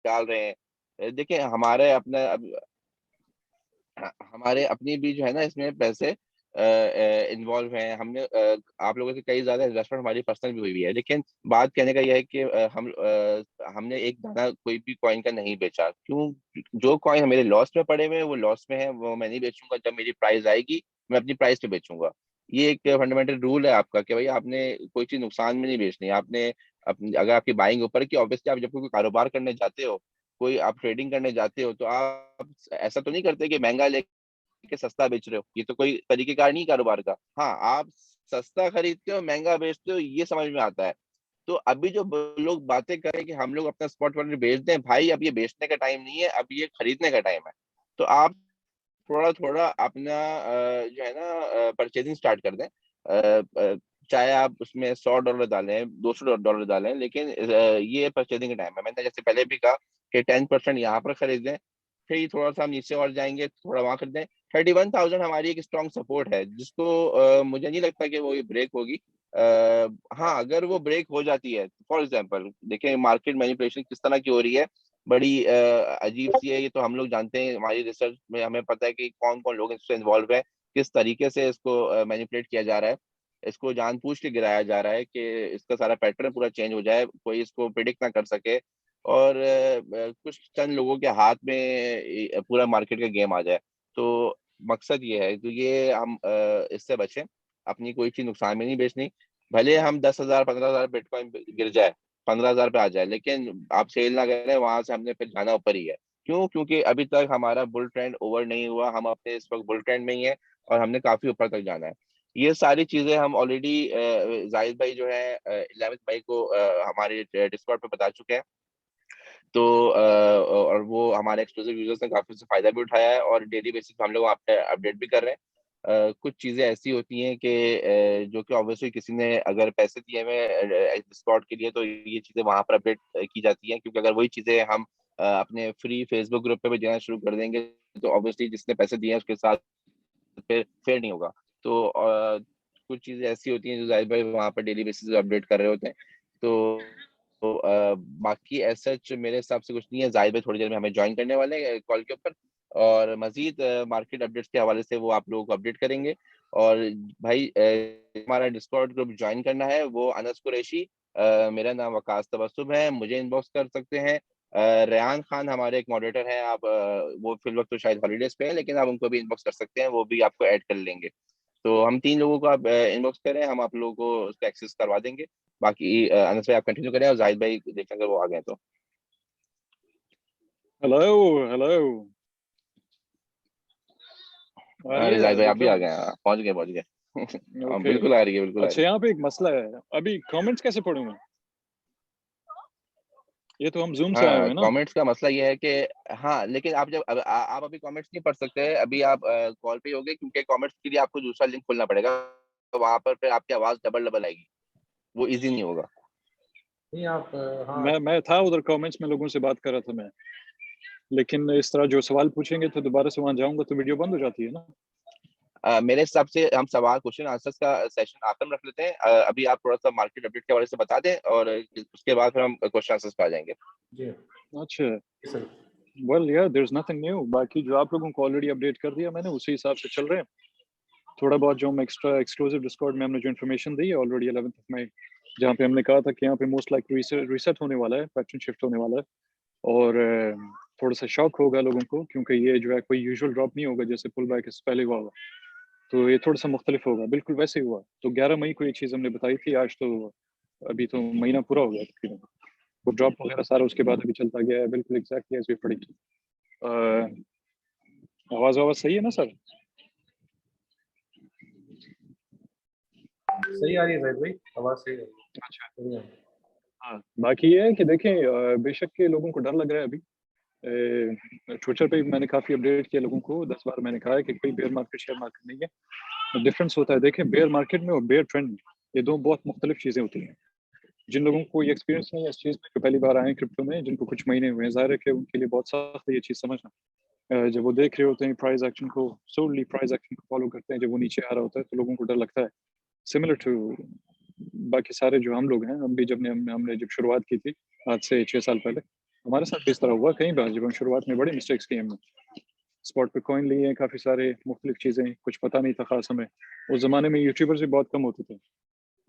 डाल रहे हैं। देखिए हमारे अपना अब हमारे अपनी भी जो है ना इसमें पैसे इन्वॉल्व हैं। हमने आप लोगों से कई ज्यादा इन्वेस्टमेंट हमारी पर्सनल भी हुई है, लेकिन बात कहने का यह है कि हमने एक दाना कोई भी कॉइन का नहीं बेचा। क्यों? जो कॉइन मेरे लॉस में पड़े हुए हैं वो लॉस में है, वो मैं नहीं बेचूंगा। जब मेरी प्राइस आएगी मैं अपनी प्राइस पे बेचूंगा। ये एक फंडामेंटल रूल है आपका कि भाई आपने कोई चीज नुकसान में नहीं बेचनी। आपने अपनी अगर आपकी बाइंग ऊपर की, ऑब्वियसली आप जब कोई कारोबार करने जाते हो, कोई आप ट्रेडिंग करने जाते हो, तो आप ऐसा तो नहीं करते कि महंगा लेके सस्ता बेच रहे हो। ये तो कोई तरीकेकार नहीं कारोबार का। हाँ, आप सस्ता खरीदते हो महंगा बेचते हो, ये समझ में आता है। तो अभी जो लोग बातें करें कि हम लोग अपना स्पॉट वैल्यू बेच दें, भाई अब ये बेचने का टाइम नहीं है, अब ये खरीदने का टाइम है। तो आप थोड़ा थोड़ा अपना जो है ना परचेजिंग स्टार्ट कर दें। चाहे आप उसमें $100 डालें, $200 डालें, लेकिन ये परचेजिंग का टाइम है। मैंने जैसे पहले भी कहा कि 10% यहाँ पर खरीदें, फिर थोड़ा सा हम नीचे और जाएंगे, थोड़ा वहां खरीदें। 31,000 हमारी एक स्ट्रॉन्ग सपोर्ट है, जिसको मुझे नहीं लगता कि वो ये ब्रेक होगी। हाँ, अगर वो ब्रेक हो जाती है, फॉर एग्जाम्पल देखिए मार्केट मैनिपुलेशन किस तरह की हो रही है, बड़ी अजीब सी है। ये तो हम लोग जानते हैं, हमारी रिसर्च में हमें पता है कि कौन कौन लोग इससे इन्वॉल्व है, किस तरीके से इसको मैनिपुलेट किया जा रहा है। इसको जानबूझ के गिराया जा रहा है कि इसका सारा पैटर्न पूरा चेंज हो जाए, कोई इसको प्रिडिक्ट ना कर सके, और कुछ चंद लोगों के हाथ में पूरा मार्केट का गेम आ जाए। तो मकसद ये है, तो ये हम इससे बचें। अपनी कोई चीज नुकसान में नहीं बेचनी। भले हम 10,000 15,000 बिटकॉइन गिर जाए, 15,000 पे आ जाए, लेकिन आप सेल ना करें, वहां से हमने फिर जाना ऊपर ही है। क्यों? क्योंकि अभी तक हमारा बुल ट्रेंड ओवर नहीं हुआ, हम अपने इस वक्त बुल ट्रेंड में ही है, और हमने काफी ऊपर तक जाना है। ये सारी चीजें हम ऑलरेडी जाहिद भाई जो है 11 मई को हमारे डिस्कॉर्ड पे बता चुके हैं। तो और वो हमारे एक्सक्लूसिव यूजर्स ने काफी उससे फायदा भी उठाया है, और डेली बेसिस पे हम लोग आप अपडेट भी कर रहे हैं। कुछ चीजें ऐसी होती हैं कि जो कि ऑब्वियसली किसी ने अगर पैसे दिए हुए डिस्कॉर्ड के लिए, तो ये चीजें वहां पर अपडेट की जाती हैं। क्योंकि अगर वही चीजें हम अपने फ्री फेसबुक ग्रुप पे भी देना शुरू कर देंगे, तो ऑब्वियसली जिसने पैसे दिए हैं उसके साथ फिर फेयर नहीं होगा। तो कुछ चीजें ऐसी होती हैं जो जाहिर भाई वहाँ पर डेली बेसिस पे अपडेट कर रहे होते हैं। बाकी ऐसा मेरे हिसाब से कुछ नहीं है। जाहिर भाई थोड़ी देर में हमें ज्वाइन करने वाले हैं कॉल के ऊपर, और मजीद मार्केट अपडेट्स के हवाले से वो आप लोगों को अपडेट करेंगे। और भाई हमारा डिस्कॉर्ड ग्रुप ज्वाइन करना है, वो अनस कुरैशी, मेरा नाम वकास तबस्सुम है, मुझे इनबॉक्स कर सकते हैं। रेहान खान हमारे एक मॉडरेटर हैं, आप वो फिल वक्त तो शायद हॉलीडेज पे हैं, लेकिन आप उनको भी इनबॉक्स कर सकते हैं, वो भी आपको ऐड कर लेंगे। तो हम 3 लोगों को आप इनबॉक्स करें, हम आप लोगों को उसका एक्सेस करवा देंगे। बाकी अनस भाई आप कंटिन्यू करें, और जाहिद भाई देखें अगर वो आ गए तो। Hello hello. आ रही अरे है जाहिद भाई आप भी आ विक्रम? गए, हाँ, पहुंच गए पहुंच गए। हाँ ओके। बिल्कुल आ रही है, बिल्कुल आ अच्छा, रही यहाँ पे एक मसला है, अभी कमेंट्स कैसे पढ़ूं मैं? ये तो हम जूम है। से आए हुए हाँ, हैं ना। कमेंट्स का मसला ये है कि हाँ, लेकिन आप जब आप अभी कमेंट्स नहीं पढ़ सकते, अभी आप कॉल पे ही होगे, क्योंकि कमेंट्स के लिए आपको दूसरा लिंक खोलना पड़ेगा। तो वहां पर फिर आपकी आवाज डबल डबल आएगी, वो इजी नहीं होगा। नहीं आप हाँ मैं था उधर कमेंट्स में, लोगों से बात कर रहा था मैं, लेकिन इस तरह जो सवाल पूछेंगे तो दोबारा से वहां जाऊंगा तो वीडियो बंद हो जाती है ना। मेरे हिसाब से हम सवाल क्वेश्चन आंसर्स का सेशन आखिर में रख लेते हैं। अभी आप थोड़ा सा मार्केट अपडेट के बारे से बता दें, और उसके बाद फिर हम क्वेश्चन आंसर्स पे आ जाएंगे। जी अच्छा। सर। वेल यार, देयर इज नथिंग न्यू, बाकी जो आप लोगों को ऑलरेडी अपडेट कर दिया मैंने, उसी हिसाब से चल रहे हैं। थोड़ा बहुत जो हम एक्स्ट्रा एक्सक्लूसिव डिस्कॉर्ड में हमने जो इन्फॉर्मेशन दी है ऑलरेडी 11 में, जहाँ पे हमने कहा था कि यहाँ पे मोस्ट लाइक रीसेट होने वाला है, पैटर्न शिफ्ट होने वाला है, और थोड़ा सा शॉक होगा लोगों को, क्योंकि ये जो है कोई यूजुअल ड्रॉप नहीं होगा जैसे पुल बैक इससे पहले हुआ होगा। तो ये थोड़ा सा मुख्तलिफ होगा, बिल्कुल वैसे ही हुआ। तो 11 मई को ये चीज़ हमने बताई थी, आज तो अभी तो महीना पूरा हो गया तकरीबन। वो ड्रॉप वगैरह सारा उसके बाद अभी चलता गया है, बिल्कुल एग्जैक्टली एज वी प्रेडिक्टेड। आवाज़ सही है ना सर? सही आ रही है जाहिद भाई, आवाज सही आ रही है। अच्छा। सही है। हाँ, बाकी ये है कि देखें, बेशक के लोगों को डर लग रहा है अभी। ट्विटर पे भी मैंने काफ़ी अपडेट किया लोगों को, 10 बार मैंने कहा है कि कोई बेयर मार्केट शेयर मार्केट नहीं है। डिफरेंस होता है, देखें बेयर मार्केट में और बेयर ट्रेंड में, ये दो बहुत मुख्तलिफ चीज़ें होती हैं। जिन लोगों को ये एक्सपीरियंस नहीं है इस चीज़ में, जो पहली बार आए हैं क्रिप्टो में, जिनको कुछ महीने हुए हैं, ज़ाहिर है कि उनके लिए बहुत सख्त है ये चीज़ समझना। जब वो देख रहे होते हैं प्राइस एक्शन को, सोलली प्राइस एक्शन को फॉलो करते हैं, जब वो नीचे आ रहा होता है तो लोगों को डर लगता है। सिमिलर टू बाकी सारे जो हम लोग हैं, हम भी जब हमने जब शुरुआत की थी आज से 6 साल पहले, हमारे साथ भी इस तरह हुआ कई बार, जब हम शुरुआत में बड़े मिस्टेक्स किए हमने। स्पॉट पे कॉइन लिए हैं काफ़ी सारे, मुख्तलिफ चीज़ें, कुछ पता नहीं था ख़ास हमें। उस ज़माने में यूट्यूबर्स भी बहुत कम होते थे।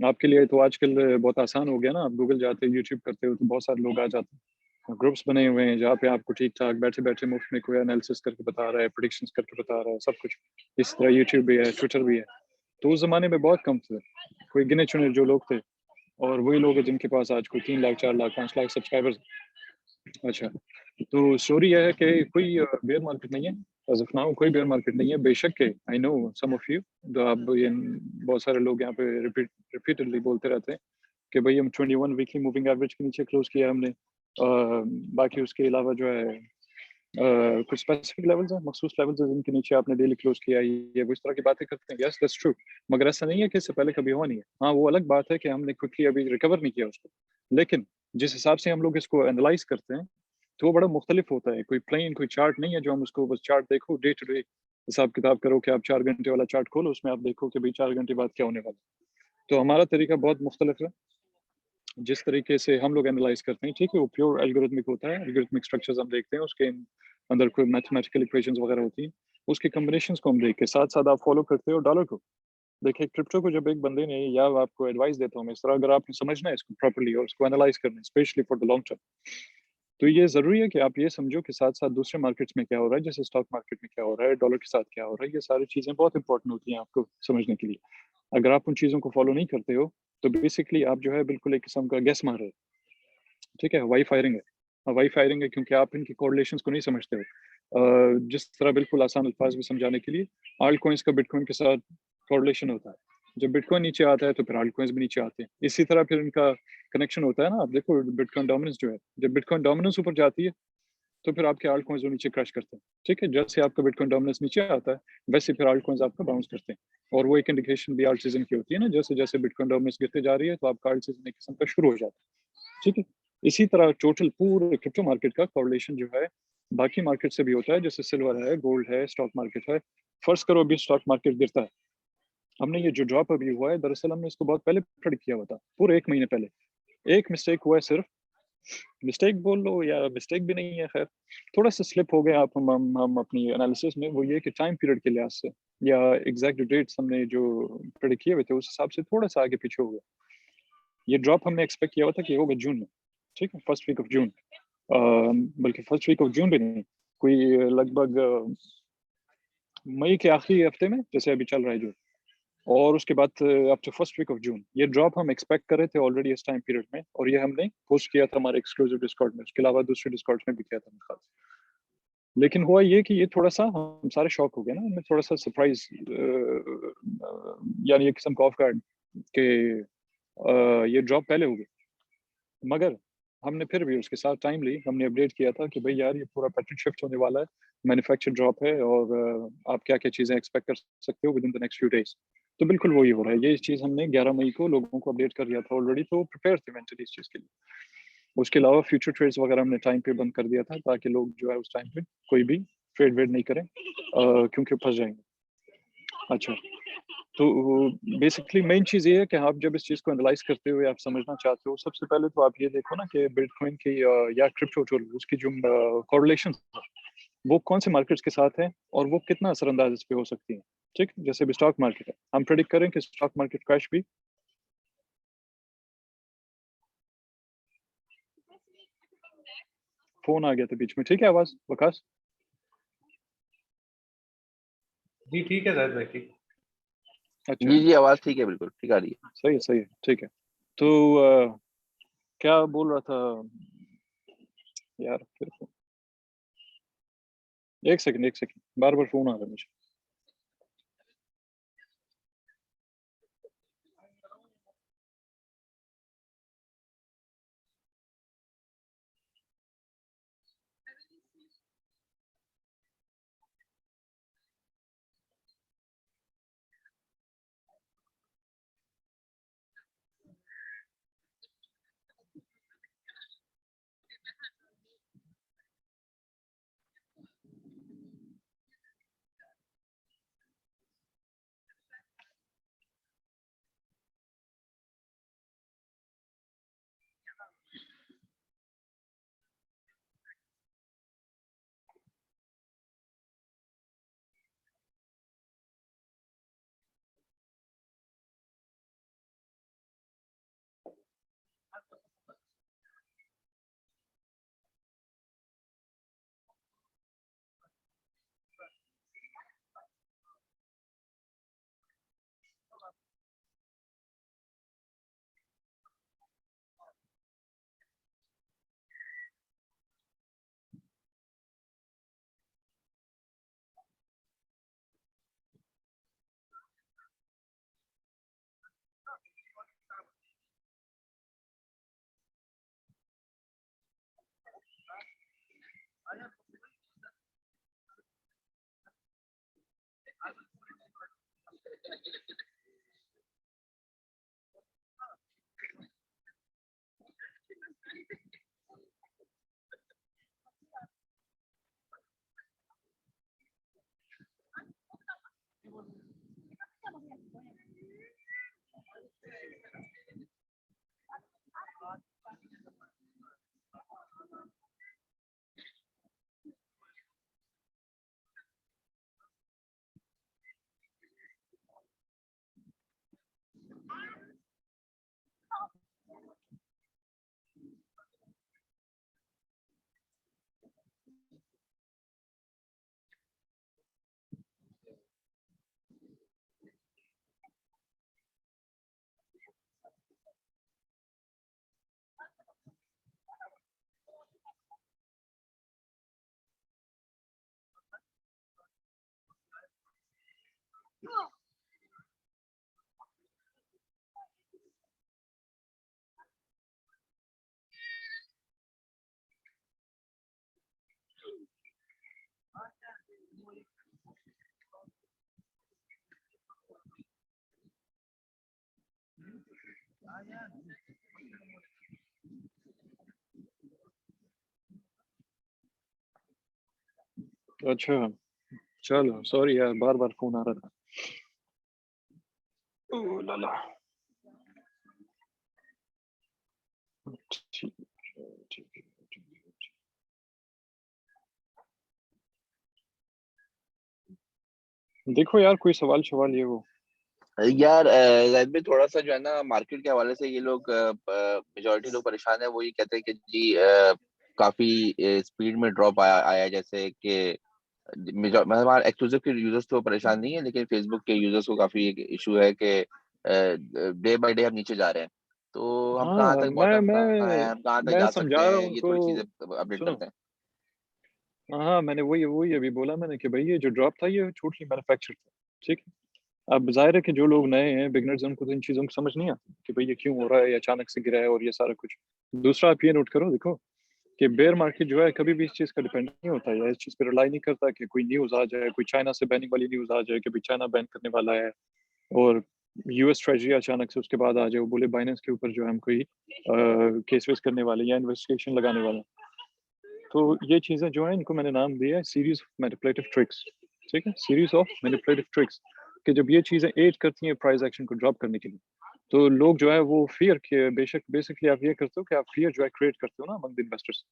आपके लिए तो आजकल बहुत आसान हो गया ना, आप गूगल जाते हो, यूट्यूब करते हो तो बहुत सारे लोग आ जाते हैं। ग्रुप्स बने हुए हैं जहाँ पे आपको ठीक-ठाक बैठे-बैठे मुफ्त में कोई एनालिसिस करके बता रहा है, प्रेडिक्शंस करके बता रहा है, सब कुछ। इस तरह यूट्यूब भी है, ट्विटर भी है। तो उस ज़माने में बहुत कम थे, कोई गिने-चुने जो लोग थे, और वही लोग हैं जिनके पास आज कोई 3 लाख, 4 लाख, 5 लाख सब्सक्राइबर्स। अच्छा, तो स्टोरी ये है कि कोई बेयर मार्केट नहीं है, एज़ ऑफ नाउ कोई बेयर मार्केट नहीं है। बेशक के I know some of you, तो आप ये बहुत सारे लोग यहाँ पे रिपीटेडली बोलते रहते हैं कि भई हम 21 वीकली मूविंग एवरेज के नीचे क्लोज़ किया हमने। बाकी उसके अलावा जो है कुछ स्पेसिफिक लेवल्स हैं, मखसूस लेवल्स हैं जिनके नीचे आपने डेली क्लोज़ किया है, ये वो इस तरह की बातें करते हैं। येस, दैट्स ट्रू, मगर ऐसा नहीं है कि इससे पहले कभी हुआ नहीं है। हाँ, वो अलग बात है कि हमने क्विकली अभी रिकवर नहीं किया उसको। लेकिन जिस हिसाब से हम लोग इसको एनालाइज़ करते हैं, तो वो बड़ा मुख्तलिफ होता है। कोई प्लेन कोई चार्ट नहीं है जो हम उसको बस चार्ट देखो, डे टू डे हिसाब-किताब करो कि आप 4 घंटे वाला चार्ट खोलो, उसमें आप देखो कि भई 4 घंटे बाद क्या होने वाला है। तो हमारा तरीका बहुत मुख्तलिफ है। जिस तरीके से हम लोग एनालाइज़ करते हैं, ठीक है, वो प्योर एल्गोरिथमिक होता है। एल्गोरिथमिक स्ट्रक्चर्स हम देखते हैं, उसके अंदर कोई मैथमेटिकल इक्वेशंस वगैरह होती हैं, उसके कॉम्बिनेशंस को हम देख के साथ-साथ आप फॉलो करते हो डॉलर को। देखिए, क्रिप्टो को जब एक बंदे ने, या आपको एडवाइस देता हूँ मैं इस तरह, अगर आपने समझना है इसको प्रॉपर्ली और उसको एनालाइज़ करना है, specially for the long term, तो ये ज़रूरी है कि आप ये समझो कि साथ-साथ दूसरे मार्केट्स में क्या हो रहा है, जैसे स्टॉक मार्केट में क्या हो रहा है, डॉलर के साथ क्या हो रहा है, ये सारी चीज़ें बहुत इंपॉर्टेंट होती हैं आपको समझने के लिए। अगर आप उन चीज़ों को फॉलो नहीं करते हो, तो बेसिकली आप जो है बिल्कुल एक किस्म का गेस मार रहे हो। ठीक है, हवाई फायरिंग है। हवाई फायरिंग है क्योंकि आप इनकी कोरिलेशंस को नहीं समझते हो। जिस तरह बिल्कुल आसान अल्फाज में समझाने के लिए, आल्ट कॉइन्स का बिटकॉइन के साथ कोरिलेशन होता है। जब बिटकॉइन नीचे आता है तो फिर आल्ट कॉइन्स भी नीचे आते हैं। इसी तरह फिर इनका कनेक्शन होता है ना, आप देखो बिटकॉइन डोमिनेंस जो है, जब बिटकॉइन डोमिनेंस ऊपर जाती है, तो फिर आपके आल्ट कॉइन्स वो नीचे क्रैश करते हैं। ठीक है? जैसे आपका बिटकॉइन डोमिनेंस नीचे आता है, वैसे फिर आल्ट कॉइन्स आपका बाउंस करते हैं। और वो एक इंडिकेशन भी आल्ट सीज़न की होती है ना, जैसे-जैसे बिटकॉइन डोमिनेंस गिरते जा रही है, तो आपका आल्ट सीज़न एक किस्म का शुरू हो जाता है। ठीक है? इसी तरह टोटल पूरे क्रिप्टो मार्केट का कोरिलेशन जो है, बाकी मार्केट से भी होता है, जैसे सिल्वर है, गोल्ड है, स्टॉक मार्केट है। फर्ज़ करो अभी स्टॉक मार्केट गिरता है। हमने ये जो ड्रॉप अभी हुआ है, दरअसल हमने इसको बहुत पहले प्रेडिक्ट किया हुआ था, पूरे 1 महीने पहले। एक मिस्टेक हुआ है सिर्फ, मिस्टेक बोल लो या मिस्टेक भी नहीं है खैर, थोड़ा-सा स्लिप हो गए आप हम अपनी एनालिसिस में, वो ये कि टाइम पीरियड के लिहाज से या एग्ज़ैक्ट डेट्स हमने जो प्रेडिक्ट किए हुए थे, उस हिसाब से थोड़ा-सा आगे-पीछे हो गए। ये ड्रॉप हमने एक्सपेक्ट किया हुआ था कि होगा जून में, ठीक है? First week of June. बल्कि फर्स्ट वीक ऑफ जून भी नहीं, कोई लगभग मई के आखिरी हफ्ते में, जैसे अभी चल रहा है जो, और उसके बाद up to first week of June, ये ड्रॉप हम एक्सपेक्ट कर रहे थे ऑलरेडी इस टाइम पीरियड में, और ये हमने पोस्ट किया था हमारे एक्सक्लूसिव डिस्कॉर्ड में, उसके अलावा दूसरे डिस्कॉर्ड्स में भी किया था मेरे ख्याल से। लेकिन हुआ ये कि ये थोड़ा-सा हम सारे शॉक हो गए ना, हमें थोड़ा-सा सरप्राइज़ यानी एक किस्म का ऑफ गार्ड कि ये ड्रॉप पहले हो गई। मगर हमने फिर भी उसके साथ टाइम ली, हमने अपडेट किया था कि भई यार ये पूरा पैटर्न शिफ्ट होने वाला है, मैन्युफैक्चर ड्रॉप है, और आप क्या-क्या चीज़ें एक्सपेक्ट कर सकते हो within the next few days. तो बिल्कुल वही हो रहा है, ये चीज़ हमने 11 मई को लोगों को अपडेट कर दिया था ऑलरेडी, तो प्रिपेयर थे मेंटली इस चीज़ के लिए। उसके अलावा फ्यूचर ट्रेड्स वगैरह हमने टाइम पे बंद कर दिया था ताकि लोग जो है उस टाइम पे कोई भी ट्रेड वेड नहीं करें, क्योंकि फँस जाएँगे। अच्छा, तो बेसिकली मेन चीज़ ये है कि आप जब इस चीज़ को एनालाइज़ करते हो या आप समझना चाहते हो, सबसे पहले तो आप ये देखो ना कि बिटकॉइन की या क्रिप्टो जो उसकी जो कोरिलेशन है, वो कौन से मार्केट्स के साथ है और वो कितना असरअंदाज इस पे हो सकती है। ठीक? जैसे अभी स्टॉक मार्केट है, हम प्रेडिक्ट करें कि स्टॉक मार्केट क्रैश भी। फ़ोन आ गया था बीच में, ठीक है आवाज़ वकास? जी ठीक है जाहिद भाई, ठीक। अच्छा, जी, जी, आवाज़ ठीक है, बिल्कुल, ठीक आ रही है। सही है, ठीक है। तो क्या बोल रहा था यार फिर से? 1 सेकंड, बार-बार फ़ोन आ रहा है मुझे। अच्छा, चलो सॉरी यार, बार बार फोन आ रहा था। ओह लाला। ठीक है, ठीक है, ठीक है। देखो यार, कोई सवाल शवाल ये वो। यार जैद में थोड़ा सा जो है ना मार्केट के हवाले से ये लोग मेजोरिटी लोग परेशान है। वो ये कहते हैं कि जी काफी स्पीड में ड्रॉप आया आया है, जैसे कि मतलब हमारे एक्सक्लूसिव के यूजर्स तो परेशान नहीं है, लेकिन फेसबुक के यूजर्स को काफी एक इशू है कि डे बाय डे हम नीचे जा रहे हैं। तो हम कहाँ हाँ, तक मैं बॉटम का है, मैं हम कहाँ तक मैं जा सकते समझा रहा हैं, हूँ ये उनको। थोड़ी चीजें अपडेट सुनो, करते हैं। हाँ मैंने वही वही अभी बोला मैंने कि भाई ये जो ड्रॉप था ये टोटली मैन्युफैक्चर था। ठीक है। अब जाहिर है कि जो लोग नए हैं, बिगनर्स, उनको तो इन चीज़ों को समझ नहीं आती कि भाई ये क्यों हो रहा है, या अचानक से गिरा है और ये सारा कुछ। दूसरा आप ये नोट करो, देखो कि बेयर मार्केट जो है कभी भी इस चीज़ का डिपेंड नहीं होता, या इस चीज़ पे रिलाई नहीं करता कि कोई न्यूज़ आ जाए, कोई चाइना से बैनिंग वाली न्यूज़ आ जाए कि भाई चाइना बैन करने वाला है, और यूएस ट्रेजरी अचानक से उसके बाद आ जाए वो बोले बाइनेंस के ऊपर जो है हम कोई केस वेस करने वाले या इन्वेस्टिगेशन लगाने वाले हैं। तो ये चीज़ें जो है इनको मैंने नाम दिया है सीरीज ऑफ मैनिपुलेटिव ट्रिक्स। ठीक है, सीरीज ऑफ मैनिपुलेटिव ट्रिक्स, कि जब ये चीज़ें एड करती हैं प्राइस एक्शन को ड्रॉप करने के लिए, तो लोग जो है वो फियर के बेशक बेसिकली आप ये करते हो कि आप फियर जो है क्रिएट करते हो ना अमंग द इन्वेस्टर्स।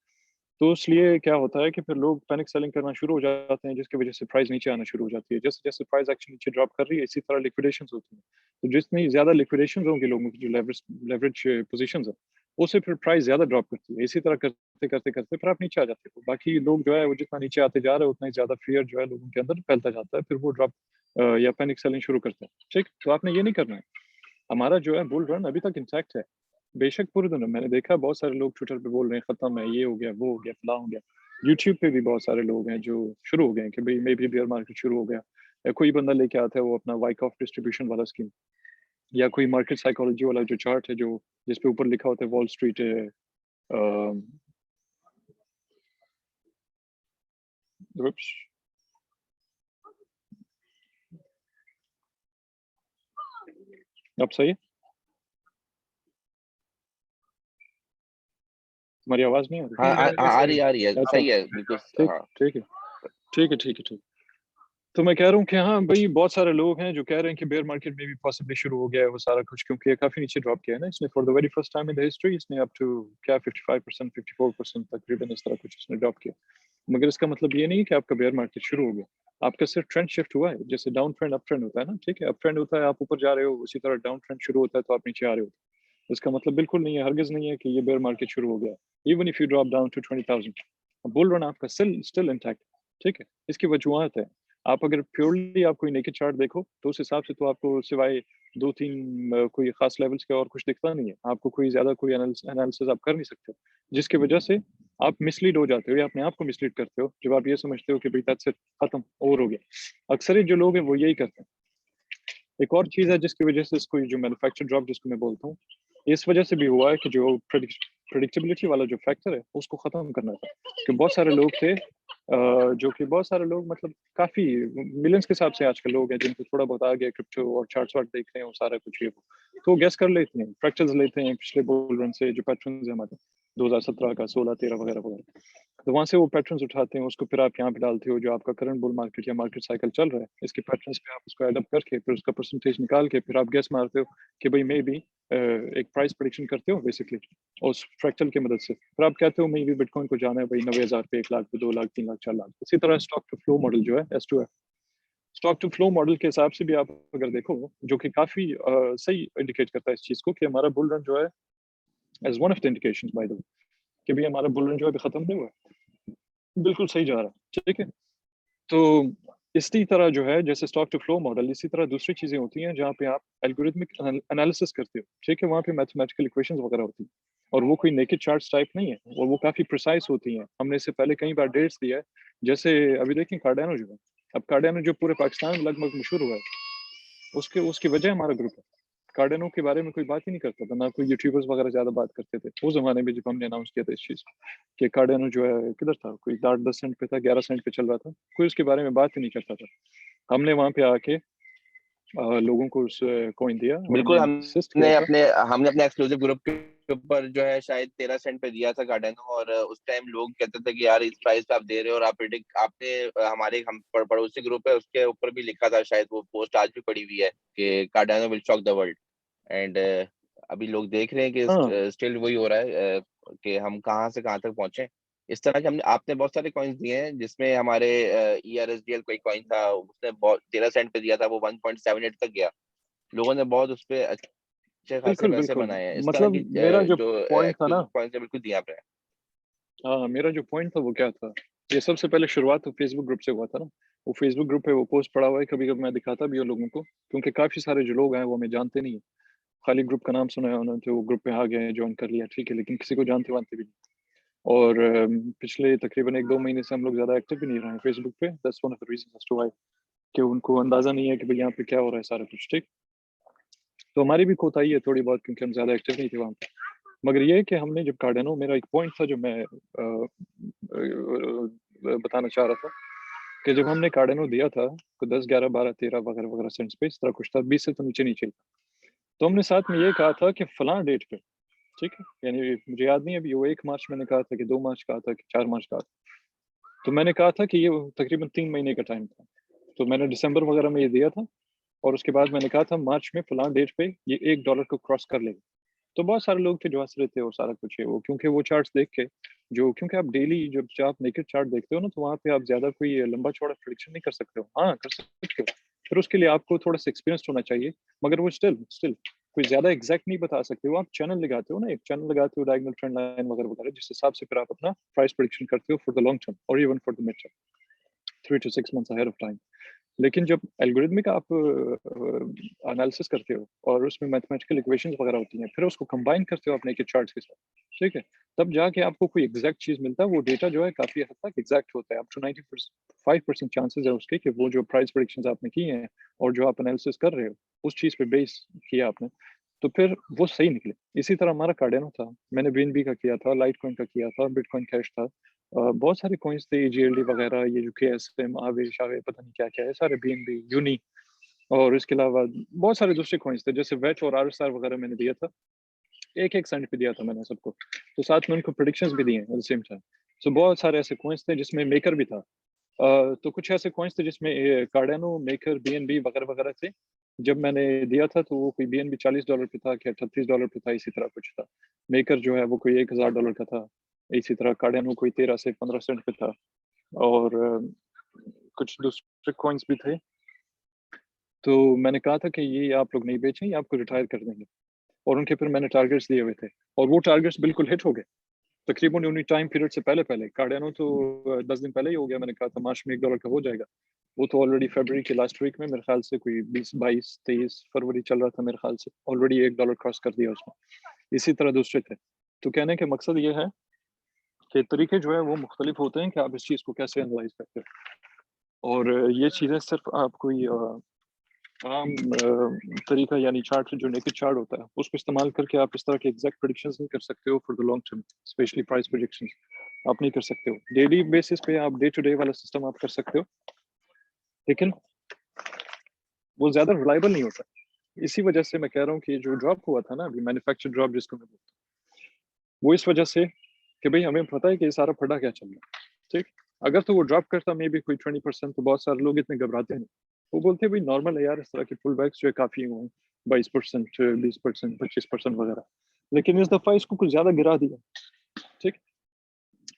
तो इसलिए क्या होता है कि फिर लोग पैनिक सेलिंग करना शुरू हो जाते हैं, जिसकी वजह से प्राइस नीचे आना शुरू हो जाती है। जैसे जैसे प्राइस एक्शन नीचे ड्रॉप कर रही है, इसी तरह लिक्विडेशंस होती हैं। तो जितनी ज्यादा लिक्विडेशंस होंगे लोगों की, जो लेवरेज पोजीशंस है, उससे फिर प्राइस ज्यादा ड्रॉप करती है। इसी तरह करते करते करते फिर आप नीचे आ जाते हो। बाकी लोग जो है वो जितना नीचे आते जा रहे हैं, उतना ही ज्यादा फियर जो है लोगों के अंदर फैलता जाता है, फिर वो ड्रॉप या पैनिक सेलिंग शुरू करते हैं। ठीक, तो आपने ये नहीं करना है। हमारा जो है बुल रन अभी तक इंटैक्ट है। बेशक पूरे दिन मैंने देखा बहुत सारे लोग ट्विटर पे बोल रहे हैं खत्म है, ये हो गया, वो हो गया, फलां हो गया। यूट्यूब पे भी बहुत सारे लोग हैं जो शुरू हो गए हैं कि भाई मे बी बेयर मार्केट शुरू हो गया, या कोई बंदा लेके आता है वो अपना वाइक ऑफ डिस्ट्रीब्यूशन वाला स्कीम, या कोई मार्केट साइकोलॉजी वाला जो चार्ट है जो जिसपे ऊपर लिखा होता है वॉल स्ट्रीट अब सही है? तुम्हारी आवाज नहीं आ हाँ रही? आ रही है, अच्छा, सही है बिल्कुल। ठीक हाँ ठीक है, ठीक है, ठीक है, ठीक। तो मैं कह रहा हूँ कि हाँ भाई, बहुत सारे लोग हैं जो कह रहे हैं कि बेयर मार्केट में भी पॉसिबली शुरू हो गया है वो सारा कुछ, क्योंकि ये काफी नीचे ड्रॉप किया है ना इसने। For the very first time in the history इसने अप टू क्या 55% 54% तकरीबन इस तरह कुछ इसने ड्रॉप किया। मगर इसका मतलब ये नहीं कि आपका बेयर मार्केट शुरू हो गया, आपका सिर्फ ट्रेंड शिफ्ट हुआ है। जैसे डाउन ट्रेंड अप ट्रेंड होता है ना, ठीक है, अप ट्रेंड होता है आप ऊपर जा रहे हो, उसी तरह डाउन ट्रेंड शुरू होता है तो आप नीचे आ रहे हो। इसका मतलब बिल्कुल नहीं है, हरगिज नहीं है कि ये बेयर मार्केट शुरू हो गया। Even if you drop down to 20,000, bull run आपका स्टिल स्टिल इंटैक्ट। ठीक है, इसकी वजूहत है। आप अगर प्योरली आप कोई नेकेड चार्ट देखो तो उस हिसाब से तो आपको सिवाय दो तीन कोई खास लेवल्स के और कुछ दिखता नहीं है आपको। कोई ज्यादा कोई एनालिसिस आप कर नहीं सकते, जिसकी वजह से आप मिसलीड हो जाते हो या अपने आप को मिसलीड करते हो जब आप ये समझते हो कि भाई दैट्स इट, खत्म, ओवर हो गया। अक्सर जो लोग हैं वो यही करते हैं। एक और चीज है जिसकी वजह से इसको जो मैन्युफैक्चर ड्रॉप जिसको मैं बोलता हूँ, इस वजह से भी हुआ है कि जो प्रेडिक्टेबिलिटी वाला जो फैक्टर है उसको खत्म करना था। कि बहुत सारे लोग थे जो कि बहुत सारे लोग मतलब काफी मिलियंस के हिसाब से आजकल लोग हैं जिनको थोड़ा बहुत आ गया क्रिप्टो और चार्ट्स वार्ट देख रहे हैं वो सारा कुछ ये वो, तो गैस कर लेते हैं, फ्रैक्चर्स लेते हैं पिछले बुल रन से जो पैटर्न्स है हमारे 2017 का, 16, 13 वगैरह वगैरह। तो वहां से वो पैटर्न्स उठाते हैं, उसको फिर आप यहाँ पे डालते हो जो आपका करंट बुल मार्केट या मार्केट साइकिल चल रहा है, इसके पैटर्न्स पे आप उसको एड अप करके फिर उसका परसेंटेज निकाल के फिर आप गैस मारते हो कि भाई मे बी एक प्राइस प्रेडिक्शन करते हो बेसिकली उस फ्रैक्चर की मदद से। फिर आप कहते हो मे बी बिटकॉइन को जाना है भाई 90,000 पे, 1 लाख पे, 2 लाख, 3 लाख, 4 लाख। इसी तरह स्टॉक टू फ्लो मॉडल जो है S2F, stock to flow model के हिसाब से भी आप अगर देखो जो कि काफी सही इंडिकेट करता है इस चीज को कि हमारा बुल रन जो है as one of the indications by the way कि भाई हमारा बुल रन जो है अभी खत्म नहीं हुआ है, बिल्कुल सही जा रहा है। ठीक है, तो इसी तरह जो है जैसे स्टॉक टू फ्लो मॉडल, इसी तरह दूसरी चीजें होती हैं जहाँ पे आप एल्गोरिथमिक एनालिसिस करते हो। ठीक है, वहाँ पे मैथमेटिकल इक्वेशंस वगैरह होती हैं और वो कोई नेकेड चार्ट्स टाइप नहीं है, और वो काफी प्रिसाइज होती हैं। हमने इससे पहले कई बार डेट्स दिया है, जैसे अभी देखें कार्डानो जो है, अब कार्डानो जो पूरे पाकिस्तान में लगभग मशहूर हुआ है, उसकी वजह हमारा ग्रुप है। कार्डेनो के बारे में कोई बात ही नहीं करता था, ना कोई यूट्यूबर्स वगैरह ज़्यादा बात करते थे उस ज़माने में जब हमने अनाउंस किया था इस चीज़ कि कार्डेनो जो है किधर था, कोई 8-10 सेंट पे था, 11 सेंट पे चल रहा था, कोई उसके बारे में बात ही नहीं करता था। हमने वहाँ पे आके लोगों को उस कॉइन दिया और बिल्कुल, हमने इंसिस्ट किया था। हमने अपने एक्सक्लूसिव ग्रुप के ऊपर जो है शायद 13 सेंट पे दिया था कार्डेनो, और उस टाइम लोग कहते थे कि यार इस प्राइस पे आप दे रहे हो, और आप प्रिडिक्ट आपने हमारे हम पड़ोसी ग्रुप है उसके ऊपर भी लिखा था, शायद वो पोस्ट आज भी पड़ी हुई है कि कार्डेनो will shock the world. And अभी लोग देख रहे हैं हाँ, कि स्टिल वही हो रहा है, कि हम कहाँ से कहाँ तक पहुंचे। इस तरह के हमने आपने बहुत सारे कॉइन्स दिए हैं, जिसमें हमारे ERSDL कोई कॉइन था, उसने बहुत 13 सेंट पे दिया था, वो 1.78 तक गया। लोगों ने बहुत उस पे अच्छे खासे बिल्कुल, पैसे बिल्कुल। बनाए हैं। इस तरह की मतलब मेरा जो जो पॉइंट था ना, एक्सक्लूसिव कॉइन्स है बिल्कुल दिया आपने। हाँ, मेरा जो पॉइंट था वो क्या था, ये सबसे पहले शुरुआत तो फेसबुक ग्रुप से हुआ था ना। वो फेसबुक ग्रुप पे वो पोस्ट पड़ा हुआ है, कभी-कभी मैं दिखाता भी हूँ लोगों को, क्योंकि काफ़ी सारे जो लोग हैं वो हमें जानते नहीं है। खाली ग्रुप का नाम सुना है उन्होंने, तो वो ग्रुप में आ गए हैं, जॉइन कर लिया, ठीक है, लेकिन किसी को जानते-वानते भी नहीं। और पिछले तकरीबन 1-2 महीने से हम लोग ज़्यादा एक्टिव भी नहीं रहे हैं फेसबुक पे। That's one of the reasons as to why, कि उनको अंदाज़ा नहीं है कि भई यहाँ पे क्या हो रहा है सारा कुछ, ठीक? तो हमारी भी कोताही है थोड़ी बहुत, क्योंकि हम ज़्यादा एक्टिव नहीं थे वहाँ पे। मगर ये है कि हमने जब कार्डेनो, मेरा एक पॉइंट था जो मैं बताना चाह रहा था, कि जब हमने कार्डेनो दिया था, तो 10, 11, 12, 13 वगैरह-वगैरह सेंट्स पे इस तरह कुछ था, 20 से तो नीचे नहीं चाहिए। तो हमने साथ में ये कहा था कि फलाँ डेट पे, ठीक है? यानी मुझे याद नहीं है अभी वो 1 मार्च मैंने कहा था कि 2 मार्च कहा था कि 4 मार्च कहा था। तो मैंने कहा था कि ये तकरीबन 3 महीने का टाइम था। तो मैंने दिसंबर वगैरह में ये दिया था, और उसके बाद मैंने कहा था मार्च में फलाँ डेट पे ये $1 को क्रॉस कर लेगा। तो बहुत सारे लोग थे जो हँस रहे थे और सारा कुछ है वो, क्योंकि वो चार्ट्स देख के, जो क्योंकि आप डेली जब आप नेकेड चार्ट देखते हो ना, तो वहाँ पे आप ज़्यादा कोई लंबा-चौड़ा प्रेडिक्शन नहीं कर सकते हो। हाँ, कर सकते हो, फिर उसके लिए आपको थोड़ा-सा एक्सपीरियंस्ड होना चाहिए, मगर वो स्टिल स्टिल कोई ज़्यादा एग्ज़ैक्ट नहीं बता सकते हो। आप चैनल लगाते हो ना, एक चैनल लगाते हो, डायगोनल ट्रेंड लाइन वगैरह-वगैरह, जिस हिसाब से फिर आप अपना प्राइस प्रेडिक्शन करते हो फॉर द लॉन्ग टर्म और even for the mid term, 3 to 6 months ahead of time. लेकिन जब एल्गोरिथमिक आप एनालिसिस करते हो और उसमें मैथमेटिकल इक्वेशंस वगैरह होती हैं, फिर उसको कंबाइन करते हो अपने के चार्ट्स के साथ, ठीक है? तब जाके आपको कोई एग्ज़ैक्ट चीज़ मिलता है, वो डेटा जो है काफ़ी हद तक एग्ज़ैक्ट होता है। अप टू 95% चांसेस है उसके कि वो जो प्राइस प्रेडिक्शंस आपने की हैं और जो आप एनालिसिस कर रहे हो, उस चीज़ पे बेस किया आपने, तो फिर वो सही निकले। इसी तरह हमारा कार्डेनो था, मैंने बीएनबी का किया था, लाइटकॉइन का किया था, बिटकॉइन कैश था। बहुत सारे कॉइन्स थे, जीएलडी वगैरह, ये जो केएसएम, आवे पता नहीं क्या-क्या है, सारे बीएनबी, यूनी, और इसके अलावा बहुत सारे दूसरे कॉइन्स थे, जैसे वेच और आरएसआर वगैरह मैंने दिया था। 1-1 सेंट पे दिया था मैंने सबको। तो साथ में उनको प्रेडिक्शंस भी दिए एट द सेम टाइम। सो बहुत सारे ऐसे कॉइन्स थे जिसमें मेकर भी था। तो कुछ ऐसे कॉइन्स थे जिसमें कार्डेनो, मेकर, बीएनबी वगैरह-वगैरह थे। जब मैंने दिया था तो वो कोई बीएनबी $40 पे था, कि $38 पे था, इसी तरह कुछ था। मेकर जो है वो कोई $1000 का था। इसी तरह कार्डेनो कोई 13 से 15 सेंट पे था, और कुछ दूसरे कॉइन्स भी थे। तो मैंने कहा था कि ये आप लोग नहीं बेचें, ये आपको रिटायर कर देंगे, और उनके फिर मैंने टारगेट्स दिए हुए थे, और वो टारगेट्स बिल्कुल हिट हो गए। तकरीबन उन्हीं टाइम पीरियड से पहले-पहले, कार्डिनो तो 10 दिन पहले ही हो गया, मैंने कहा था मार्च में $1 का हो जाएगा। वो तो ऑलरेडी फरवरी के लास्ट वीक में मेरे ख़्याल से कोई 20, 22, 23 फरवरी चल रहा था मेरे ख़्याल से, ऑलरेडी $1 क्रॉस कर दिया उसने। इसी तरह दूसरे थे। तो कहने का मकसद ये है कि तरीके जो है वो मुख्तलिफ होते हैं कि आप इस चीज़ को कैसे एनालाइज़ करते हो। और ये चीज़ें सिर्फ़ आप कोई आम तरीका, यानी चार्ट जो नेकेड चार्ट होता है, उसको इस्तेमाल करके आप इस तरह के एग्ज़ैक्ट प्रेडिक्शंस नहीं कर सकते हो for the long term, specially price predictions आप नहीं कर सकते हो। डेली बेसिस पे आप डे टू डे वाला सिस्टम आप कर सकते हो, लेकिन वो ज़्यादा रिलायबल नहीं होता। इसी वजह से मैं कह रहा हूँ कि जो ड्रॉप हुआ था ना अभी, मैन्युफैक्चर्ड ड्रॉप जिसको मैं बोलता हूँ, वो इस वजह से कि भई हमें पता है कि ये सारा फटा क्या चल रहा है, ठीक? अगर तो वो ड्रॉप करता मे बी कोई 20%, तो बहुत सारे लोग इतने घबराते नहीं। वो बोलते हैं भई नॉर्मल है यार, इस तरह के पुलबैक्स जो है काफ़ी हुए हैं, 22%, 20%, 25% वगैरह। लेकिन इस दफ़ा इसको कुछ ज़्यादा गिरा दिया, ठीक?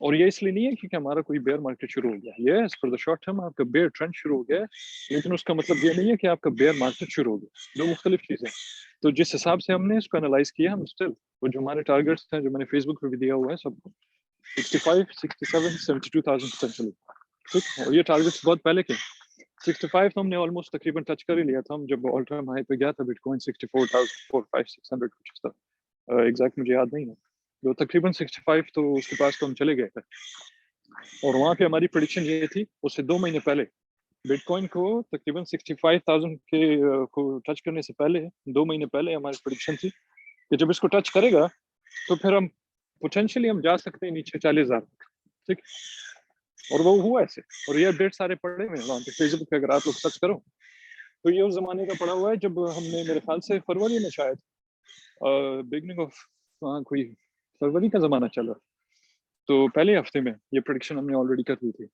और ये इसलिए नहीं है क्योंकि हमारा कोई बेयर मार्केट शुरू हो गया। Yes, for the short term आपका बेयर ट्रेंड शुरू हो गया है, लेकिन उसका मतलब ये नहीं है कि आपका बेयर मार्केट शुरू हो गया। 2 मुख्तलिफ चीज़ें हैं। तो जिस हिसाब से हमने इसको एनालाइज़ किया, हम स्टिल वो जो हमारे टारगेट्स हैं, जो मैंने फेसबुक पे भी दिया हुआ है सबको, 65, 67, 72,000 पोटेंशियली, ठीक है? और ये टारगेट्स बहुत पहले के हैं। 65 तो हमने ऑलमोस्ट तकरीबन टच कर ही लिया था, हम जब ऑल टाइम हाई पे गया था बिटकॉइन, 64,000, 500-600 कुछ इस तरह। एग्ज़ैक्ट मुझे याद नहीं है। तो तकरीबन 65 तो उसके पास तो हम चले गए थे, और वहाँ पे हमारी प्रेडिक्शन ये थी, उससे 2 महीने पहले बिटकॉइन को तकरीबन 65,000 के को टच करने से पहले 2 महीने पहले हमारी प्रेडिक्शन थी कि जब इसको टच करेगा तो फिर हम पोटेंशियली हम जा सकते हैं नीचे 40,000 तक, ठीक। और वो हुआ ऐसे, और ये अपडेट सारे पड़े हुए हैं वहाँ पे फेसबुक पे, अगर आप लोग सर्च करो तो ये उस जमाने का पड़ा हुआ है जब हमने, मेरे ख्याल से फरवरी में शायद, बिगनिंग ऑफ कोई फरवरी का जमाना चला, तो पहले हफ्ते में ये प्रेडिक्शन हमने ऑलरेडी कर दी थी।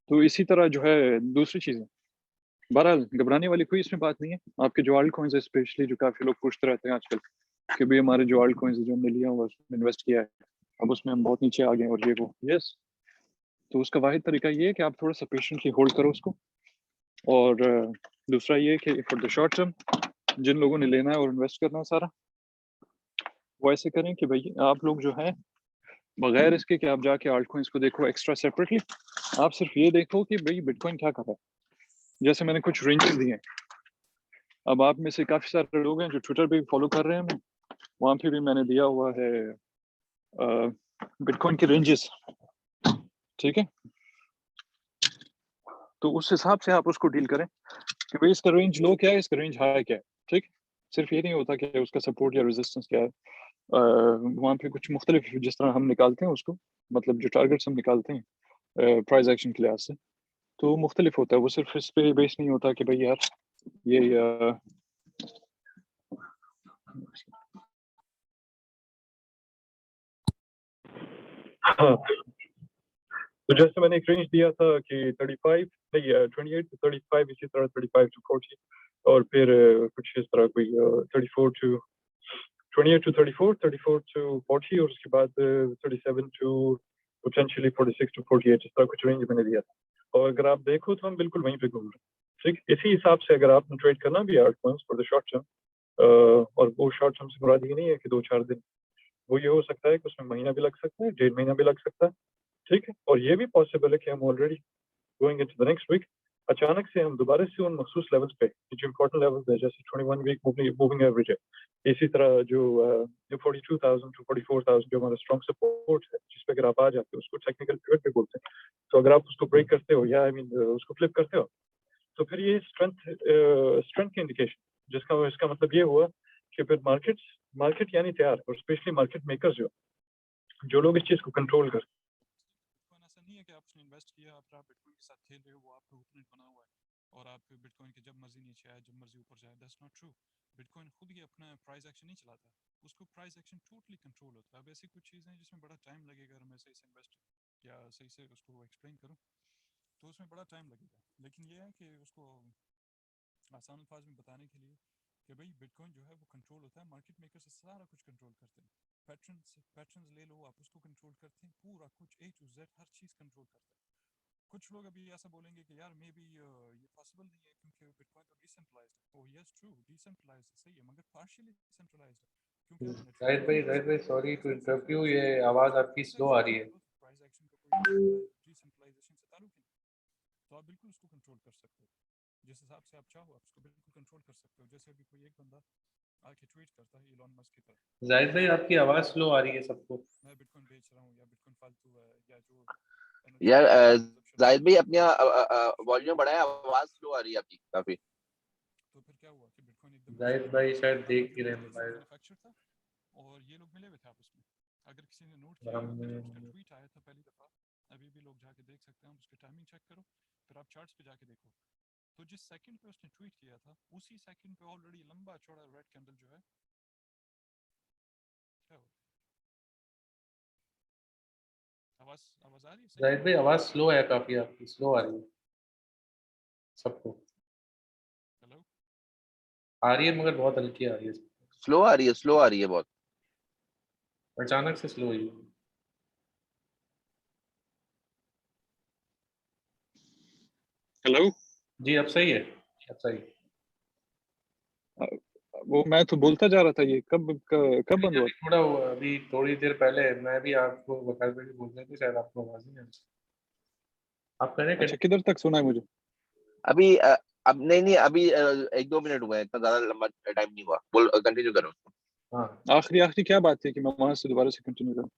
तो इसी तरह जो है दूसरी चीजें, बहरहाल घबराने वाली कोई इसमें बात नहीं है। आपके जो आल्ट कॉइन्स है स्पेशली, जो काफी लोग पूछते रहते हैं आजकल कि भाई हमारे जो आल्ट कॉइन्स जो हमने लिया हुआ उसमें इन्वेस्ट किया है, अब उसमें हम बहुत नीचे आ गए और ये वो, यस। तो उसका वाहिद तरीका ये है कि आप थोड़ा सा पेशेंटली होल्ड करो उसको, और दूसरा ये कि फॉर द शॉर्ट टर्म जिन लोगों ने लेना है और इन्वेस्ट करना है सारा, वो ऐसे करें कि भाई आप लोग जो है बगैर इसके कि आप जाके आल्ट कॉइन्स को देखो एक्स्ट्रा सेपरेटली, आप सिर्फ ये देखो कि भाई बिटकॉइन क्या कर रहा है। जैसे मैंने कुछ रेंजेस दिए हैं, अब आप में से काफी सारे लोग हैं जो ट्विटर पे भी फॉलो कर रहे हैं हमें, वहां पे भी मैंने दिया हुआ है बिटकॉइन के रेंजेस, ठीक है। तो उस हिसाब से आप उसको डील करें कि भाई इसका रेंज लो क्या है, इसका रेंज हाई क्या है, ठीक। सिर्फ ये नहीं होता कि उसका सपोर्ट या रेजिस्टेंस क्या है, वहाँ पे कुछ मुख्तलिफ, जिस तरह हम निकालते हैं उसको, मतलब जो टारगेट्स हम निकालते हैं प्राइस एक्शन के लिहाज से, तो मुख्तलिफ होता है। वो सिर्फ इस पे बेस नहीं होता कि भाई यार ये हाँ, तो जैसे मैंने एक रेंज दिया था कि 35 नहीं 28 to 35, इसी तरह 35 to 40, और फिर कुछ इस तरह कोई 34 to 28 to 34, 34 to 40, और उसके बाद 37 to potentially 46 to 48, इस तरह कुछ रेंज मैंने दिया था। और अगर आप देखो तो हम बिल्कुल वहीं पे घूम रहे हैं, ठीक। इसी हिसाब से अगर आपने ट्रेड करना भी alt coins for the short term, और वो शॉर्ट टर्म से मुराद ये नहीं है कि 2-4 दिन, वो ये हो सकता है कि उसमें महीना भी लग सकता है, 1.5 महीना भी लग सकता है, ठीक है। और ये भी पॉसिबल है कि हम already going into the next week अचानक से हम दोबारा से उन मखसूस लेवल्स पे, जो इंपॉर्टेंट लेवल्स है, जैसे 21 वीक मूविंग एवरेज है, इसी तरह जो 42,000 to 44,000 जो हमारा स्ट्रॉन्ग सपोर्ट है, जिस पे अगर आप आ जाते हो उसको टेक्निकल पिवट पे बोलते हैं, तो अगर आप उसको ब्रेक करते हो या उसको फ्लिप करते हो, तो फिर ये स्ट्रेंथ की इंडिकेशन, जिसका इसका मतलब ये हुआ कि फिर मार्केट यानी तैयार, और स्पेशली मार्केट मेकर्स जो लोग इस चीज को कंट्रोल कर, ऐसा नहीं है कि आप उसने इन्वेस्ट किया, आप बिटकॉइन के साथ खेल रहे हो, वो आपका ओपोनेंट बना हुआ है और आप बिटकॉइन के जब मर्जी नीचे आए, जब मर्जी ऊपर जाए, दैट्स नॉट ट्रू। बिटकॉइन खुद ही अपना प्राइस एक्शन नहीं चलाता, उसको प्राइस एक्शन टोटली कंट्रोल होता है। अब ऐसी कुछ चीज़ें हैं जिसमें बड़ा टाइम लगेगा, अगर मैं सही से इन्वेस्ट या सही से उसको एक्सप्लेन करूँ तो उसमें बड़ा टाइम लगेगा, लेकिन ये है कि उसको आसान अल्फाज में बताने के लिए कि भाई बिटकॉइन जो है वो कंट्रोल होता है, मार्केट मेकर से सारा कुछ कंट्रोल करते हैं। पैटर्न्स ले लो, आप उसको कंट्रोल करते हैं, पूरा कुछ A to Z her cheese control करते हैं। कुछ लोग अभी ऐसा बोलेंगे कि यार मे बी ये पॉसिबल नहीं है क्योंकि बिटकॉइन तो डिसेंट्रलाइज्ड है। ओह यस ट्रू, डिसेंट्रलाइज्ड सही है, मगर पार्शियली डिसेंट्रलाइज्ड है, क्योंकि जाहिद भाई सॉरी टू इंटरप्ट यू, ये आवाज आपकी स्लो आ रही है। प्राइस एक्शन का कोई डिसेंट्रलाइजेशन से ताल्लुक ही नहीं, तो आप बिल्कुल उसको कंट्रोल कर सकते हो जिस हिसाब से आप चाहो, आप उसको बिल्कुल कंट्रोल कर सकते हो। जैसे अभी कोई एक बंदा आके ट्वीट करता है इलॉन मस्क की तरह, जाहिद भाई आपकी आवाज स्लो आ रही है सबको। मैं बिटकॉइन बेच रहा हूँ या बिटकॉइन फालतू है या जो यार मतलब जाहिद भाई अपने वॉल्यूम बढ़ाया, आवाज स्लो आ रही है आपकी काफी। तो फिर क्या हुआ कि बिटकॉइन एकदम नीचे जाहिद आ भाई गया, शायद अब देख ही बिटकॉइन रहे पहले से मोबाइल। मैन्युफैक्चर था और ये लोग मिले हुए थे आपस में। अगर किसी ने नोट किया होगा कि जब उसका ट्वीट आया था पहली दफा, अभी भी लोग जाके देख सकते हैं, उसकी टाइमिंग चेक करो, फिर आप चार्ट्स पे जाके देखो, तो जिस सेकंड पे उसने ट्वीट किया था उसी सेकंड पे ऑलरेडी लंबा चौड़ा रेड कैंडल जो है क्या हो। आवाज आवाज आ रही है सही? जाहिद भाई आवाज स्लो है, काफी आपकी स्लो आ रही है सबको। हेलो, आ रही है मगर बहुत हल्की आ रही है, स्लो आ रही है, स्लो आ रही है बहुत। अचानक से स्लो हुई। हेलो, जी अब सही है, अब सही। वो मैं तो बोलता जा रहा था, ये कब बंद हुआ? थोड़ा अभी थोड़ी देर पहले मैं भी आपको बकायदा भी बोल रहा था, शायद आपको आवाज नहीं आ रही। आप करें अच्छा, किधर तक सुना है मुझे? अभी अब नहीं अभी 1-2 मिनट हुए हैं, इतना ज्यादा लंबा टाइम नहीं हुआ। बोल, कंटिन्यू करो। हाँ आखिरी क्या बात थी कि मैं वहां से दोबारा से कंटिन्यू करूं?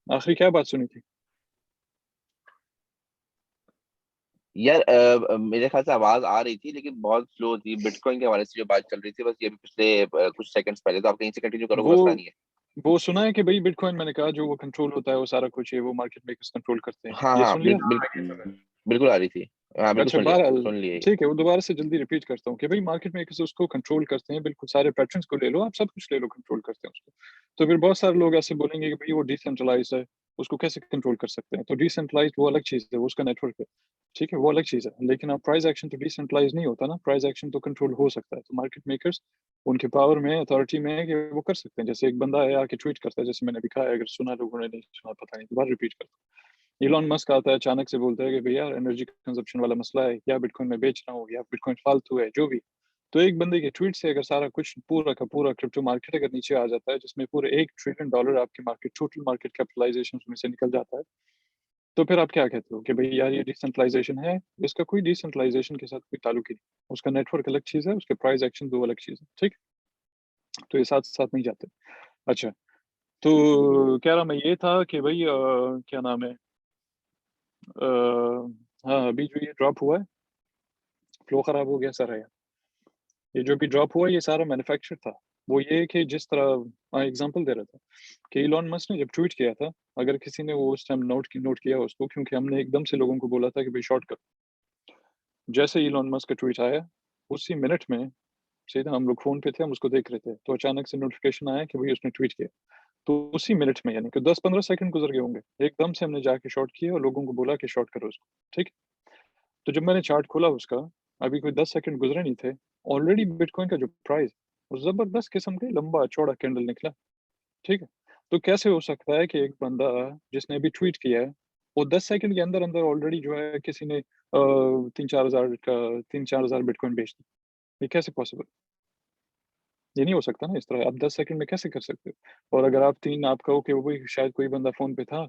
आखिरी क्या बात सुनी थी? यार मेरे ख्याल से आवाज आ रही थी लेकिन बहुत स्लो थी, बिटकॉइन के हवाले से जो बात चल रही थी बस ये भी पिछले कुछ सेकंड्स पहले, तो आप कहीं से कंटिन्यू करोगे, वो मसला नहीं है। वो सुना है कि भाई बिटकॉइन, मैंने कहा जो वो कंट्रोल होता है वो सारा कुछ है, वो मार्केट मेकर्स कंट्रोल करते हैं, हाँ ये हाँ, सुन लिया? बिल्कुल आ रही थी। हाँ बिल्कुल अच्छा, सुन लिया, बहरहाल सुन लिया ये। ठीक है, वो दोबारा से जल्दी रिपीट करता हूँ कि भाई मार्केट मेकर्स उसको कंट्रोल करते हैं, बिल्कुल सारे पैटर्न्स को ले लो, आप सब कुछ ले लो, कंट्रोल करते हैं उसको। तो फिर बहुत सारे लोग ऐसे बोलेंगे कि भाई वो डिसेंट्रलाइज है, उसको कैसे कंट्रोल कर सकते हैं? तो डिसेंट्रलाइज वो अलग चीज़ है, वो उसका नेटवर्क है, ठीक है, वो अलग चीज़ है। लेकिन अब प्राइस एक्शन तो डिसेंट्रलाइज नहीं होता ना, प्राइस एक्शन तो कंट्रोल हो सकता है। तो मार्केट मेकर्स, उनके पावर में, अथॉरिटी में है कि वो कर सकते हैं। जैसे एक बंदा है आके ट्वीट करता है, जैसे मैंने दिखा है, अगर सुना लोगों ने, नहीं सुना पता नहीं, दोबारा रिपीट करता हूँ। इलॉन मस्क आता है अचानक से बोलता है कि भैया एनर्जी कंजप्शन वाला मसला है, या बिटकॉइन में बेच रहा हूँ, या बिटकॉइन फालतू है, जो भी। तो एक बंदे के ट्वीट से अगर सारा कुछ पूरा का पूरा क्रिप्टो मार्केट अगर नीचे आ जाता है, जिसमें पूरे $1 ट्रिलियन आपकी मार्केट, टोटल मार्केट कैपिटलाइजेशन में से निकल जाता है, तो फिर आप क्या कहते हो कि भाई यार ये डिसेंट्रलाइजेशन है? इसका कोई डिसेंट्रलाइजेशन के साथ कोई ताल्लुक ही नहीं। उसका नेटवर्क अलग चीज है, उसके प्राइस एक्शन दो अलग चीज है, ठीक। तो ये साथ साथ नहीं जाते। अच्छा, तो कह रहा मैं ये था कि भाई क्या नाम है, हाँ, अभी जो ये ड्रॉप हुआ है, फ्लो खराब हो गया सारा यार। ये जो भी ड्रॉप हुआ ये सारा मैन्युफैक्चर था। वो ये कि जिस तरह एग्जांपल दे रहा था कि इलॉन मस्क ने जब ट्वीट किया था, अगर किसी ने वो उस टाइम नोट किया उसको, क्योंकि हमने एकदम से लोगों को बोला था कि भाई शॉर्ट कर। जैसे इलॉन मस्क का ट्वीट आया, उसी मिनट में सीधा हम लोग फोन पे थे, हम उसको देख रहे थे, तो अचानक से नोटिफिकेशन आया कि भाई उसने ट्वीट किया। तो उसी मिनट में, यानी कि 10-15 सेकंड गुजर गए होंगे, एकदम से हमने जाके शॉर्ट किया और लोगों को बोला कि शॉर्ट करो उसको, ठीक। तो जब मैंने चार्ट खोला उसका, अभी कोई 10 सेकंड गुजरे नहीं थे, ऑलरेडी बिटकॉइन का जो प्राइस, वो जबरदस्त किस्म के लंबा चौड़ा कैंडल निकला, ठीक है। तो कैसे हो सकता है कि एक बंदा जिसने अभी ट्वीट किया है, वो 10 सेकंड के अंदर अंदर ऑलरेडी जो है किसी ने 3-4 हजार बिटकॉइन बेच दी? ये कैसे पॉसिबल? ये नहीं हो सकता ना इस तरह, आप 10 सेकंड में कैसे कर सकते हो? और अगर आप कहो कि वो शायद कोई बंदा फोन पे था,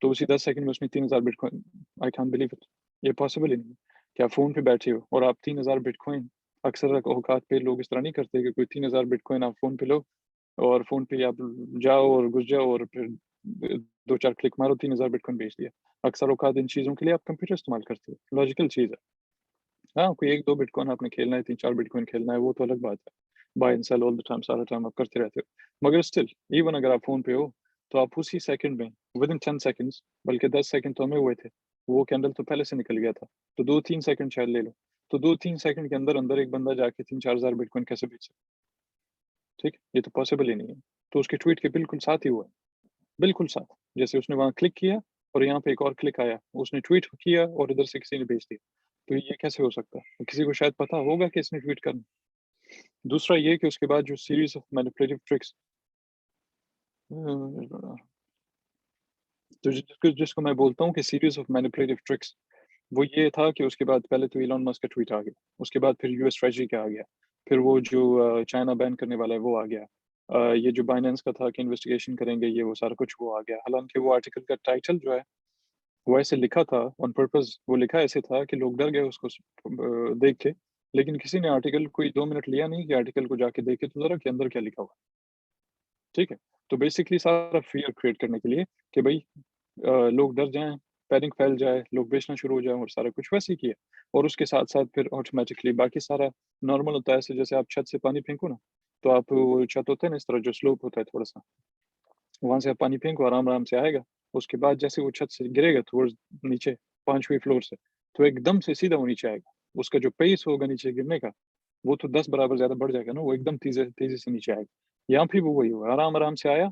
तो उसी 10 सेकंड में उसने 3,000 bitcoin, I can't believe it, ये पॉसिबल ही नहीं है कि आप फोन पे बैठे हो और आप 3,000 बिटकॉइन, अक्सर औकात पे लोग इस तरह नहीं करते कि कोई 3,000 बिटकॉइन आप फोन पे लो और फोन पे आप जाओ और घुस जाओ और फिर 2-4 क्लिक मारो, 3,000 बिटकॉइन बेच दिया। अक्सर औकात इन चीज़ों के लिए आप कंप्यूटर इस्तेमाल करते हो, लॉजिकल चीज़ है। हाँ, कोई 1-2 बिटकॉइन आपने खेलना है, 3-4 बिटकॉइन खेलना है, वो तो अलग बात है। Buy and sell all the time, सारा टाइम आप करते रहते हो। मगर स्टिल, इवन अगर आप फ़ोन पे हो, तो आप उसी सेकंड में, विदिन 10 सेकंड्स, बल्कि 10 सेकंड तो हमें हुए थे, वो कैंडल तो पहले से निकल गया था। तो 2-3 सेकंड शायद ले लो। तो 2-3 सेकंड के अंदर-अंदर एक बंदा जाके 3-4 हज़ार बिटकॉइन कैसे बेच सकता है? ठीक है? ये तो पॉसिबल ही नहीं है। तो उसके ट्वीट के बिल्कुल साथ ही हुआ है, बिल्कुल साथ। जैसे उसने वहाँ क्लिक किया और यहाँ पे एक और क्लिक आया, उसने ट्वीट किया और इधर से किसी ने भेज दिया। तो ये कैसे हो सकता है? तो किसी को शायद पता होगा कि इसने ट्वीट करना। दूसरा ये कि उसके बाद जो सीरीज़ ऑफ मैनिपुलेटिव ट्रिक्स, अ, तो जिसको जिसको मैं बोलता हूँ कि सीरीज़ ऑफ मैनिपुलेटिव ट्रिक्स, वो ये था कि उसके बाद पहले तो इलॉन मस्क का ट्वीट आ गया, उसके बाद फिर यूएस ट्रेजरी का आ गया, फिर वो जो चाइना बैन करने वाला है वो आ गया। ये जो बाइनेंस का था कि इन्वेस्टिगेशन करेंगे, ये वो सारा कुछ वो आ गया। हालाँकि वो आर्टिकल का टाइटल जो है, वो ऐसे लिखा था ऑन पर्पज़, वो लिखा ऐसे था कि लोग डर गए उसको देख के, लेकिन किसी ने आर्टिकल कोई 2 मिनट लिया नहीं कि आर्टिकल को जाके देखे तो ज़रा कि अंदर क्या लिखा हुआ है, ठीक है? तो बेसिकली सारा फ़ियर क्रिएट करने के लिए कि भई लोग डर जाएँ, पैनिक फैल जाए, लोग बेचना शुरू हो जाएँ और सारा कुछ वैसे ही किया। और उसके साथ-साथ फिर ऑटोमैटिकली बाकी सारा नॉर्मल होता है, ऐसे जैसे आप छत से पानी फेंको ना, तो आप वो छत होता है ना इस तरह जो स्लोप होता है थोड़ा-सा, वहाँ से आप पानी फेंको, आराम-आराम से आएगा। उसके बाद जैसे वो छत से गिरेगा टुवर्ड्स नीचे 5वें फ्लोर से, तो एकदम से सीधा वो नीचे आएगा। उसका जो पेस होगा नीचे गिरने का, वो तो 10 बराबर ज़्यादा बढ़ जाएगा ना, वो एकदम तेज़ी तेज़ी से नीचे आएगा। यहाँ पे भी वही हुआ, आराम-आराम से आया,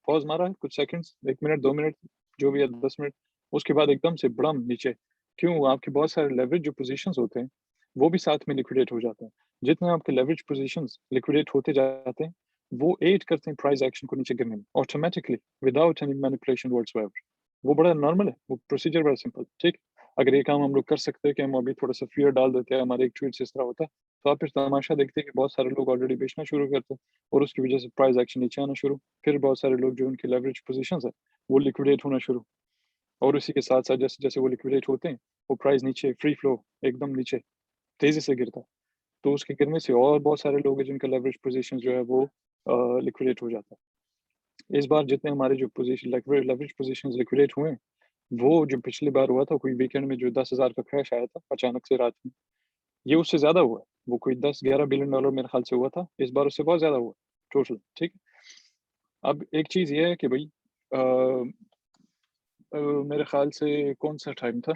पॉज़ मारा कुछ सेकंड्स, 1 मिनट, 2 मिनट, जो भी है 10 मिनट, उसके बाद एकदम से बड़म नीचे। क्यों? आपके बहुत सारे लेवरेज जो पोज़ीशंस होते हैं, वो भी साथ में लिक्विडेट हो जाते हैं। जितने आपके लेवरेज पोज़ीशंस लिक्विडेट होते जाते हैं, वो एड करते हैं प्राइस एक्शन को नीचे गिरने में, automatically, without any manipulation whatsoever. वो बड़ा नॉर्मल है, वो प्रोसीजर बड़ा सिंपल, ठीक? अगर ये काम हम लोग कर सकते हैं कि हम अभी थोड़ा-सा फ़ियर डाल देते हैं, हमारे एक ट्वीट से इस तरह होता है, तो आप फिर तमाशा देखते हैं कि बहुत सारे लोग ऑलरेडी बेचना शुरू करते हैं और उसकी वजह से प्राइस एक्शन नीचे आना शुरू। फिर बहुत सारे लोग जो उनकी लेवरेज पोज़ीशंस है, वो लिक्विडेट होना शुरू, और उसी के साथ-साथ जैसे-जैसे वो लिक्विडेट होते हैं, वो प्राइस नीचे फ्री फ्लो एकदम नीचे तेज़ी से गिरता है। तो उसके गिरने से और बहुत सारे लोग हैं जिनका लेवरेज पोज़ीशंस जो है वो लिक्विडेट हो जाता है। इस बार जितने हमारे जो पोज़ीशन लेवरेज पोज़ीशंस लिक्विडेट हुए हैं, वो जो पिछली बार हुआ था कोई वीकेंड में जो 10,000 का क्रैश आया था अचानक से रात में, ये उससे ज़्यादा हुआ है। वो कोई 10-11 बिलियन डॉलर मेरे ख्याल से हुआ था, इस बार उससे बहुत ज़्यादा हुआ टोटल, ठीक है? अब एक चीज़ ये है कि भई अ मेरे ख्याल से कौन-सा टाइम था?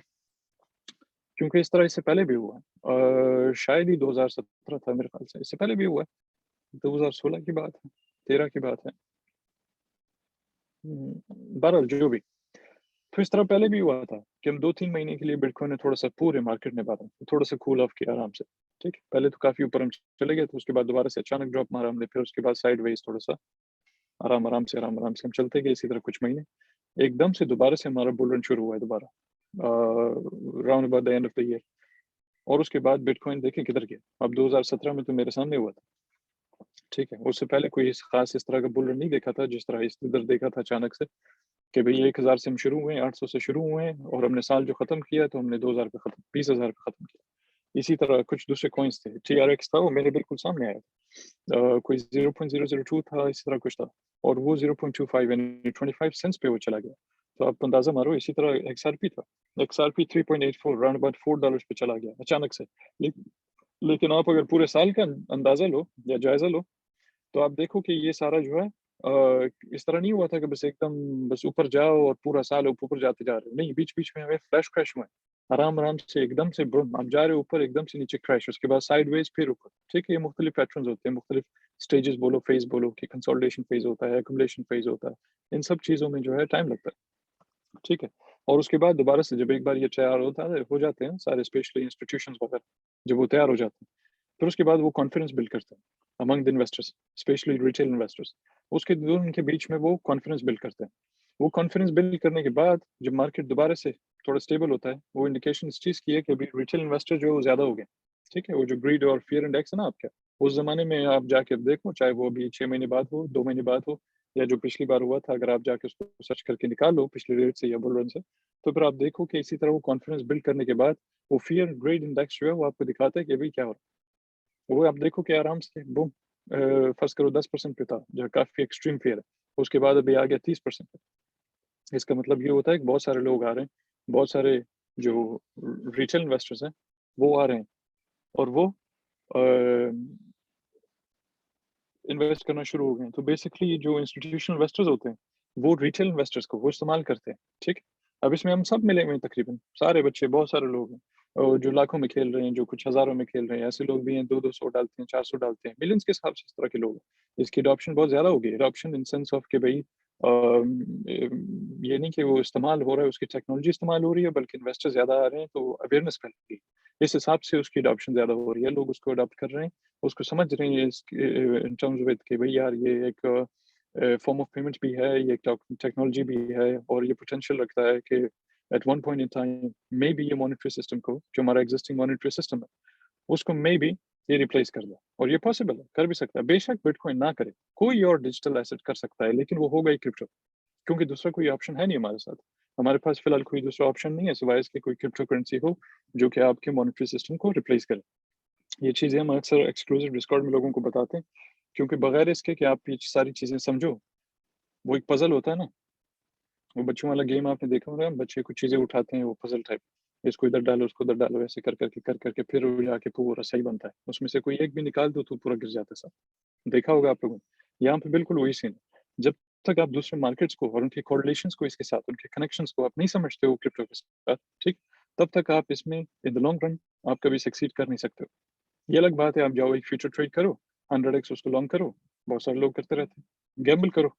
क्योंकि इस तरह इससे पहले भी हुआ है। शायद ही 2017 था मेरे ख्याल से, इससे पहले भी हुआ है। 2016 की बात है, 13 की बात है। बहरहाल जो भी। तो इस तरह पहले भी हुआ था कि हम 2-3 महीने के लिए बिटकॉइन ने थोड़ा-सा पूरे मार्केट ने मारा, थोड़ा-सा कूल ऑफ किया आराम से, ठीक है? पहले तो काफ़ी ऊपर हम चले गए थे, उसके बाद दोबारा से अचानक ड्रॉप मारा हमने, फिर उसके बाद साइडवेज़ थोड़ा-सा आराम-आराम से हम चलते गए इसी तरह कुछ महीने। एकदम से दोबारा से हमारा बुल रन शुरू हुआ है दोबारा round about the end of the year और उसके बाद बिटकॉइन देखें किधर गया। अब 2017 में तो मेरे सामने हुआ था, ठीक है? उससे पहले कोई ख़ास इस तरह का बुल रन नहीं देखा था, जिस तरह इस इधर देखा था अचानक से कि भई 1000 से हम शुरू हुए हैं, 800 से शुरू हुए हैं और हमने साल जो ख़त्म किया तो हमने 2000 पे ख़त्म 20,000 पे ख़त्म किया। इसी तरह कुछ दूसरे कॉइन्स थे, TRX था वो मेरे बिल्कुल सामने आया था। कोई 0.002 था, इसी तरह कुछ था और वो 0.25 यानी 25 सेंट्स पे वो चला गया। तो आप अंदाज़ा मारो इसी तरह XRP था। XRP 3.84 राउंड अबाउट $4 पे चला गया अचानक से। ले लेकिन आप अगर पूरे साल का अंदाज़ा लो या जायज़ा लो, तो आप देखो कि ये सारा जो है इस तरह नहीं हुआ था कि बस एकदम बस ऊपर जाओ और पूरा साल ऊपर जाते जा रहे हो। नहीं, बीच-बीच में हमें फ्लैश क्रैश हुए हैं। आराम-आराम से एकदम से बूम आप जा रहे हो ऊपर, एकदम से नीचे क्रैश, उसके बाद साइडवेज़ फिर ऊपर। ठीक है? ये मुख्तलिफ पैटर्न्स होते हैं, मुख्तलिफ स्टेजेस बोलो, फेज़ बोलो कि कंसोलिडेशन फेज़ होता है, एक्युमुलेशन फेज़ होता है। इन सब चीज़ों में जो है टाइम लगता है। ठीक है? और उसके बाद दोबारा से जब एक बार ये तैयार हो जाते हैं सारे स्पेशली इंस्टीट्यूशंस वगैरह, जब वो तैयार हो जाते हैं, फिर उसके बाद वो कॉन्फिडेंस बिल्ड करते हैं among the investors, specially retail investors. उसके दोनों के बीच में वो कॉन्फिडेंस बिल्ड करते हैं। वो कॉन्फिडेंस बिल्ड करने के बाद जब मार्केट दोबारा से थोड़ा स्टेबल होता है, वो इंडिकेशन इस चीज़ की है कि अभी रिटेल इन्वेस्टर जो है वो ज़्यादा हो गए। ठीक है? वो जो ग्रीड और फियर इंडेक्स है ना आपका, उस ज़माने में आप जाके देखो, चाहे वो अभी 6 महीने बाद हो, 2 महीने बाद हो या जो पिछली बार हुआ था, अगर आप जाके उसको सर्च करके निकालो पिछले रेट से या बुल रन से, तो फिर आप देखो कि इसी तरह वो कॉन्फिडेंस बिल्ड करने के बाद वो फियर ग्रेड इंडेक्स जो है वो आपको दिखाता है कि अभी क्या हो रहा है। वो आप देखो कि आराम से बूम फर्स्ट करो 10% पे था, जो काफ़ी एक्सट्रीम फियर है। उसके बाद अभी आ गया 30% पे। इसका मतलब ये होता है कि बहुत सारे लोग आ रहे हैं, बहुत सारे जो रिटेल इन्वेस्टर्स हैं, वो आ रहे हैं और वो अ, इन्वेस्ट करना शुरू हो गए हैं। तो बेसिकली जो इंस्टीट्यूशनल इन्वेस्टर्स होते हैं, वो रिटेल इन्वेस्टर्स को वो इस्तेमाल करते हैं, ठीक है? अब इसमें हम सब मिले हुए हैं तकरीबन, सारे बच्चे, बहुत सारे लोग हैं जो लाखों में खेल रहे हैं, जो कुछ हज़ारों में खेल रहे हैं। ऐसे लोग भी हैं 2-200 डालते हैं, 400 डालते हैं, मिलियंस के हिसाब से इस तरह के लोग हैं। इसकी अडॉप्शन बहुत ज़्यादा हो गई है, अडॉप्शन इन सेंस ऑफ कि भई ये नहीं कि वो इस्तेमाल हो रहा है, उसकी टेक्नोलॉजी इस्तेमाल हो रही है, बल्कि इन्वेस्टर ज़्यादा आ रहे हैं, तो अवेयरनेस फैल रही है। इस हिसाब से उसकी अडॉप्शन ज़्यादा हो रही है, लोग उसको अडॉप्ट कर रहे हैं। उसको समझ रहे हैं इन टर्म्स विद कि भई यार ये एक फॉर्म ऑफ पेमेंट भी है, ये टेक्नोलॉजी भी है और ये पोटेंशियल रखता है कि at one point in time may be ये मॉनेटरी सिस्टम को, जो हमारा एक्जिस्टिंग मॉनेटरी सिस्टम है, उसको मे बी ये रिप्लेस कर दे और ये पॉसिबल है, कर भी सकता है। बेशक बिटकॉइन ना करे, कोई और डिजिटल एसेट कर सकता है, लेकिन वो होगा ही क्रिप्टो, क्योंकि दूसरा कोई ऑप्शन है नहीं हमारे साथ। हमारे पास फिलहाल कोई दूसरा ऑप्शन नहीं है सिवाय इसके कोई क्रिप्टो करेंसी हो, जो कि आपके मॉनेटरी सिस्टम को रिप्लेस करे। ये चीज़ें हम अक्सर एक्सक्लूसिव डिस्कॉर्ड में लोगों को बताते हैं, क्योंकि बगैर इसके कि आप ये सारी चीज़ें समझो, वो एक पज़ल होता है ना, वो बच्चों वाला गेम आपने देखा होगा, बच्चे कुछ चीज़ें उठाते हैं वो पज़ल टाइप, इसको इधर डालो, उसको उधर डालो, ऐसे कर करके फिर वो जाके पूरा सही बनता है। उसमें से कोई एक भी निकाल दो तो पूरा गिर जाता है सब। देखा होगा आप लोगों ने। यहाँ पे बिल्कुल वही सीन है। जब तक आप दूसरे मार्केट्स को और उनके कोरिलेशंस को इसके साथ, उनके कनेक्शंस को आप नहीं समझते हो क्रिप्टो के साथ, ठीक? तब तक आप इसमें इन द लॉन्ग रन आप कभी सक्सीड कर नहीं सकते हो। ये अलग बात है आप जाओ एक फ्यूचर ट्रेड करो, 100x उसको लॉन्ग करो, बहुत सारे लोग करते रहते हैं। गैम्बल करो,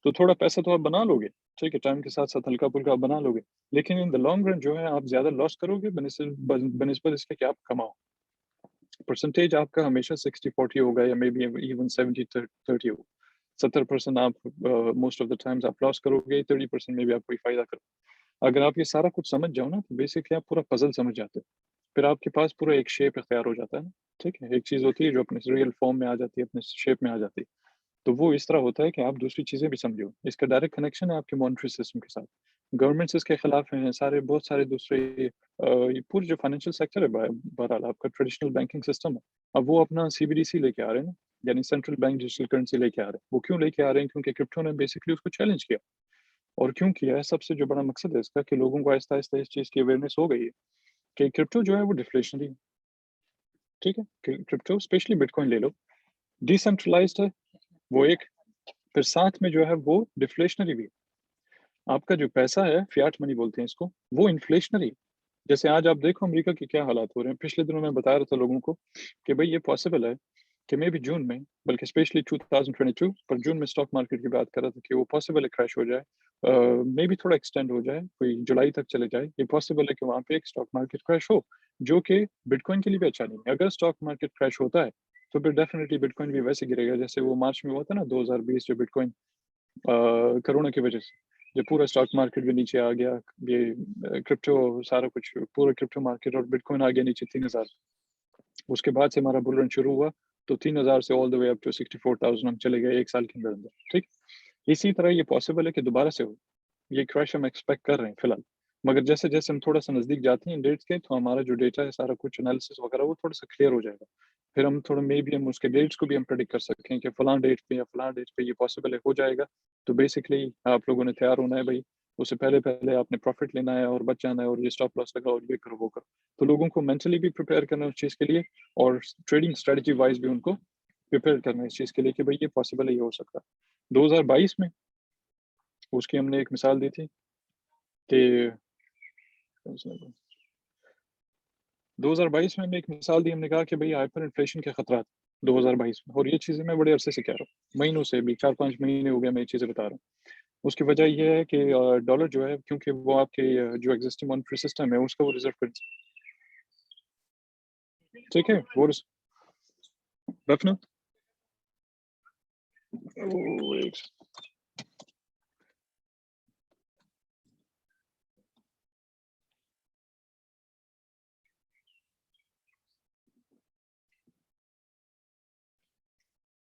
तो थोड़ा पैसा तो आप बना लोगे, ठीक है? टाइम के साथ-साथ हल्का-फुल्का आप बना लोगे। लेकिन इन द लॉन्ग रन जो है आप ज़्यादा लॉस करोगे बनिस्बत इसके कि आप कमाओ। परसेंटेज आपका हमेशा 60-40 होगा या मे बी इवन 70-30 होगा। 70% आप मोस्ट ऑफ द टाइम्स आप लॉस करोगे, 30% में भी आप कोई फ़ायदा करोगे। अगर आप ये सारा कुछ समझ जाओ ना, तो बेसिकली आप पूरा पज़ल समझ जाते हो। फिर आपके पास पूरा एक शेप इख्तियार हो जाता है ना, ठीक है? एक चीज़ होती है जो अपने रियल फॉर्म में आ जाती है, अपने शेप में आ जाती है। तो वो इस तरह होता है कि आप दूसरी चीज़ें भी समझो। इसका डायरेक्ट कनेक्शन है आपके मॉनेटरी सिस्टम के साथ। गवर्नमेंट्स इसके खिलाफ हैं, सारे बहुत सारे दूसरे ये पूरे जो फाइनेंशियल सेक्टर है बहरहाल आपका ट्रेडिशनल बैंकिंग सिस्टम है, अब वो अपना सीबीडीसी लेके आ रहे हैं ना, यानी सेंट्रल बैंक डिजिटल करेंसी लेके आ रहे हैं। वो क्यों लेके आ रहे हैं? क्योंकि क्रिप्टो ने बेसिकली उसको चैलेंज किया। और क्यों किया है, सबसे जो बड़ा मकसद है इसका कि लोगों को आहिस्ता आहिस्ता इस चीज़ की अवेयरनेस हो गई है कि क्रिप्टो जो है वो डिफ्लेशनरी है, ठीक है? क्रिप्टो स्पेशली बिटकॉइन ले लो, डिसेंट्रलाइज्ड है वो एक, फिर साथ में जो है वो डिफ्लेशनरी भी है। आपका जो पैसा है, फियाट मनी बोलते हैं इसको, वो इन्फ्लेशनरी है। जैसे आज आप देखो अमेरिका के क्या हालात हो रहे हैं। पिछले दिनों मैं बता रहा था लोगों को कि भाई ये पॉसिबल है कि मे बी जून में, बल्कि स्पेशली 2022, पर जून में स्टॉक मार्केट की बात कर रहा था कि वो पॉसिबल है क्रैश हो जाए, मे बी थोड़ा एक्सटेंड हो जाए, कोई जुलाई तक चले जाए। ये पॉसिबल है कि वहाँ पे एक स्टॉक मार्केट क्रैश हो, जो कि बिटकॉइन के लिए भी अच्छा नहीं है। अगर स्टॉक मार्केट क्रैश होता है तो फिर डेफिनेटली बिटकॉइन भी वैसे गिरेगा जैसे वो मार्च में हुआ था ना 2020, जो बिटकॉइन कोरोना की वजह से जब पूरा स्टॉक मार्केट भी नीचे आ गया, ये क्रिप्टो सारा कुछ, पूरा क्रिप्टो मार्केट और बिटकॉइन आ गया नीचे 3000। उसके बाद से हमारा बुल रन शुरू हुआ, तो 3000 से all the way up to 64,000 हम चले गए एक साल के अंदर अंदर, ठीक। इसी तरह ये पॉसिबल है कि दोबारा से हो, ये क्रैश हम एक्सपेक्ट कर रहे हैं फिलहाल। मगर जैसे जैसे हम थोड़ा सा नजदीक जाते हैं डेट्स के, तो हमारा जो डेटा है सारा कुछ एनालिसिस वगैरह वो थोड़ा सा क्लियर हो जाएगा। फिर हम थोड़ा मे बी हम उसके डेट्स को भी हम प्रेडिक्ट कर सकते हैं कि फलां डेट पे या फलां डेट पे ये पॉसिबल है, हो जाएगा। तो बेसिकली आप लोगों ने तैयार होना है भाई, उससे पहले पहले आपने प्रॉफिट लेना है और बच जाना है, और ये स्टॉप लॉस लगाओ और ये करो वो करो। तो लोगों को मेंटली भी प्रिपेयर करना है उस चीज़ के लिए, और ट्रेडिंग स्ट्रेटजी वाइज भी उनको प्रिपेयर करना है इस चीज़ के लिए कि भाई ये पॉसिबल है, ये हो सकता है। 2022 में उसकी हमने एक मिसाल दी थी कि 2022 में हमने एक मिसाल दी, हमने कहा कि भाई हाइपर इन्फ्लेशन के खतरा 2022 में, और ये चीज़ें मैं बड़े अरसे से कह रहा हूँ, महीनों से भी 4-5 महीने हो गए मैं ये चीज़ें बता रहा हूँ। उसकी वजह ये है कि डॉलर जो है, क्योंकि वो आपके जो एग्जिस्टिंग मॉनेटरी सिस्टम है उसका वो रिजर्व करेंसी, ठीक है, वो रखना।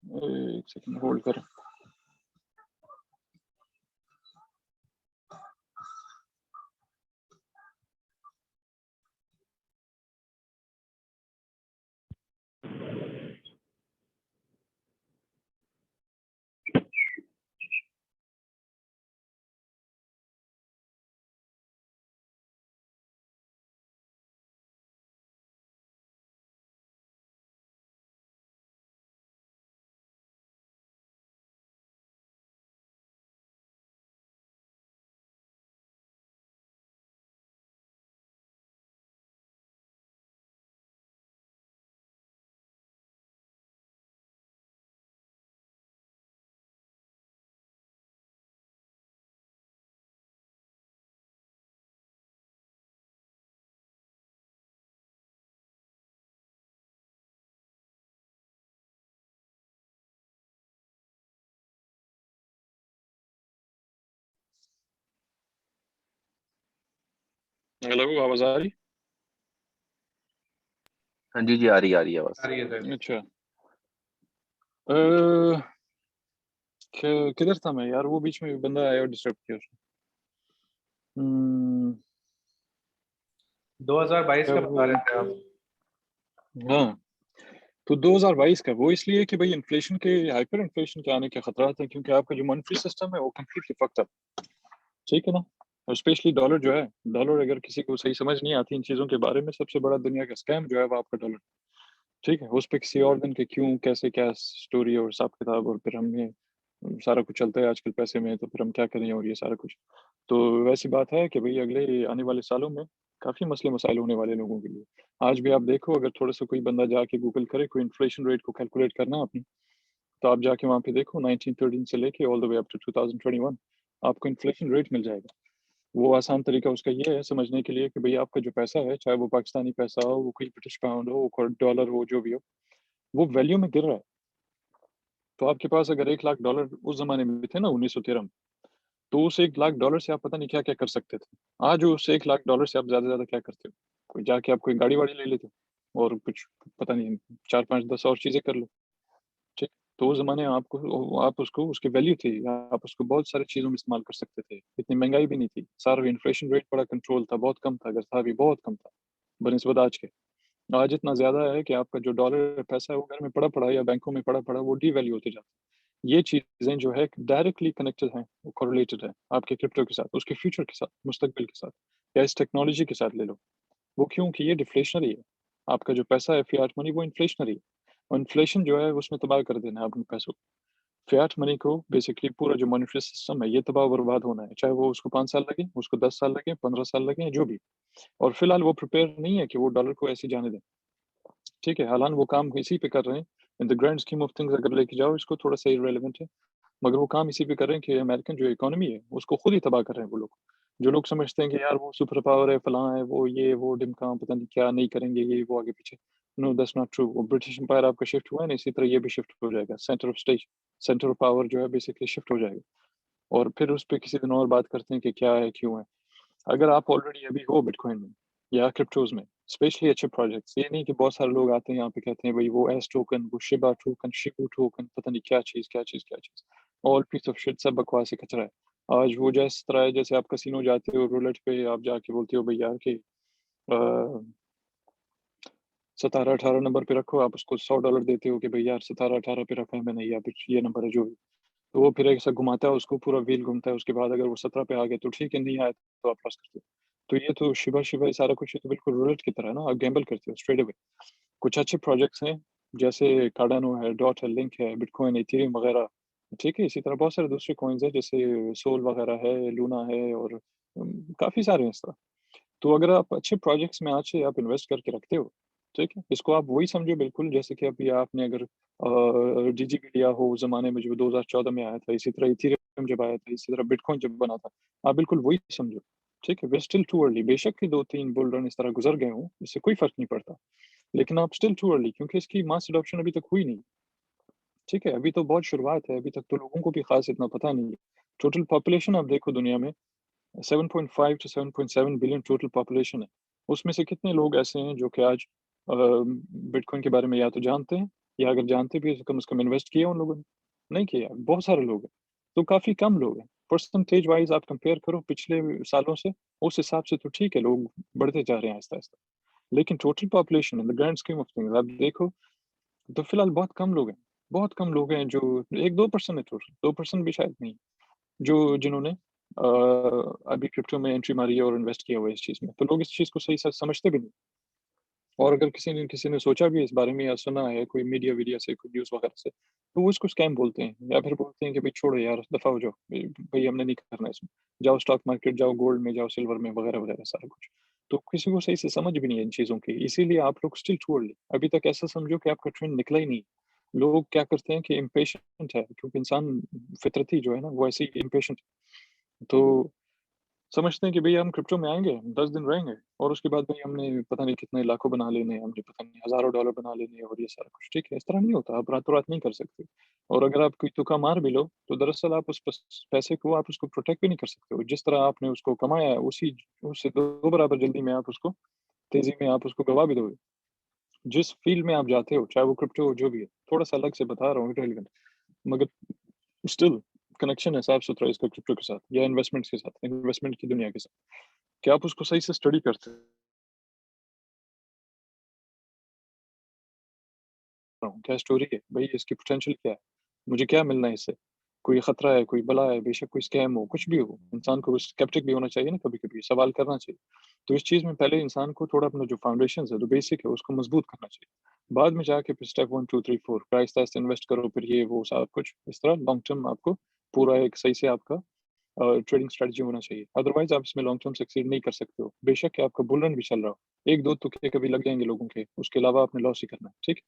एक सेकंड होल्ड कर। हेलो, आवाज आ रही? हाँ जी, जी, आ रही है आ आवाज़। रही है सर। अच्छा, किधर था मैं यार? वो बीच में बंदा आया और डिस्टर्ब किया उसने। 2022 क्या का वो, बता रहे थे आप। हाँ, तो 2022 का वो इसलिए कि भाई इन्फ्लेशन के, हाइपर इन्फ्लेशन के आने के खतरात हैं, क्योंकि आपका जो मॉनेटरी सिस्टम है वो कम्प्लीटली फक्ड अप, ठीक है ना। और स्पेशली डॉलर जो है, डॉलर अगर किसी को सही समझ नहीं आती इन चीज़ों के बारे में, सबसे बड़ा दुनिया का स्कैम जो है वो आपका डॉलर, ठीक है। उस पर किसी और दिन के क्यों कैसे क्या स्टोरी और हिसाब किताब, और फिर हमने सारा कुछ चलता है आजकल पैसे में, तो फिर हम क्या करें और ये सारा कुछ। तो वैसी बात है कि भाई अगले आने वाले सालों में काफ़ी मसले मसाइल होने वाले लोगों के लिए। आज भी आप देखो, अगर थोड़ा सा कोई बंदा जाके गूगल करे कोई इन्फ्लेशन रेट को कैलकुलेट करना आपने, तो आप जाके वहाँ पे देखो 1913 से लेके all the way up to 2021 आपको इन्फ्लेशन रेट मिल जाएगा। वो आसान तरीका उसका ये है समझने के लिए कि भाई आपका जो पैसा है, चाहे वो पाकिस्तानी पैसा हो, वो कोई ब्रिटिश पाउंड हो, वो डॉलर हो, जो भी हो, वो वैल्यू में गिर रहा है। तो आपके पास अगर 1 लाख डॉलर उस जमाने में थे ना 1913 में, तो उस 1 लाख डॉलर से आप पता नहीं क्या क्या कर सकते थे। आज उस 1 लाख डॉलर से आप ज्यादा से ज्यादा क्या करते हो? कोई जाके आप कोई गाड़ी वाड़ी ले लेते हो, और कुछ पता नहीं 4 5 10 और चीजें कर लो, ठीक। तो उस जमाने में आपको, आप उसको, उसकी वैल्यू थी, आप उसको बहुत सारी चीजों में इस्तेमाल कर सकते थे, इतनी महंगाई भी नहीं थी, सारा इन्फ्लेशन रेट बड़ा कंट्रोल था, बहुत कम था, अगर था भी बहुत कम था बनिस्बत आज के। आज इतना ज्यादा है कि आपका जो डॉलर पैसा है वो घर में पड़ा पड़ा या बैंकों में पड़ा पड़ा वो डी वैल्यू होते जाता है। ये चीज़ें जो है डायरेक्टली कनेक्टेड हैं, वो कोरिलेटेड है आपके क्रिप्टो के साथ, उसके फ्यूचर के साथ, मुस्तकबिल के साथ या इस टेक्नोलॉजी के साथ ले लो। वो क्यों कि ये डिफ्लेशनरी है। आपका जो पैसा है फिएट मनी वो इन्फ्लेशनरी है और इन्फ्लेशन जो है उसने तबाह कर देना है अपने पैसों को। फिएट मनी को बेसिकली पूरा जो मॉनेटरी सिस्टम है ये तबाह-बर्बाद होना है, चाहे वो उसको 5 साल लगे, उसको 10 साल लगे, 15 साल लगे, जो भी। और फिलहाल वो प्रिपेयर नहीं है कि वो डॉलर को ऐसे ही जाने दें। ठीक है, हालाँकि वो काम इसी पे कर रहे हैं। इन the grand scheme of things अगर लेके जाओ इसको थोड़ा सा इर्रेलेवेंट है, मगर वो काम इसी पे कर रहे हैं कि अमेरिकन जो इकोनॉमी है, उसको खुद ही तबाह कर रहे हैं वो लोग। जो लोग समझते हैं कि यार वो सुपर पावर है, फलाँ है, वो ये, वो ढिमका पता नहीं क्या नहीं करेंगे, ये वो आगे-पीछे। No that's not true. वो ब्रिटिश एम्पायर आपका शिफ्ट हुआ है ना, इसी तरह ये भी शिफ्ट हो जाएगा। सेंटर ऑफ पावर जो है बेसिकली शिफ्ट हो जाएगा और फिर उस पे किसी दिन और बात करते हैं कि क्या है, क्यों है। अगर आप ऑलरेडी अभी हो बिटकॉइन में या क्रिप्टोज़ में, स्पेशली अच्छे प्रोजेक्ट्स, ये नहीं कि बहुत सारे लोग आते हैं यहाँ पे कहते हैं भई वो एस टोकन, वो शिबा टोकन, शिबू टोकन, पता नहीं क्या चीज़, क्या चीज़, क्या चीज़। ऑल पीस ऑफ शिट, सब बकवास है, कचरा है। आज वो जिस तरह है जैसे आप कसिनो जाते हो, रूलेट पे आप जाके बोलते हो भई यार कि 17-18 नंबर पे रखो, आप उसको $100 देते हो कि भई यार 17-18 पे रखा है मैंने या फिर ये नंबर है जो भी। तो वो फिर ऐसा घुमाता है उसको, पूरा व्हील घूमता है, उसके बाद अगर वो 17 पे आ गए तो ठीक है, नहीं आया तो आप लॉस करते हो। तो ये तो शिबा-शिबा ये सारा कुछ ये तो बिल्कुल रूलेट की तरह है ना, आप गैम्बल करते हो स्ट्रेट अवे। कुछ अच्छे प्रोजेक्ट्स हैं, जैसे कार्डानो है, डॉट है, लिंक है, बिटकॉइन, इथेरियम वगैरह, ठीक है? इसी तरह बहुत सारे दूसरे कॉइन्स हैं, जैसे सोल वगैरह है, लूना है और काफ़ी सारे हैं इस तरह। तो अगर आप अच्छे प्रोजेक्ट्स में आज से आप इन्वेस्ट करके रखते हो, ठीक है? इसको आप वही समझो बिल्कुल जैसे कि अभी आपने अगर जीजीबी लिया हो उस ज़माने में जो 2014 में आया था, इसी तरह इथेरियम जब आया था, इसी तरह बिटकॉइन जब बना था, आप बिल्कुल वही समझो, ठीक है? We are still too early बेशक ही 2-3 बुल रन इस तरह गुज़र गए हों, इससे कोई फ़र्क नहीं पड़ता। लेकिन आप स्टिल टू अर्ली क्योंकि इसकी मास एडॉप्शन अभी तक हुई नहीं, ठीक है? अभी तो बहुत शुरुआत है, अभी तक तो लोगों को भी ख़ास इतना पता नहीं है। टोटल पॉपुलेशन आप देखो दुनिया में 7.5 टू 7.7 बिलियन टोटल पॉपुलेशन है। उसमें से कितने लोग ऐसे हैं जो कि आज बिटकॉइन के बारे में या तो जानते हैं या अगर जानते भी हैं तो कम से कम इन्वेस्ट किया उन लोगों ने? नहीं किया, बहुत सारे लोग हैं। तो काफ़ी कम लोग हैं। परसेंटेज वाइज़ आप कंपेयर करो पिछले सालों से, उस हिसाब से तो ठीक है, लोग बढ़ते जा रहे हैं आहिस्ता-आहिस्ता। लेकिन total population in the grand scheme of things आप देखो, तो फिलहाल बहुत कम लोग हैं। बहुत कम लोग हैं जो 1-2% है टोटल, 2% भी शायद नहीं। जो जिन्होंने अभी क्रिप्टो में एंट्री मारी है और इन्वेस्ट किया हुआ है इस चीज़ में। तो लोग इस चीज़ को सही से समझते भी नहीं और अगर किसी ने सोचा भी है इस बारे में या सुना है कोई मीडिया-वीडिया से, कोई न्यूज़ वगैरह से, तो वो इसको स्कैम बोलते हैं या फिर बोलते हैं कि भई छोड़ो यार, दफ़ा हो जाओ, भई हमने नहीं करना इसमें। जाओ स्टॉक मार्केट, जाओ गोल्ड में, जाओ सिल्वर में वगैरह-वगैरह सारा कुछ। तो किसी को सही से समझ भी नहीं है इन चीज़ों की, इसीलिए आप लोग स्टिल टू अर्ली अभी तक ऐसा समझो कि आपका ट्रेंड निकला ही नहीं। लोग क्या करते हैं कि इम्पेशेंट है क्योंकि इंसान फितरती जो है ना, वो ऐसे ही इम्पेशेंट तो समझते हैं कि भई हम क्रिप्टो में आएँगे, 10 दिन रहेंगे और उसके बाद भई हमने पता नहीं कितने लाखों बना लेने हैं, हमने पता नहीं हज़ारों डॉलर बना लेने हैं और ये सारा कुछ, ठीक है? इस तरह नहीं होता, आप रातों-रात नहीं कर सकते और अगर आप कोई तुक्का मार भी लो, तो दरअसल आप उस पैसे को आप उसको प्रोटेक्ट भी नहीं कर सकते हो। जिस तरह आपने उसको कमाया है, उसी उससे 2 बराबर जल्दी में आप उसको तेज़ी में आप उसको गँवा भी दोगे। जिस फ़ील्ड में आप जाते हो, चाहे वो क्रिप्टो हो, जो भी है, थोड़ा-सा अलग से बता रहा हूँ इररिलेवेंट मगर स्टिल कनेक्शन है साफ-सुथरा इसका क्रिप्टो के साथ या इन्वेस्टमेंट्स के साथ, इन्वेस्टमेंट की दुनिया के साथ। कि आप उसको सही से स्टडी करते हो, क्या स्टोरी है, भई इसकी पोटेंशियल क्या है? मुझे क्या मिलना है इससे? कोई खतरा है, कोई बला है, बेशक कोई स्कैम हो, कुछ भी हो, इंसान को स्केप्टिक भी होना चाहिए ना कभी-कभी, सवाल करना चाहिए। तो इस चीज़ में पहले इंसान को थोड़ा अपना जो फाउंडेशंस है, जो बेसिक है, उसको मज़बूत करना चाहिए। बाद में जाके फिर स्टेप 1, 2, 3, 4 फिर आहिस्ता-आहिस्ता इन्वेस्ट करो, फिर ये वो सारा कुछ, इस तरह लॉन्ग टर्म आपको पूरा एक सही से आपका ट्रेडिंग स्ट्रैटेजी होना चाहिए। अदरवाइज़ आप इसमें लॉन्ग टर्म सक्सीड नहीं कर सकते हो। बेशक आपका बुल रन भी चल रहा हो, 1-2 तुक्के कभी लग जाएँगे लोगों के, उसके अलावा आपने लॉस ही करना है, ठीक?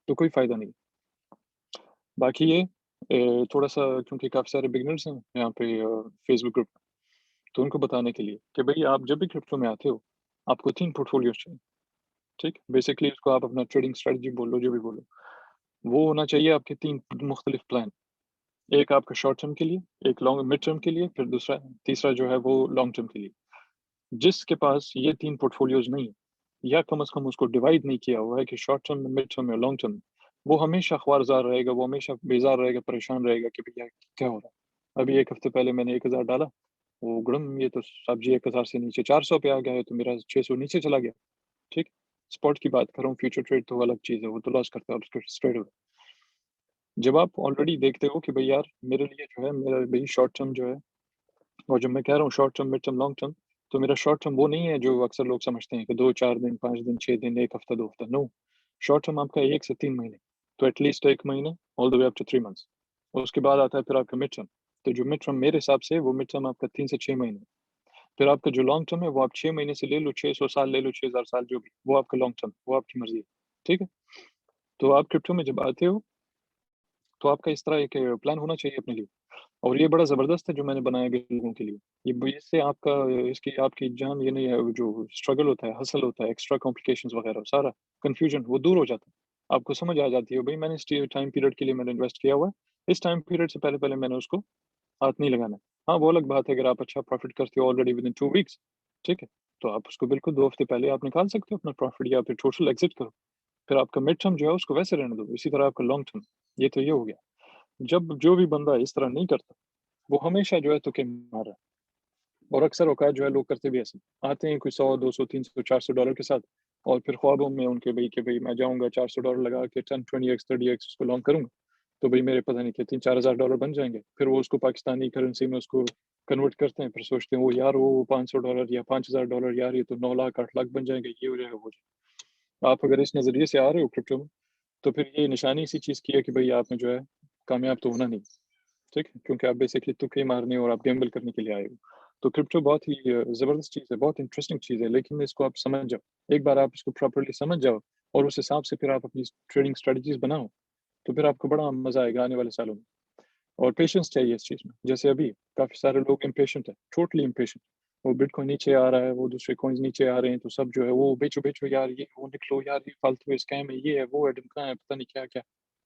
तो कोई फ़ायदा नहीं। बाकी ये थोड़ा-सा क्योंकि काफ़ी सारे बिगिनर्स हैं यहाँ पे फेसबुक ग्रुप में, तो उनको बताने के लिए कि भई आप जब भी क्रिप्टो में आते हो, आपको 3 पोर्टफोलियोज़ चाहिए, ठीक? बेसिकली इसको आप अपना ट्रेडिंग स्ट्रैटेजी बोल लो, जो भी बोलो। वो होना चाहिए आपके 3 मुख्तलिफ प्लान। एक आपका शॉर्ट टर्म के लिए, एक लॉन्ग मिड टर्म के लिए, फिर तीसरा जो है वो लॉन्ग टर्म के लिए। जिसके पास ये 3 पोर्टफोलियोज़ नहीं है, या कम से कम उसको डिवाइड नहीं किया हुआ है कि शॉर्ट टर्म, मिड टर्म या लॉन्ग टर्म, वो हमेशा ख्वारज़ार रहेगा, वो हमेशा बेज़ार रहेगा, परेशान रहेगा कि भैया क्या हो रहा है? अभी 1 हफ्ते पहले मैंने 1000 डाला, वो गुड़म ये तो सब्ज़ी 1000 से नीचे 400 पे आ गया है, तो मेरा 600 नीचे चला गया, ठीक? स्पॉट की बात कर रहा हूँ, फ्यूचर ट्रेड तो अलग चीज़ है, वो तो लॉस करता है आप उसको स्ट्रेट अवे। जब आप ऑलरेडी देखते हो कि भाई यार मेरे लिए जो है मेरा भाई शॉर्ट टर्म जो है, और जब मैं कह रहा हूँ short term, mid term, long term, तो मेरा शॉर्ट टर्म वो नहीं है जो अक्सर लोग समझते हैं कि 2-4 दिन, 5 दिन, 6 दिन, 1 हफ्ता, 2 हफ्ता। नो, शॉर्ट टर्म आपका 1 से 3 महीने, तो एटलीस्ट 1 महीने all the way up to 3 months. उसके बाद आता है फिर आपका मिड टर्म। तो जो मिड टर्म मेरे हिसाब से वो मिड टर्म आपका 3 से 6 महीने। फिर आपका जो लॉन्ग टर्म है वो आप 6 महीने से ले लो, 600 साल ले लो, 6000 साल, जो भी, वो आपका लॉन्ग टर्म, वो आपकी मर्ज़ी है। ठीक है? तो आप क्रिप्टो में जब आते हो, तो आपका इस तरह एक प्लान होना चाहिए अपने लिए। और ये बड़ा ज़बरदस्त है जो मैंने बनाया है लोगों के लिए। इससे आपका इसकी आपकी जान ये नहीं है, वो जो स्ट्रगल होता है, हसल होता है, एक्स्ट्रा कॉम्प्लिकेशंस वगैरह, सारा कन्फ्यूजन वो दूर हो जाता है। आपको समझ आ जाती है, भई मैंने इस टाइम पीरियड के लिए मैंने इन्वेस्ट किया हुआ है, इस टाइम पीरियड से पहले-पहले मैंने उसको हाथ नहीं लगाना है। हाँ, वो अलग बात है अगर आप अच्छा प्रॉफ़िट करते हो ऑलरेडी विदिन 2 वीक्स, ठीक है? तो आप उसको बिल्कुल 2 हफ्ते पहले आप निकाल सकते हो अपना प्रॉफ़िट, या फिर टोटल एक्ज़िट करो। फिर आपका मिड टर्म जो है उसको वैसे रहने दो, इसी तरह आपका लॉन्ग टर्म। ये तो ये हो गया। जब जो भी बंदा इस तरह नहीं करता, वो हमेशा जो है तुक्के मार रहा है। और अक्सर औकात जो है लोग करते भी ऐसे हैं। आते हैं कोई 100, 200, 300, $400 के साथ, और फिर ख्वाबों में उनके भई कि भई मैं जाऊँगा $400 लगा के 10, 20x, 30x उसको लॉन्ग करूँगा, तो भई मेरे पता नहीं कितने $4,000 बन जाएँगे। फिर वो उसको पाकिस्तानी करेंसी में उसको कन्वर्ट करते हैं, फिर सोचते हैं वो यार वो $500 या $5,000 यार ये तो 9 लाख, 8 लाख बन जाएँगे, ये हो जाएगा, वो हो जाएगा। आप अगर इस नज़रिए से आ रहे हो क्रिप्टो में, तो फिर ये निशानी इसी चीज़ की है कि भई आपने जो है कामयाब तो होना नहीं। ठीक है? क्योंकि आप बेसिकली तुक्के मारने और आप गैम्बल करने के लिए आए हो। तो क्रिप्टो बहुत ही ज़बरदस्त चीज़ है, बहुत इंटरेस्टिंग चीज़ है, लेकिन इसको आप समझ जाओ। एक बार आप इसको प्रॉपर्ली समझ जाओ और उस हिसाब से फिर आप अपनी ट्रेडिंग स्ट्रैटेजीज़ बनाओ, तो फिर आपको बड़ा मज़ा आएगा आने वाले सालों में। और पेशेंस चाहिए इस चीज़ में। जैसे अभी काफ़ी सारे लोग इम्पेशेंट हैं, टोटली इम्पेशेंट। वो बिटकॉइन नीचे आ रहा है, वो दूसरे कॉइन्स नीचे आ रहे हैं, तो सब जो है वो बेचो, बेचो यार, ये वो निकलो यार, ये फालतू है, स्कैम है, ये है, वो है, ढिमका है, पता नहीं क्या-क्या।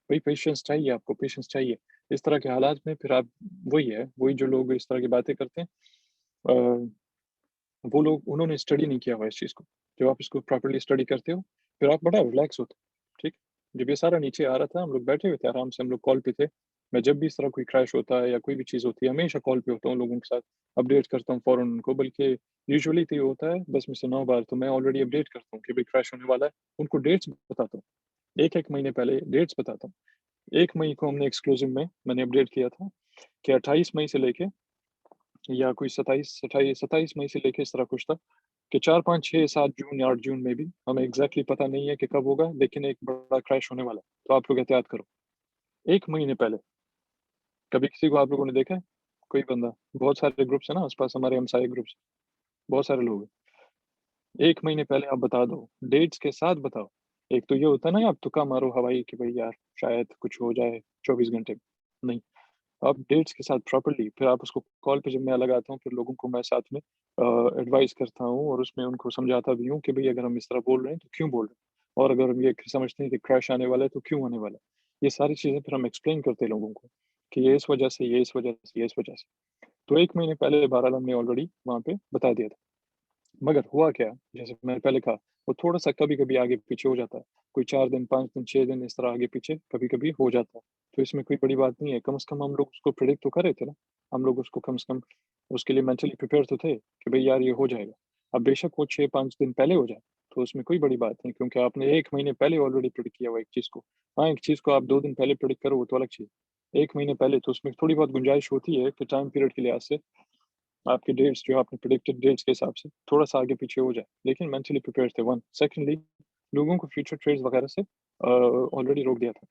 भाई पेशेंस चाहिए आपको, पेशेंस चाहिए। इस तरह के हालात में फिर आप वही है, वही जो लोग इस तरह की बातें करते हैं, अ, वो लोग उन्होंने स्टडी नहीं किया हुआ इस चीज़ को। जब आप इसको प्रॉपर्ली स्टडी करते हो, फिर आप बड़ा रिलैक्स होते हो, ठीक? जब ये सारा नीचे आ रहा था, हम लोग बैठे हुए थे आराम से, हम लोग कॉल पे थे। मैं जब भी इस तरह कोई क्रैश होता है या कोई भी चीज़ होती है, हमेशा कॉल पे होता हूँ लोगों के साथ, अपडेट करता हूँ फ़ौरन उनको, बल्कि यूजुअली तो ये होता है 10 में से 9 बार तो मैं ऑलरेडी अपडेट करता हूँ कि भई क्रैश होने वाला है। उनको डेट्स बताता हूँ, 1-1 महीने पहले डेट्स बताता हूँ। 1 मई को हमने एक्सक्लूसिव में मैंने अपडेट किया था कि 28 मई से लेके, या कोई 27 मई से लेके इस तरह कुछ था, कि 4, 5, 6, 7 जून या 8 जून में भी, हमें एग्ज़ैक्टली पता नहीं है कि कब होगा, लेकिन एक बड़ा क्रैश होने वाला है, तो आप लोग एहतियात करो। 1 महीने पहले, कभी किसी को आप लोगों ने देखा है? कोई बंदा, बहुत सारे ग्रुप्स हैं ना आस-पास, हमारे हमसाये ग्रुप्स, बहुत सारे लोग हैं। 1 महीने पहले आप बता दो, डेट्स के साथ बताओ। एक तो ये होता है ना, आप तुक्का मारो हवाई कि भई यार शायद कुछ हो जाए 24 घंटे में, नहीं। आप डेट्स के साथ प्रॉपर्ली, फिर आप उसको कॉल पे जब मैं लगाता हूँ, फिर लोगों को मैं साथ में एडवाइस करता हूँ और उसमें उनको समझाता भी हूँ कि भई अगर हम इस तरह बोल रहे हैं, तो क्यों बोल रहे हैं? और अगर हम ये समझते हैं कि क्रैश आने वाला है, तो क्यों आने वाला है? ये सारी चीज़ें फिर हम एक्सप्लेन करते हैं लोगों को कि ये इस वजह से, ये इस वजह से, ये इस वजह से। तो 1 महीने पहले बहरहाल हमने ऑलरेडी वहाँ पे बता दिया था। मगर हुआ क्या, जैसे मैंने पहले कहा, वो थोड़ा-सा कभी-कभी आगे-पीछे हो जाता है। कोई 4 दिन, 5 दिन, 6 दिन इस तरह आगे-पीछे कभी-कभी हो जाता है। तो इसमें कोई बड़ी बात नहीं है, कम से कम हम लोग उसको प्रेडिक्ट तो कर रहे थे ना। हम लोग उसको कम से कम उसके लिए मेंटली प्रिपेयर तो थे कि भई यार ये हो जाएगा। अब बेशक वो 6-5 दिन पहले हो जाए, तो उसमें कोई बड़ी बात नहीं, क्योंकि आपने 1 महीने पहले ऑलरेडी प्रेडिक्ट किया हुआ है एक चीज़ को। हाँ, एक चीज़ को आप 2 दिन पहले प्रेडिक्ट करो वो तो अलग चीज़ है। 1 महीने पहले तो उसमें थोड़ी बहुत गुंजाइश होती है कि टाइम पीरियड के लिहाज से आपके डेट्स जो आपने प्रेडिक्टेड डेट्स के हिसाब से थोड़ा-सा आगे-पीछे हो जाए, लेकिन मेंटली प्रिपेयर्ड थे 1। सेकंडली, लोगों को फ्यूचर ट्रेड्स वगैरह से ऑलरेडी रोक दिया था,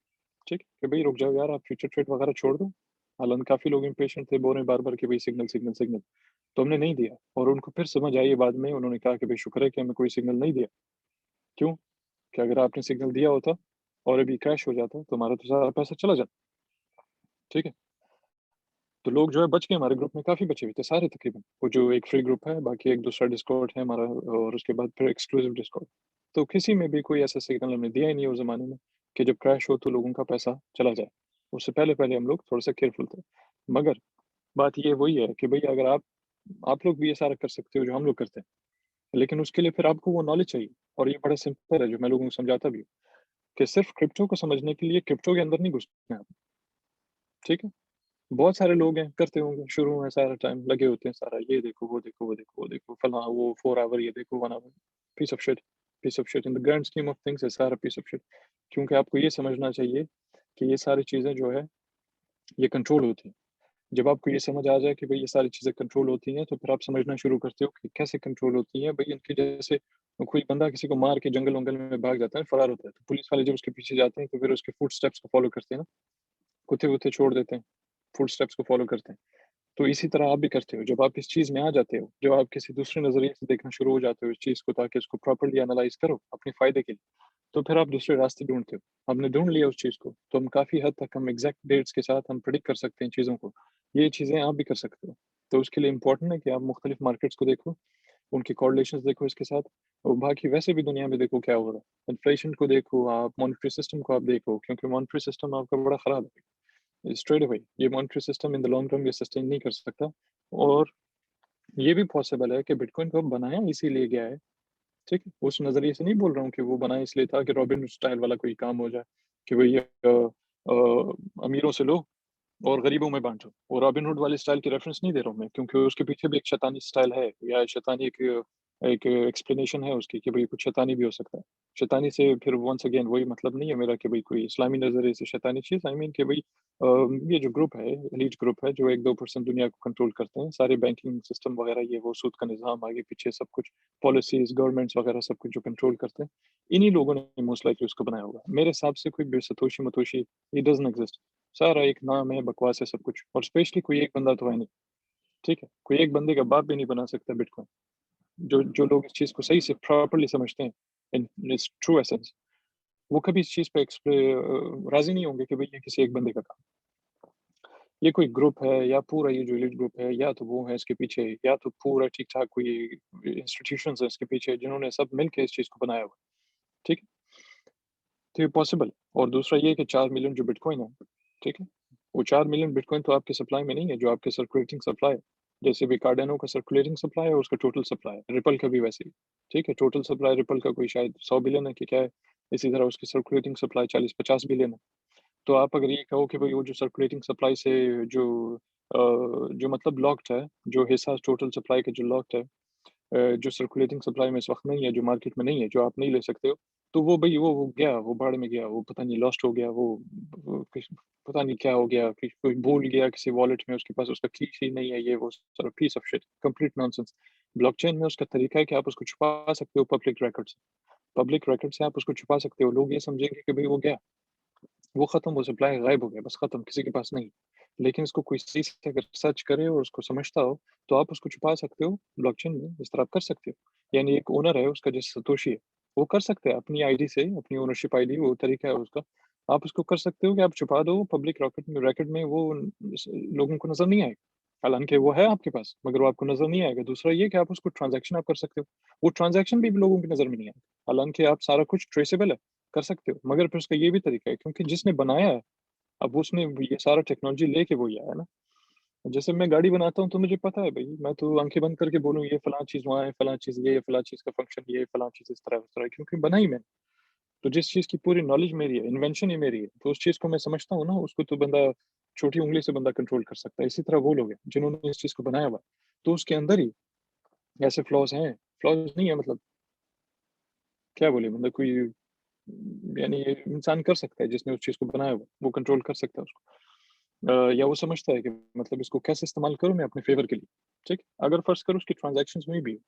ठीक? कि भई रुक जाओ यार, आप फ्यूचर ट्रेड वगैरह छोड़ दो। हालाँकि काफ़ी लोग इम्पेशेंट थे, बोल रहे हैं बार-बार कि भई सिग्नल, सिग्नल, सिग्नल। तो हमने नहीं दिया, और उनको फिर समझ आई है बाद में, उन्होंने कहा कि भई शुक्र है कि हमें कोई सिग्नल नहीं दिया। क्यों? कि अगर आपने सिग्नल दिया होता और अभी क्रैश हो जाता, तो हमारा तो सारा पैसा चला जाता, ठीक है? तो लोग जो है बच गए, हमारे ग्रुप में काफ़ी बचे हुए थे, सारे तकरीबन। वो जो एक फ्री ग्रुप है, बाकी एक दूसरा डिस्कॉर्ड है हमारा, और उसके बाद फिर एक्सक्लूसिव डिस्कॉर्ड। तो किसी में भी कोई ऐसा सिग्नल हमने दिया ही नहीं उस ज़माने में कि जब क्रैश हो तो लोगों का पैसा चला जाए। उससे पहले-पहले हम लोग थोड़ा-सा केयरफुल थे। मगर बात ये वही है कि भई अगर आप लोग भी ये सारा कर सकते हो जो हम लोग करते हैं, लेकिन उसके लिए फिर आपको वो नॉलेज चाहिए, और ये बड़ा सिंपल है जो मैं लोगों को समझाता भी हूँ, कि सिर्फ़ क्रिप्टो को समझने के लिए क्रिप्टो के अंदर नहीं घुसना है आपको, ठीक है? बहुत सारे लोग हैं, करते होंगे, शुरू में सारा टाइम लगे होते हैं, सारा ये देखो, वो देखो, वो देखो, वो देखो, फलाँ वो 4 आवर ये देखो, 1 hour, piece of shit in the grand scheme of things, ये सारा पीस ऑफ शिट। क्योंकि आपको ये समझना चाहिए कि ये सारी चीज़ें जो है ये कंट्रोल होती हैं। जब आपको ये समझ आ जाए कि भई ये सारी चीज़ें कंट्रोल होती हैं, तो फिर आप समझना शुरू करते हो कि कैसे कंट्रोल होती हैं। भई इनकी जैसे कोई बंदा किसी को मार के जंगल-वंगल में भाग जाता है, फरार होता है, तो पुलिस वाले जब उसके पीछे जाते हैं, तो फिर उसके फुटस्टेप्स को फ़ॉलो करते हैं ना, कुत्ते-वुत्ते छोड़ देते हैं, फुटस्टेप्स को फ़ॉलो करते हैं। तो इसी तरह आप भी करते हो, जब आप इस चीज़ में आ जाते हो, जब आप किसी दूसरे नज़रिए से देखना शुरू हो जाते हो इस चीज़ को ताकि उसको प्रॉपर्ली एनालाइज़ करो अपने फ़ायदे के लिए, तो फिर आप दूसरे रास्ते ढूँढते हो। हमने ढूँढ लिया उस चीज़ को, तो हम काफ़ी हद तक हम एग्ज़ैक्ट डेट्स के साथ हम प्रेडिक्ट कर सकते हैं चीज़ों को। ये चीज़ें आप भी कर सकते हो। तो उसके लिए इम्पोर्टेंट है कि आप मुख्तलिफ मार्केट्स को देखो, उनके कोरिलेशंस देखो इसके साथ और बाकी वैसे भी दुनिया में देखो क्या हो रहा है। इन्फ्लेशन को देखो आप, मॉनेटरी सिस्टम को आप देखो क्योंकि मॉनेटरी सिस्टम आपका बड़ा ख़राब है। स्ट्रेट अवे ये monetary system in the long term ये सस्टेन नहीं कर सकता और ये भी पॉसिबल है कि बिटकॉइन को बनाया इसीलिए गया है, ठीक है? उस नज़रिए से नहीं बोल रहा हूँ कि वो बना इसलिए था कि रॉबिन स्टाइल वाला कोई काम हो जाए, कि भई अमीरों से लो और गरीबों में बाँटो। वो रॉबिन हुड वाले स्टाइल की रेफ़रेंस नहीं दे रहा हूँ मैं, क्योंकि उसके पीछे भी एक शैतानी स्टाइल है या शैतानी एक एक एक्सप्लेनेशन है उसकी कि भई कुछ शैतानी भी हो सकता है। शैतानी से फिर वन्स अगेन वही मतलब नहीं है मेरा कि भई कोई इस्लामी नज़रिए से शैतानी चीज़ आई मीन कि भई ये जो ग्रुप है, एलीट ग्रुप है जो 1-2% दुनिया को कंट्रोल करते हैं, सारे बैंकिंग सिस्टम वग़ैरह ये वो सूद का निज़ाम आगे-पीछे सब कुछ, पॉलिसीज़, गवर्नमेंट्स वग़ैरह सब कुछ जो कंट्रोल करते हैं, इन्हीं लोगों ने मोस्ट लाइकली उसको बनाया होगा। मेरे हिसाब से कोई भी सतोशी-मतोशी, इट डज़न्ट एक्जिस्ट। सारा एक नाम है, बकवास है सब कुछ और स्पेशली कोई एक बंदा तो है नहीं, ठीक है? कोई एक बंदे का बाप भी नहीं बना सकता बिटकॉइन। जो जो लोग इस चीज़ को सही से प्रॉपर्ली समझते हैं इन इट्स ट्रू एसेंस, वो कभी इस चीज़ पे राज़ी नहीं होंगे कि भई ये किसी एक बंदे का काम। ये कोई ग्रुप है या पूरा ये जो एलीट ग्रुप है या तो वो है इसके पीछे या तो पूरा ठीक-ठाक कोई इंस्टीट्यूशंस है इसके पीछे जिन्होंने सब मिलके इस चीज़ को बनाया हुआ है, ठीक है? तो ये पॉसिबल है और दूसरा ये है कि 4 मिलियन जो बिटकॉइन है, ठीक है? वो 4 मिलियन बिटकॉइन तो आपके सप्लाई में नहीं है, जो आपके सर्कुलेटिंग सप्लाई है। जैसे भी कार्डेनो का सर्कुलेटिंग सप्लाई है, उसका टोटल सप्लाई है। रिपल का भी वैसे ही, ठीक है? टोटल सप्लाई रिपल का कोई शायद 100 बिलियन है कि क्या है? इसी तरह उसकी सर्कुलेटिंग सप्लाई 40-50 बिलियन है। तो आप अगर ये कहो कि भई वो जो सर्कुलेटिंग सप्लाई से जो अ, जो मतलब लॉक्ड है, जो हिस्सा टोटल सप्लाई का जो लॉक्ड है जो सर्कुलेटिंग सप्लाई में इस वक़्त नहीं है, जो मार्केट में नहीं है, जो आप नहीं ले सकते हो, तो वो भई वो गया, वो भाड़ में गया, वो पता नहीं लॉस्ट हो गया, वो किस पता नहीं क्या हो गया, कि कोई भूल गया किसी वॉलेट में, उसके पास उसका की ही नहीं है, ये वो सारा piece of shit, complete nonsense. Blockchain में उसका तरीका है कि आप उसको छुपा सकते हो पब्लिक रिकॉर्ड से। पब्लिक रिकॉर्ड से आप उसको छुपा सकते हो, लोग ये समझेंगे कि भई वो गया, वो खत्म, वो सप्लाई गायब हो गया, बस खत्म, किसी के पास नहीं। लेकिन इसको कोई सही से अगर सर्च करे और उसको समझता हो, तो आप उसको छुपा सकते हो ब्लॉकचेन में, इस तरह आप कर सकते हो। यानी एक ओनर है, उसका जैसे सतोशी है, वो कर सकता है अपनी आईडी से, अपनी ओनरशिप आईडी वो तरीका है उसका। आप उसको कर सकते हो कि आप छुपा दो पब्लिक रॉकेट में वो लोगों को नज़र नहीं आएगा। हालाँकि वो है आपके पास, मगर वो आपको नज़र नहीं आएगा। दूसरा ये कि आप उसको ट्रांज़ैक्शन आप कर सकते हो, वो ट्रांज़ैक्शन भी लोगों की नज़र में नहीं आएगा। हालाँकि आप सारा कुछ ट्रेसेबल है, कर सकते हो, मगर फिर उसका ये भी तरीका है क्योंकि जिसने बनाया है, अब उसने ये सारा टेक्नोलॉजी लेके वो ही आया है ना। जैसे मैं गाड़ी बनाता हूँ तो मुझे पता है भई, मैं तो आँखें बंद करके बोलूँ ये फलाँ चीज़ वहाँ है, फलाँ चीज़ ये है, फलाँ चीज़ का फंक्शन ये है, फलाँ चीज़ इस तरह है क्योंकि बनाई मैंने। तो जिस चीज़ की पूरी नॉलेज मेरी है, इन्वेंशन ही मेरी है, तो उस चीज़ को मैं समझता हूँ ना, उसको तो बंदा छोटी उँगली से बंदा कंट्रोल कर सकता है। इसी तरह वो लोग हैं, जिन्होंने इस चीज़ को बनाया हुआ है, तो उसके अंदर ही ऐसे फ्लॉज़ हैं, फ्लॉज़ नहीं है मतलब क्या बोले मतलब कोई यानी ये इंसान कर सकता है जिसने उस चीज़ को बनाया हुआ है, वो कंट्रोल कर सकता है उसको। या वो समझता है कि मतलब इसको कैसे इस्तेमाल करूँ मैं अपने फ़ेवर के लिए, ठीक? अगर फ़र्ज़ करो उसकी ट्रांज़ैक्शंस हुई भी,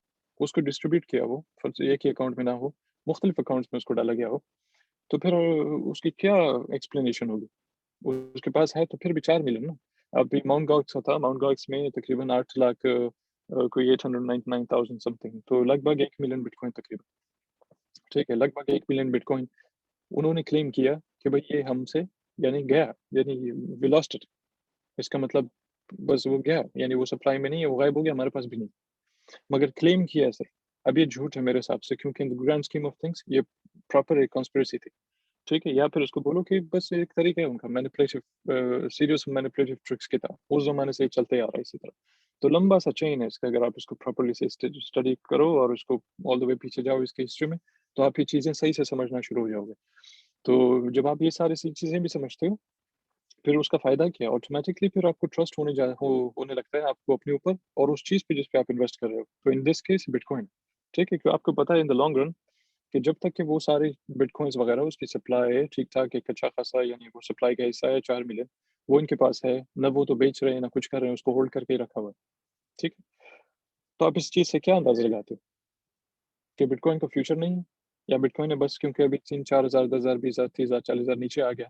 उसको डिस्ट्रीब्यूट किया वो, फ़र्ज़ एक ही अकाउंट में ना हो, मुख्तलिफ अकाउंट्स में उसको डाला गया हो, तो फिर उसकी क्या एक्सप्लेनेशन होगी? उसके पास है तो फिर भी 4 मिलियन ना। अभी माउंट गॉक्स था, माउंट गॉक्स में तकरीबन 8 लाख कोई 899,000 समथिंग तो लगभग 1 मिलियन बिटकॉइन तकरीबन, ठीक है? लगभग 1 मिलियन बिटकॉइन उन्होंने क्लेम किया कि भई ये हमसे यानी गया, यानी वी लॉस्ट इट इसका मतलब बस वो गया, यानी वो सप्लाई में नहीं है, वो गायब हो गया, हमारे पास भी नहीं। मगर क्लेम किया सर, अब ये झूठ है मेरे हिसाब से क्योंकि इन the grand scheme of things ये प्रॉपर एक कॉन्स्पिरेसी थी, ठीक है? या फिर उसको बोलो कि बस एक तरीका है उनका मैनिपुलेटिव सीरियस मैनिपुलेटिव ट्रिक्स की तरह, उस ज़माने से चलते आ रहा है इसी तरह। तो लंबा-सा चेन है इसका अगर आप इसको प्रॉपर्ली से स्टडी करो और उसको ऑल द वे पीछे जाओ इसकी हिस्ट्री में, तो आप ये चीज़ें सही से समझना शुरू हो जाओगे। तो जब आप ये सारी सी चीज़ें भी समझते हो, फिर उसका फ़ायदा क्या है? ऑटोमैटिकली फिर आपको ट्रस्ट होने लगता है आपको अपने ऊपर और उस चीज़ पे जिस पे आप इन्वेस्ट कर रहे हो। तो इन दिस केस बिटकॉइन, ठीक है? क्यों आपको पता है इन द लॉन्ग रन कि जब तक कि वो सारे बिटकॉइंस वगैरह उसकी सप्लाई ठीक ठाक एक अच्छा खासा, यानी वो सप्लाई का हिस्सा है 4 मिलियन, वो इनके पास है ना, वो तो बेच रहे हैं ना कुछ कर रहे हैं, उसको होल्ड करके ही रखा हुआ है। ठीक है, तो आप इस चीज़ से क्या अंदाजा लगाते हो कि बिटकॉइन का फ्यूचर नहीं है, या बिटकॉइन है बस क्योंकि अभी 3-4 हज़ार, 10,000, 20,000, 30,000, 40,000 नीचे आ गया,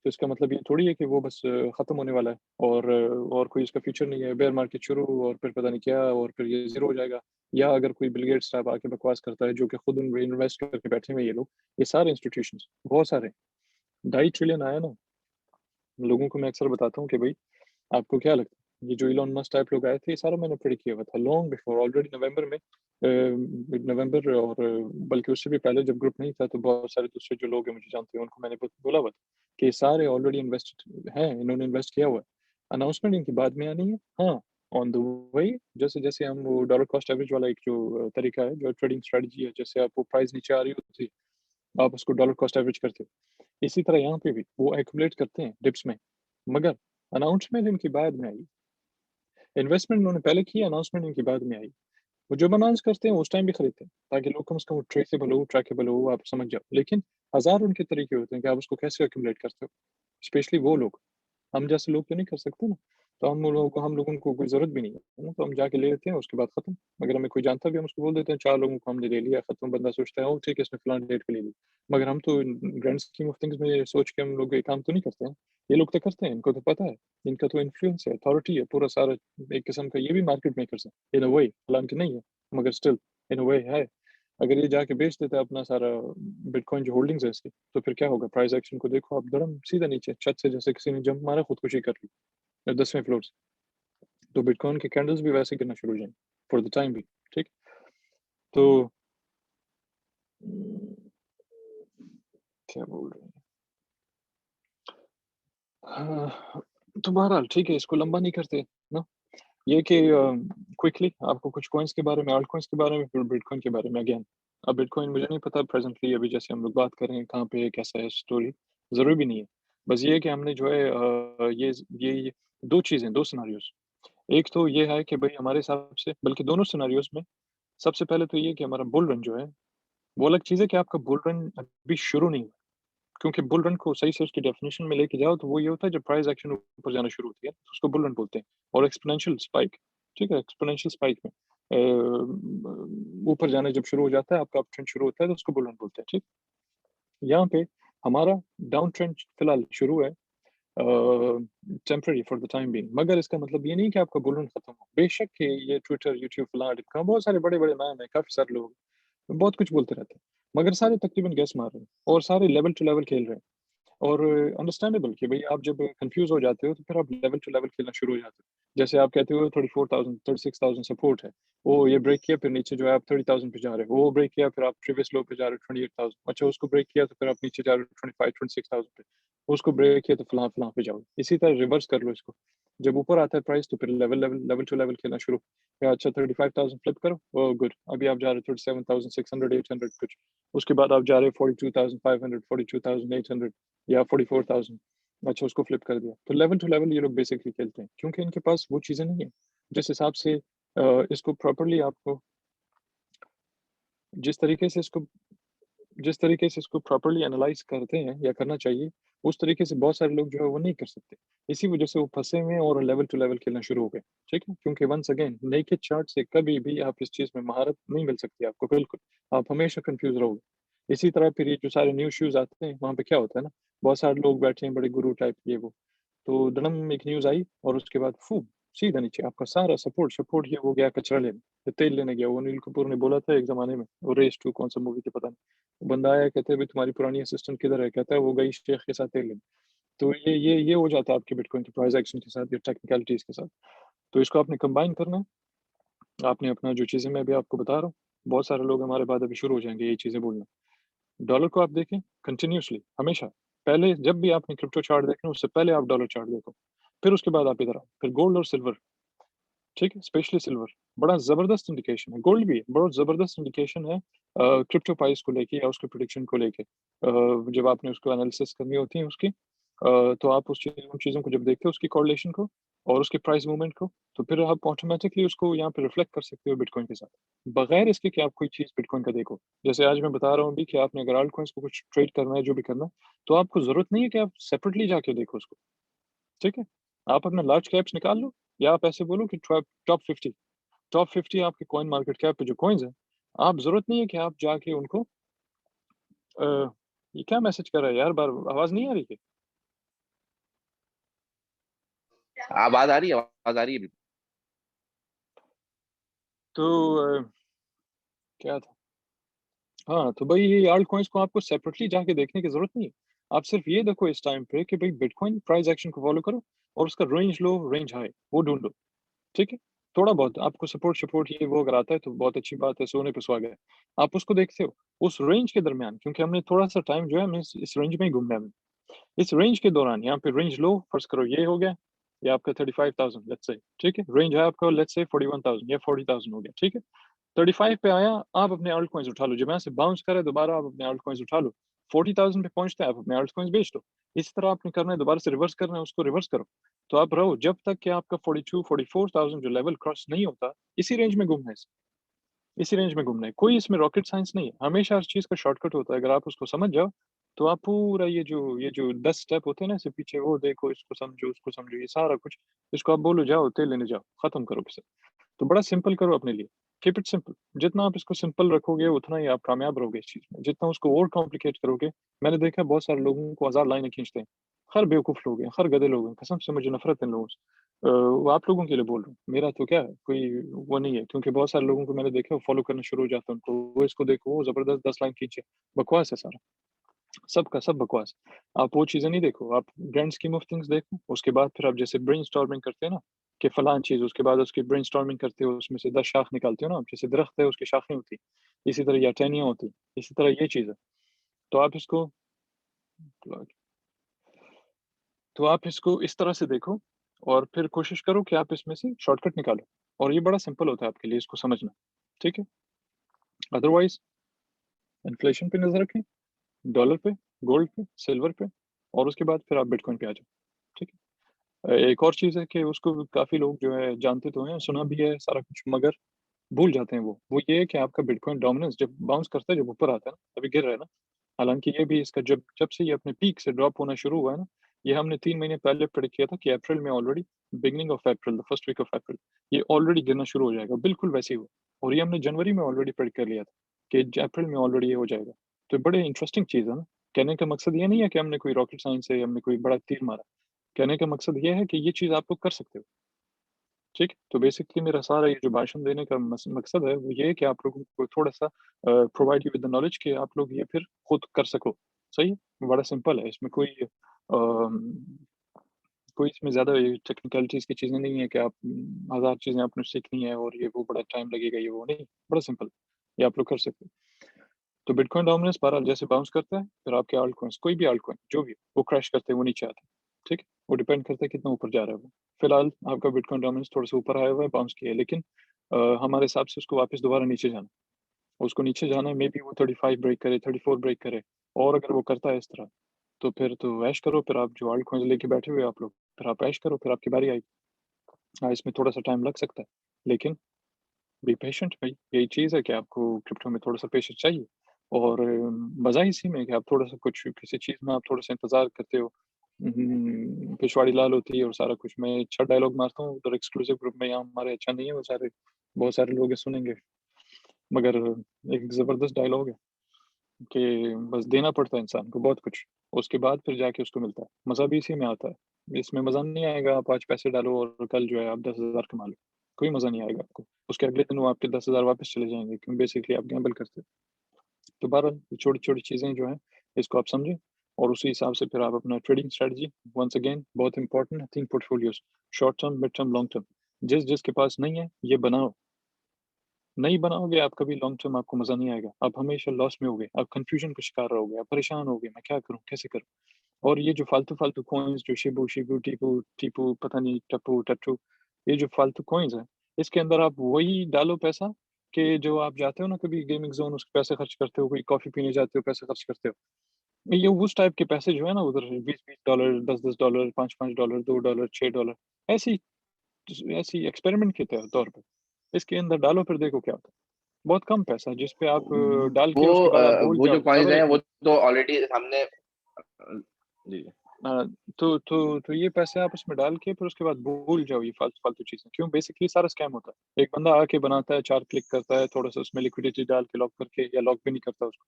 तो इसका मतलब ये थोड़ी है कि वो बस खत्म होने वाला है, और कोई इसका फ्यूचर नहीं है, बेयर मार्केट शुरू और फिर पता नहीं क्या, और फिर ये ज़ीरो हो जाएगा। या अगर कोई बिल गेट्स साहब आके बकवास करता है, जो कि खुद उनमें इन्वेस्ट करके बैठे हुए हैं ये लोग, ये सारे इंस्टीट्यूशंस बहुत सारे, 2.5 ट्रिलियन आया ना, लोगों को मैं अक्सर बताता हूँ कि भाई आपको क्या लगता है, ये जो इलॉन मस्क टाइप लोग आए थे, ये सारा मैंने प्रेडिक्ट किया हुआ था लॉन्ग बिफोर, ऑलरेडी नवंबर में, नवंबर, और बल्कि उससे भी पहले जब ग्रुप नहीं था, तो बहुत सारे दूसरे जो लोग हैं मुझे जानते हैं, उनको मैंने बोला हुआ था कि ये सारे ऑलरेडी इन्वेस्टेड हैं, इन्होंने इन्वेस्ट किया हुआ है, अनाउंसमेंट इनकी बाद में आनी है। हाँ, ऑन द वे, जैसे जैसे हम वो डॉलर कॉस्ट एवरेज वाला एक जो तरीका है, जो ट्रेडिंग स्ट्रेटजी है, जैसे आपको प्राइस नीचे आ रही होती है, आप उसको डॉलर कॉस्ट एवरेज करते हो, इसी तरह यहाँ पे भी वो एक्यूमुलेट करते हैं डिप्स में, मगर अनाउंसमेंट इनकी बाद में आई, इन्वेस्टमेंट उन्होंने पहले की, अनाउंसमेंट इनकी बाद में आई। वो जब अनाउंस करते हैं उस टाइम भी खरीदते हैं, ताकि लोग कम से कम ट्रेसेबल हो, ट्रैकेबल हो, आप समझ जाओ। लेकिन हज़ार उनके तरीके होते हैं कि आप उसको कैसे एक्यूमुलेट करते हो, स्पेशली वो लोग। हम जैसे लोग तो नहीं कर सकते ना, तो हम लोगों को कोई ज़रूरत भी नहीं है ना, तो हम जाके ले लेते हैं, उसके बाद खत्म। अगर हमें कोई जानता भी है, हम उसको बोल देते हैं, 4 लोगों को हमने ले लिया, खत्म। बंदा सोचता है, ओह ठीक है, इसने फलान डेट पे ले ली। मगर हम तो ग्रैंड स्कीम ऑफ थिंग्स में ये सोच के हम लोग ये काम तो नहीं करते हैं। ये लोग तो करते हैं, इनको तो पता है, इनका तो इन्फ्लुएंस है, अथॉरिटी है, पूरा सारा एक किस्म का, ये भी मार्केट मेकर्स हैं इन अ वे, हालाँकि नहीं है, मगर स्टिल इन अ वे है। अगर ये जाके बेच देता है अपना सारा बिटकॉइन जो होल्डिंग्स है इसकी, तो फिर क्या होगा? प्राइस एक्शन को देखो आप, धड़म सीधा नीचे, छत से जैसे किसी ने जंप मारा, खुदकुशी कर ली 10वें फ्लोर से। तो बिटकॉइन के कैंडल्स भी वैसे गिरना शुरू हो जाएंगे फॉर द टाइम भी। ठीक, तो क्या बोल रहे हैं, हाँ, तो बहरहाल ठीक है, इसको लंबा नहीं करते ना, ये कि क्विकली आपको कुछ कॉइन्स के बारे में, आल्ट कॉइन्स के बारे में, फिर बिटकॉइन के बारे में अगेन। अब बिटकॉइन मुझे नहीं पता प्रेजेंटली, अभी जैसे हम लोग बात कर रहे हैं, कहाँ पे है, कैसा है स्टोरी, ज़रूरी भी नहीं है। बस ये है कि हमने जो है ये 2 चीज़ें, 2 सिनेरियोज़, एक तो ये है कि भई हमारे हिसाब से, बल्कि दोनों सिनेरियोज़ में सबसे पहले तो ये कि हमारा बुल रन जो है, वो अलग चीज़ है कि आपका बुल रन अभी शुरू नहीं हुआ। क्योंकि बुल रन को सही से उसकी डेफिनिशन में लेके जाओ, तो वो ये होता है जब प्राइस एक्शन ऊपर जाना शुरू होती है, तो उसको बुल रन बोलते हैं। और एक्स्पोनेंशियल स्पाइक, ठीक है? एक्स्पोनेंशियल स्पाइक में ऊपर जाना जब शुरू हो जाता है, आपका अप ट्रेंड शुरू होता है, तो उसको बुल रन बोलते हैं, ठीक? यहाँ पे हमारा डाउन ट्रेंड फिलहाल शुरू है, temporary for the time being, मगर इसका मतलब ये नहीं कि आपका बुल रन खत्म हो। बेशक कि ये ट्विटर, यूट्यूब, फलाना ढिमका, बहुत सारे बड़े-बड़े नाम हैं, काफ़ी सारे लोग बहुत कुछ बोलते रहते हैं, मगर सारे तकरीबन गेस मार रहे हैं और सारे लेवल टू लेवल खेल रहे हैं। और अंडरस्टैंडेबल कि भई आप जब कन्फ्यूज़ हो जाते हो, तो फिर आप लेवल टू लेवल खेलना शुरू हो जाते हो। जैसे आप कहते हो 34,000 36,000 सपोर्ट है। ओह! ये ब्रेक किया, फिर नीचे जो है आप 30,000 पे जा रहे हो। वो ब्रेक किया, फिर आप प्रीवियस लो पे जा रहे हो 28,000। अच्छा, उसको ब्रेक किया, तो फिर आप नीचे जा रहे हो 25 26,000 पे। उसको ब्रेक किया, तो फलाँ-फलाँ पे जाओ। इसी तरह रिवर्स कर लो इसको। जब ऊपर आता है प्राइस, तो फिर लेवल टू लेवल खेलना शुरू। या अच्छा 35,000 फ्लिप करो, ओह गुड! अभी आप जा रहे हो 37,600 800 कुछ। उसके बाद आप जा रहे हो 42,500 42,800 या 44,000। अच्छा, उसको फ्लिप कर दिया। तो लेवल टू लेवल ये लोग बेसिकली खेलते हैं, क्योंकि इनके पास वो चीज़ें नहीं है। जिस हिसाब से इसको प्रॉपर्ली आपको जिस तरीके से इसको जिस तरीके से इसको प्रॉपर्ली एनालाइज़ करते हैं या करना चाहिए, उस तरीके से बहुत सारे लोग जो है वो नहीं कर सकते। इसी वजह से वो फँसे हुए हैं और लेवल टू लेवल खेलना शुरू हो गए, ठीक है? क्योंकि वन्स अगेन नेकेड चार्ट से कभी भी आप इस चीज़ में महारत नहीं मिल सकती आपको, बिल्कुल। आप हमेशा कन्फ्यूज़ रहोगे। इसी तरह फिर ये जो सारे न्यू इश्यूज़ आते हैं, वहाँ पे क्या होता है ना, बहुत सारे लोग बैठे हैं, बड़े गुरु टाइप ये वो। तो धड़म एक न्यूज़ आई और उसके बाद फू सीधा नीचे आपका सारा सपोर्ट ये हो गया कचरा लेने। तो तेल लेने गया, वो अनिल कपूर ने बोला था एक ज़माने में, वो रेस 2 कौन सा मूवी थी पता नहीं। वो बंदा आया, कहते हैं, "भई तुम्हारी पुरानी असिस्टेंट किधर है?" कहता है, "वो गई शेख के साथ तेल लेने।" तो ये हो जाता है आपके बिटकॉइन के प्राइस एक्शन के साथ या टेक्निकलिटीज़ के साथ। तो इसको आपने कंबाइन करना है, आपने अपना जो चीज़ें मैं अभी आपको बता रहा हूँ, बहुत सारे लोग हमारे बाद अभी शुरू हो जाएँगे ये चीज़ें बोलना। डॉलर को आप देखें कंटिन्यूअसली हमेशा। पहले जब भी आपने क्रिप्टो चार्ट देखना, उससे पहले आप डॉलर चार्ट देखो। फिर उसके बाद आप इधर आओ। फिर गोल्ड और सिल्वर, ठीक है? स्पेशली सिल्वर, बड़ा ज़बरदस्त इंडिकेशन है। गोल्ड भी है, बहुत ज़बरदस्त इंडिकेशन है क्रिप्टो प्राइस को लेके या उसके प्रेडिक्शन को लेके। जब आपने उसको एनालिसिस करनी होती है उसकी, तो आप उन चीज़ों को जब देखते हो उसकी कोरिलेशन को, और उसके प्राइस मूवमेंट को, तो फिर आप ऑटोमेटिकली उसको यहाँ पे रिफ्लेक्ट कर सकते हो बिटकॉइन के साथ, बगैर इसके कि आप कोई चीज़ बिटकॉइन का देखो। जैसे आज मैं बता रहा हूँ अभी कि आपने अगर आल्ट कॉइन्स को कुछ ट्रेड करना है, जो भी करना है, तो आपको ज़रूरत नहीं है कि आप सेपरेटली जाके देखो उसको, ठीक है? आप अपना लार्ज कैप्स निकाल लो, या आप ऐसे बोलो कि टॉप 50 आपके कॉइन मार्केट कैप पे जो कॉइन्स हैं, आप ज़रूरत नहीं है कि आप जाके उनको अ, ये क्या मैसेज कर रहा है यार, बार आवाज़ नहीं आ रही क्या? आवाज़ आ रही है, आवाज़ आ रही है बिल्कुल। तो क्या था? हाँ, तो भाई ये आल्ट कॉइन्स को आपको सेपरेटली जाके देखने की ज़रूरत नहीं है। आप सिर्फ़ ये देखो इस टाइम पे कि भाई बिटकॉइन प्राइस एक्शन को फ़ॉलो करो और उसका रेंज लो, रेंज हाई वो ढूँढो, ठीक है? थोड़ा बहुत आपको सपोर्ट ये वो अगर आता है तो बहुत अच्छी बात है, सोने पे सुहागा है। आप उसको देखते हो, उस रेंज के दरमियान, क्योंकि हमने थोड़ा-सा टाइम जो है हमें इस रेंज में ही घूमना है हमें। इस रेंज के दौरान यहाँ पे रेंज लो फ़र्ज़ करो ये हो गया, ये आपका 35,000 लेट्स से, ठीक है? रेंज है आपका लेट्स से 41,000 या 40,000 हो गया, ठीक है? 35 पे आया, आप अपने ऑल्ट कॉइन्स उठा लो, जब यहाँ से बाउंस करे दोबारा आप अपने ऑल्ट कॉइन्स उठा लो। 40,000 पे पहुँचते हैं, आप अपने ऑल्ट कॉइन्स बेच दो। इसी तरह आपने करना है, दोबारा से रिवर्स करना है, उसको रिवर्स करो। तो आप रहो जब तक कि आपका 42-44,000 जो लेवल क्रॉस नहीं होता, इसी रेंज में घूमना है इसी रेंज में घूमना है। कोई इसमें रॉकेट साइंस नहीं है, हमेशा हर चीज़ का शॉर्टकट होता है, अगर आप उसको समझ जाओ, तो आप पूरा ये जो 10 स्टेप होते हैं ना, इससे पीछे वो देखो, इसको समझो, उसको समझो, ये सारा कुछ, इसको आप बोलो जाओ तेल लेने जाओ, खत्म करो इसे। तो बड़ा सिंपल करो अपने लिए, कीप इट सिंपल। जितना आप इसको सिंपल रखोगे, उतना ही आप कामयाब रहोगे इस चीज़ में। जितना उसको और कॉम्प्लिकेट करोगे, मैंने देखा है बहुत सारे लोगों को हज़ार लाइनें खींचते हैं। हर बेवकूफ़ लोग हैं, हर गधे लोग हैं, कसम से मुझे नफ़रत है इन लोगों से। वो आप लोगों के लिए बोल रहा हूँ, मेरा तो क्या है, कोई वो नहीं है, क्योंकि बहुत सारे लोगों को मैंने देखा है, फॉलो करना शुरू हो जाता है उनको, वो इसको देखो, वो ज़बरदस्त 10 लाइन खींचे, बकवास है सारा। सबका सब बकवास। आप वो चीज़ें नहीं देखो, आप ग्रैंड स्कीम ऑफ थिंग्स देखो, उसके बाद फिर आप जैसे ब्रेनस्टॉर्मिंग करते हैं ना, कि फलाँ चीज़, उसके बाद उसकी ब्रेनस्टॉर्मिंग करते हो, उसमें से 10 शाख निकालते हो ना, जैसे दरख्त है उसकी शाखें होती हैं, इसी तरह या टहनियाँ होती हैं, इसी तरह ये चीज़ है। तो आप इसको तो आप इसको इस तरह से देखो और फिर कोशिश करो कि आप इसमें से शॉर्टकट निकालो, और ये बड़ा सिंपल होता है आपके लिए इसको समझना, ठीक है? अदरवाइज़ इन्फ्लेशन पे नज़र रखें, डॉलर पे, गोल्ड पे, सिल्वर पे, और उसके बाद फिर आप बिटकॉइन पे आ जाओ, ठीक है? एक और चीज़ है कि उसको काफ़ी लोग जो है जानते तो हैं, सुना भी है सारा कुछ, मगर भूल जाते हैं वो। वो ये है कि आपका बिटकॉइन डोमिनेंस जब बाउंस करता है, जब ऊपर आता है ना, अभी गिर रहा है ना, हालाँकि ये भी इसका जब जब से ये अपने पीक से ड्रॉप होना शुरू हुआ है ना, ये हमने 3 महीने पहले प्रेडिक्ट किया था कि अप्रैल में already, beginning of April, the first week of April, ये ऑलरेडी गिरना शुरू हो जाएगा, बिल्कुल वैसे ही हुआ। और ये हमने जनवरी में ऑलरेडी प्रेडिक्ट कर लिया था कि अप्रैल में ऑलरेडी ये हो जाएगा। तो बड़े इंटरेस्टिंग चीज़ है ना। कहने का मकसद ये नहीं है कि हमने कोई रॉकेट साइंस से हमने कोई बड़ा तीर मारा। कहने का मकसद ये है कि ये चीज़ आप लोग कर सकते हो, ठीक है? तो बेसिकली मेरा सारा ये जो भाषण देने का मकसद है, वो ये है कि आप लोगों को थोड़ा-सा provide you with the knowledge कि आप लोग ये फिर खुद कर सको, सही है? बड़ा सिंपल है, इसमें कोई इसमें ज़्यादा ये टेक्निकलिटीज़ की चीज़ें नहीं है कि आप हज़ार चीज़ें आपने सीखनी है और ये वो बड़ा टाइम लगेगा, ये वो नहीं, बड़ा सिंपल, ये आप लोग कर सकते हो। तो बिटकॉइन डोमिनेंस बहरहाल जैसे बाउंस करता है, फिर आपके अल्ट कॉइन्स, कोई भी अल्ट कॉइन, जो भी हो, वो क्रैश करते हैं, वो नीचे आते हैं, ठीक है? वो डिपेंड करता है कितना ऊपर जा रहा है वो। फिलहाल आपका बिटकॉइन डोमिनेंस थोड़ा-सा ऊपर आया हुआ है, बाउंस किया है, लेकिन हमारे हिसाब से उसको वापस दोबारा नीचे जाना है। उसको नीचे जाना है, मेबी वो 35 ब्रेक करे, 34 ब्रेक करे, और अगर वो करता है इस तरह, तो फिर तो ऐश करो, फिर आप जो अल्ट कॉइन्स लेके बैठे हुए हो आप लोग, फिर आप ऐश करो, फिर आपकी बारी आएगी। हाँ, इसमें थोड़ा-सा टाइम लग सकता है, लेकिन बी पेशेंट भाई, यही चीज़ है कि आपको क्रिप्टो में थोड़ा-सा पेशेंस चाहिए, और मज़ा ही इसी में है कि आप थोड़ा-सा कुछ किसी चीज़ में आप थोड़ा-सा इंतज़ार करते हो। पिछवाड़ी लाल होती है और सारा कुछ। मैं अच्छा डायलॉग मारता हूँ उधर एक्सक्लूसिव ग्रुप में, यहाँ हमारे अच्छा नहीं है, वो सारे बहुत सारे लोग ये सुनेंगे, मगर एक ज़बरदस्त डायलॉग है कि बस देना पड़ता है इंसान को बहुत कुछ, उसके बाद फिर जाके उसको मिलता है। मज़ा भी इसी में आता है। इसमें मज़ा नहीं आएगा आप आज पैसे डालो और कल जो है आप 10,000 कमा लो, कोई मज़ा नहीं आएगा आपको। उसके अगले दिन वो आपके 10,000 वापस चले जाएँगे, क्योंकि बेसिकली आप गैम्बल करते हो। तो बहरहाल छोटी-छोटी चीज़ें जो हैं, इसको आप समझें और उसी हिसाब से फिर आप अपना ट्रेडिंग स्ट्रैटेजी, वन्स अगेन बहुत इंपॉर्टेंट है, think portfolios, short term, mid term, long term. जिस-जिसके पास नहीं है, ये बनाओ। नहीं बनाओगे आप कभी, लॉन्ग टर्म आपको मज़ा नहीं आएगा। आप हमेशा लॉस में होगे, आप कन्फ्यूज़न का शिकार रहोगे, आप परेशान होगे, मैं क्या करूँ, कैसे करूँ? और ये जो फालतू-फालतू कॉइन्स जो शिबू शिबू, टीपू टीपू, पता नहीं टप्पू टट्टू, ये जो फालतू कॉइन्स हैं, इसके अंदर आप वही डालो पैसा कि जो आप जाते हो ना कभी गेमिंग ज़ोन, उस पे पैसे खर्च करते हो, कोई कॉफ़ी पीने जाते हो, पैसे खर्च करते हो। ये उस टाइप के पैसे जो है ना उधर $20-20, $10-10, $5-5, $2, $6, ऐसे ही ऐसी एक्सपेरिमेंट के तौर पे इसके अंदर डालो, फिर देखो क्या होता है। बहुत कम पैसा जिस पे आप डाल के उसके बाद आप भूल वो जो जाओ कॉइन्स हैं सवेरे वो तो ऑलरेडी हमने जी तो ये पैसे आप उसमें डाल के फिर उसके बाद भूल जाओ ये फालतू फालतू चीजें। क्यों? बेसिकली सारा स्कैम होता है। एक बंदा आके बनाता है, 4 क्लिक करता है, थोड़ा सा उसमें लिक्विडिटी डाल के लॉक करके, या लॉक भी नहीं करता उसको,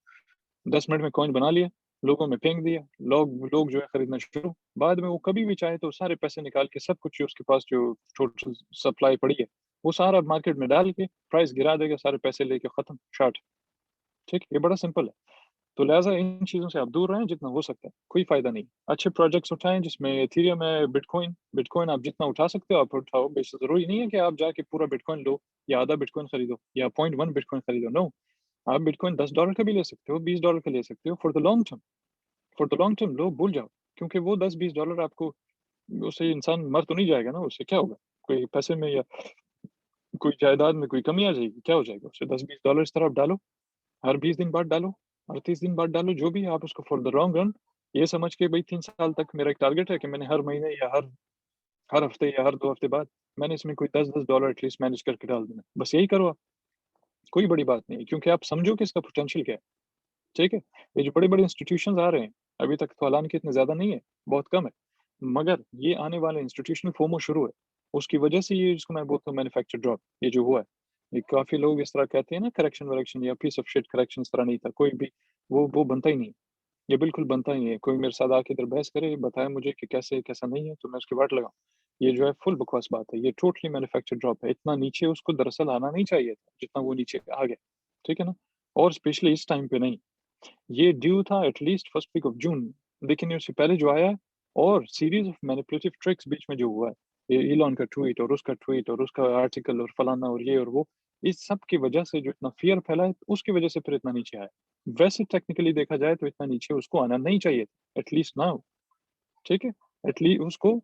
10 मिनट में कॉइन बना लिया, लोगों में फेंक दिया, लोग जो है खरीदना शुरू। बाद में वो कभी भी चाहे तो सारे पैसे निकाल के सब कुछ जो उसके पास जो टोटल सप्लाई पड़ी है वो सारा मार्केट में डाल के प्राइस गिरा देगा, सारे पैसे लेके खत्म, शार्ट। ठीक, ये बड़ा सिंपल है। तो लिहाजा इन चीज़ों से आप दूर रहें जितना हो सकता है, कोई फ़ायदा नहीं। अच्छे प्रोजेक्ट्स उठाएँ जिसमें एथेरियम है, बिटकॉइन आप जितना उठा सकते हो आप उठाओ। बेशक ज़रूरी नहीं है कि आप जाके पूरा बिटकॉइन लो या आधा बिटकॉइन खरीदो या 0.1 बिटकॉइन खरीदो, नो। आप बिटकॉइन $10 का भी ले सकते हो, $20 का ले सकते हो for the long term. For the long term लो, भूल जाओ। क्योंकि वो $10-20 आपको, उससे इंसान मर तो नहीं जाएगा ना, उससे क्या होगा? कोई पैसे में या कोई जायदाद में कोई कमी आ जाएगी? क्या हो जाएगा उससे? $10-20 इस तरह आप डालो, हर 20 दिन बाद डालो, हर 30 दिन बाद डालो, जो भी है आप उसको फॉर द लॉन्ग रन ये समझ के भई 3 साल तक मेरा एक टारगेट है कि मैंने हर महीने या हर हर हफ्ते या हर 2 हफ्ते बाद मैंने इसमें कोई $10-10 एटलीस्ट मैनेज करके डाल देना। बस यही करो आप, कोई बड़ी बात नहीं है क्योंकि आप समझो कि इसका पोटेंशियल क्या है, ठीक है? ये जो बड़े-बड़े इंस्टीट्यूशंस आ रहे हैं, अभी तक तो ऐलान के इतने ज़्यादा नहीं है, बहुत कम है। मगर ये आने वाले इंस्टीट्यूशनल फोमो शुरू है, उसकी वजह से ये जिसको मैं बोलता हूँ मैन्युफैक्चर ड्रॉप, ये जो हुआ है। ये काफ़ी लोग इस तरह कहते हैं ना करेक्शन-वरेक्शन या पीस ऑफ शिट करेक्शन इस तरह नहीं था, कोई भी वो बनता ही नहीं है। ये बिल्कुल बनता ही नहीं है। कोई मेरे साथ आके इधर बहस करे, बताए मुझे कि कैसे है, कैसा नहीं है, तो मैं उसकी वाट लगाऊँ। ये जो है फुल बकवास बात है। ये टोटली मैन्युफैक्चर्ड ड्रॉप है। इतना नीचे उसको दरअसल आना नहीं चाहिए था, जितना वो नीचे आ गया। ठीक है ना? और स्पेशली इस टाइम पे नहीं। ये ड्यू था at least first week of June, लेकिन ये उससे पहले जो आया है और सीरीज़ ऑफ मैनिपुलेटिव ट्रिक्स बीच में जो हुआ है, ये इलॉन का ट्वीट और उसका आर्टिकल और फलाना और ये और वो, इस सब की वजह से जो इतना फ़ियर फैला है, उसकी वजह से फिर इतना नीचे आया। वैसे टेक्निकली देखा जाए तो इतना नीचे उसको आना नहीं चाहिए था, एटलीस्ट नाउ, ठीक है? उसको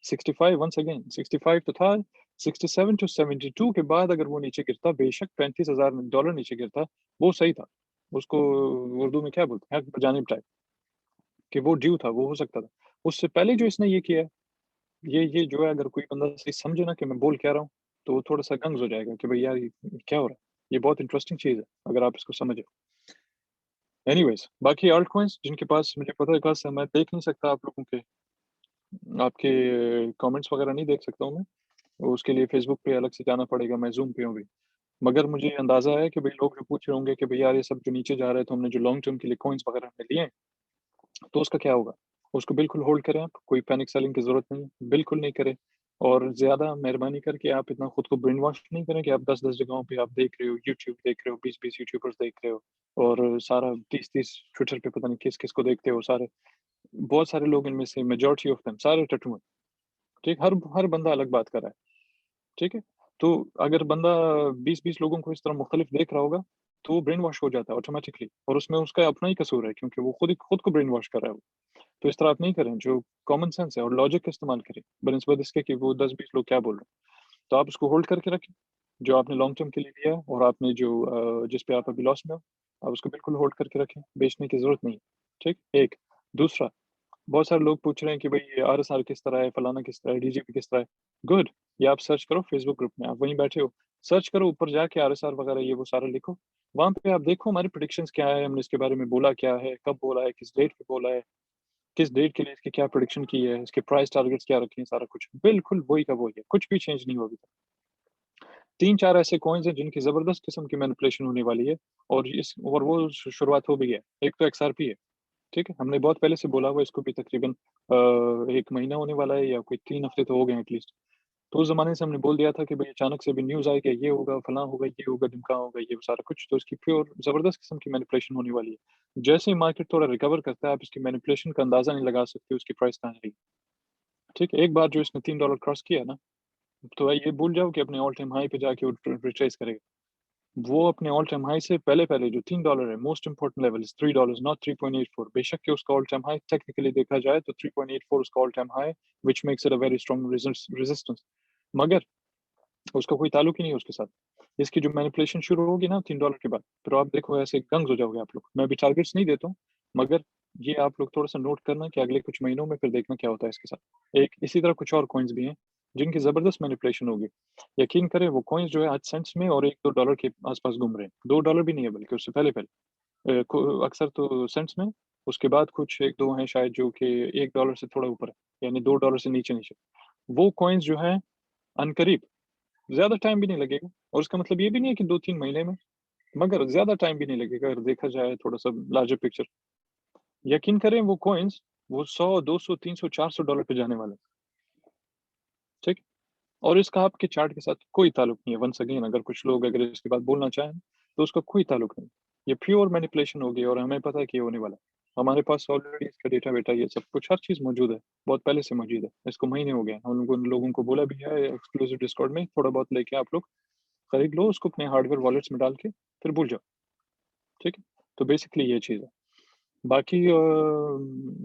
65 वन्स अगेन 65 तो था, 67 टू 72 के बाद अगर वो नीचे गिरता, बेशक $35,000 नीचे गिरता, वो सही था। उसको उर्दू में क्या बोलते हैं, हक बजानिब टाइप, कि वो ड्यू था, वो हो सकता था। उससे पहले जो इसने ये किया है, ये जो है अगर कोई बंदा सही समझे ना कि मैं बोल क्या रहा हूँ, तो वो थोड़ा-सा दंग हो जाएगा कि भई यार ये क्या हो रहा है? ये बहुत इंटरेस्टिंग चीज़ है, अगर आप इसको समझे। एनीवेज़ बाकी अल्ट कॉइन्स जिनके पास मुझे पता है खासा मैं देख नहीं सकता आप लोगों के आपके कमेंट्स वगैरह नहीं देख सकता हूँ मैं। उसके लिए फ़ेसबुक पे अलग से जाना पड़ेगा, मैं ज़ूम पे हूँ अभी। मगर मुझे अंदाज़ा है कि भई लोग जो पूछ रहे होंगे कि भई यार ये सब जो नीचे जा रहा है तो हमने जो लॉन्ग टर्म के लिए कॉइन्स वगैरह हमने लिए हैं, तो उसका क्या होगा? उसको बिल्कुल होल्ड करें आप, कोई पैनिक सेलिंग की ज़रूरत नहीं है, बिल्कुल नहीं करें। और ज़्यादा मेहरबानी करके आप इतना खुद को ब्रेन वॉश नहीं करें कि आप 10-10 जगहों पे आप देख रहे हो, यूट्यूब देख रहे हो, 20-20 यूट्यूबर्स देख रहे हो और सारा 30-30 ट्विटर पे पता नहीं किस-किस को देखते हो सारे। बहुत सारे लोग इनमें से मेजॉरिटी ऑफ देम सारे टट्टू हैं, ठीक? हर बंदा अलग बात कर रहा है, ठीक है? तो अगर बंदा 20-20 लोगों को इस तरह मुख्तलिफ देख रहा होगा, तो वो ब्रेन वॉश हो जाता है ऑटोमैटिकली और उसमें उसका अपना ही कसूर है क्योंकि वो खुद को ब्रेन वॉश कर रहा है वो। तो इस तरह आप नहीं करें, जो कॉमन सेंस है और लॉजिक का इस्तेमाल करें, बनिस्बत इसके कि वो 10-20 लोग क्या बोल रहे हैं। तो आप उसको होल्ड करके रखें, जो आपने लॉन्ग टर्म के लिए लिया है और आपने जो जिस पे आप अभी लॉस में हो, आप उसको बिल्कुल होल्ड करके रखें, बेचने की ज़रूरत नहीं है, ठीक? एक, दूसरा बहुत सारे लोग पूछ रहे हैं कि भई आरएसआर किस तरह है, फलाना किस तरह है, डीजीपी किस तरह है। गुड, ये आप सर्च करो फेसबुक ग्रुप में, आप वहीं बैठे हो। सर्च करो ऊपर जाके आरएसआर वगैरह ये वो सारा लिखो। वहाँ पे आप देखो हमारे प्रेडिक्शंस क्या है, हमने इसके बारे में बोला क्या है, कब बोला है, किस डेट पे बोला है, किस डेट के लिए इसकी क्या प्रेडिक्शन की है, इसके प्राइस टारगेट्स क्या रखे हैं, सारा कुछ। बिल्कुल वही का वही है, कुछ भी चेंज नहीं हुआ अभी तक। 3-4 ऐसे कॉइन्स हैं जिनकी ज़बरदस्त किस्म की मैनिपुलेशन होने वाली है और वो शुरुआत हो गई है। एक तो एक्सआरपी है। ठीक है? हमने बहुत पहले से बोला हुआ है इसको भी तकरीबन 1 महीना होने वाला है या कोई 3 हफ्ते तो हो गए हैं एटलीस्ट। तो उस ज़माने से हमने बोल दिया था कि भई अचानक से अभी न्यूज़ आई कि ये होगा, फलाँ होगा, ये होगा, ढिमका होगा, ये सारा कुछ। तो इसकी प्योर ज़बरदस्त किस्म की मैनिपुलेशन होने वाली है। जैसे ही मार्केट थोड़ा रिकवर करता है, आप इसकी मैनिपुलेशन का अंदाज़ा नहीं लगा सकते, उसकी प्राइस कहाँ जाएगी। ठीक है? एक बार जो इसने $3 क्रॉस किया ना, तो ये भूल जाओ कि अपने ऑल टाइम हाई पे जाके वो रिट्रेस करेगा। वो अपने ऑल टाइम हाई से पहले-पहले जो $3 है, most important level is $3 not 3.84 बेशक कि उसका ऑल टाइम हाई टेक्निकली देखा जाए तो 3.84 उसका all time high which makes it a very strong resistance मगर उसका कोई ताल्लुक ही नहीं है उसके साथ। इसकी जो मैनिपुलेशन शुरू होगी ना $3 के बाद, फिर आप देखो ऐसे गंग हो जाओगे आप लोग। मैं अभी टारगेट्स नहीं देता हूँ, मगर ये आप लोग थोड़ा-सा नोट करना कि अगले कुछ महीनों में फिर देखना क्या होता है इसके साथ। एक इसी तरह कुछ और कॉइन्स भी हैं, जिनकी ज़बरदस्त मैनिपुलेशन होगी। यकीन करें वो कॉइन्स जो है आज सेंट्स में और $1-2 के आस-पास घूम रहे हैं। $2 भी नहीं है बल्कि उससे पहले-पहले। को अक्सर तो सेंट्स में, उसके बाद कुछ 1-2 हैं शायद जो कि $1 से थोड़ा ऊपर है, यानी $2 से नीचे-नीचे। वो कॉइन्स जो हैं अनकरीब ज़्यादा टाइम भी नहीं लगेगा और उसका मतलब ये भी नहीं है कि 2-3 महीने में, मगर ज़्यादा टाइम भी नहीं लगेगा अगर देखा जाए थोड़ा-सा लार्जर पिक्चर। यकीन करें वो कॉइन्स वो 100, 200, 300, $400 पे जाने वाले हैं, ठीक? और इसका आपके चार्ट के साथ कोई ताल्लुक नहीं है। वन्स अगेन अगर कुछ लोग अगर इसके बाद बोलना चाहें, तो उसका कोई ताल्लुक नहीं। ये प्योर मैनिपुलेशन होगी और हमें पता है कि ये होने वाला है। हमारे पास ऑलरेडी इसका डेटा-वेटा ये सब कुछ हर चीज़ मौजूद है, बहुत पहले से मौजूद है। इसको महीने हो गए हैं। हम लोगों को बोला भी है एक्सक्लूसिव डिस्कॉर्ड में थोड़ा बहुत लेके आप लोग खरीद लो उसको अपने हार्डवेयर वॉलेट्स में डाल के, फिर भूल जाओ, ठीक है? तो बेसिकली ये चीज़ है। बाकी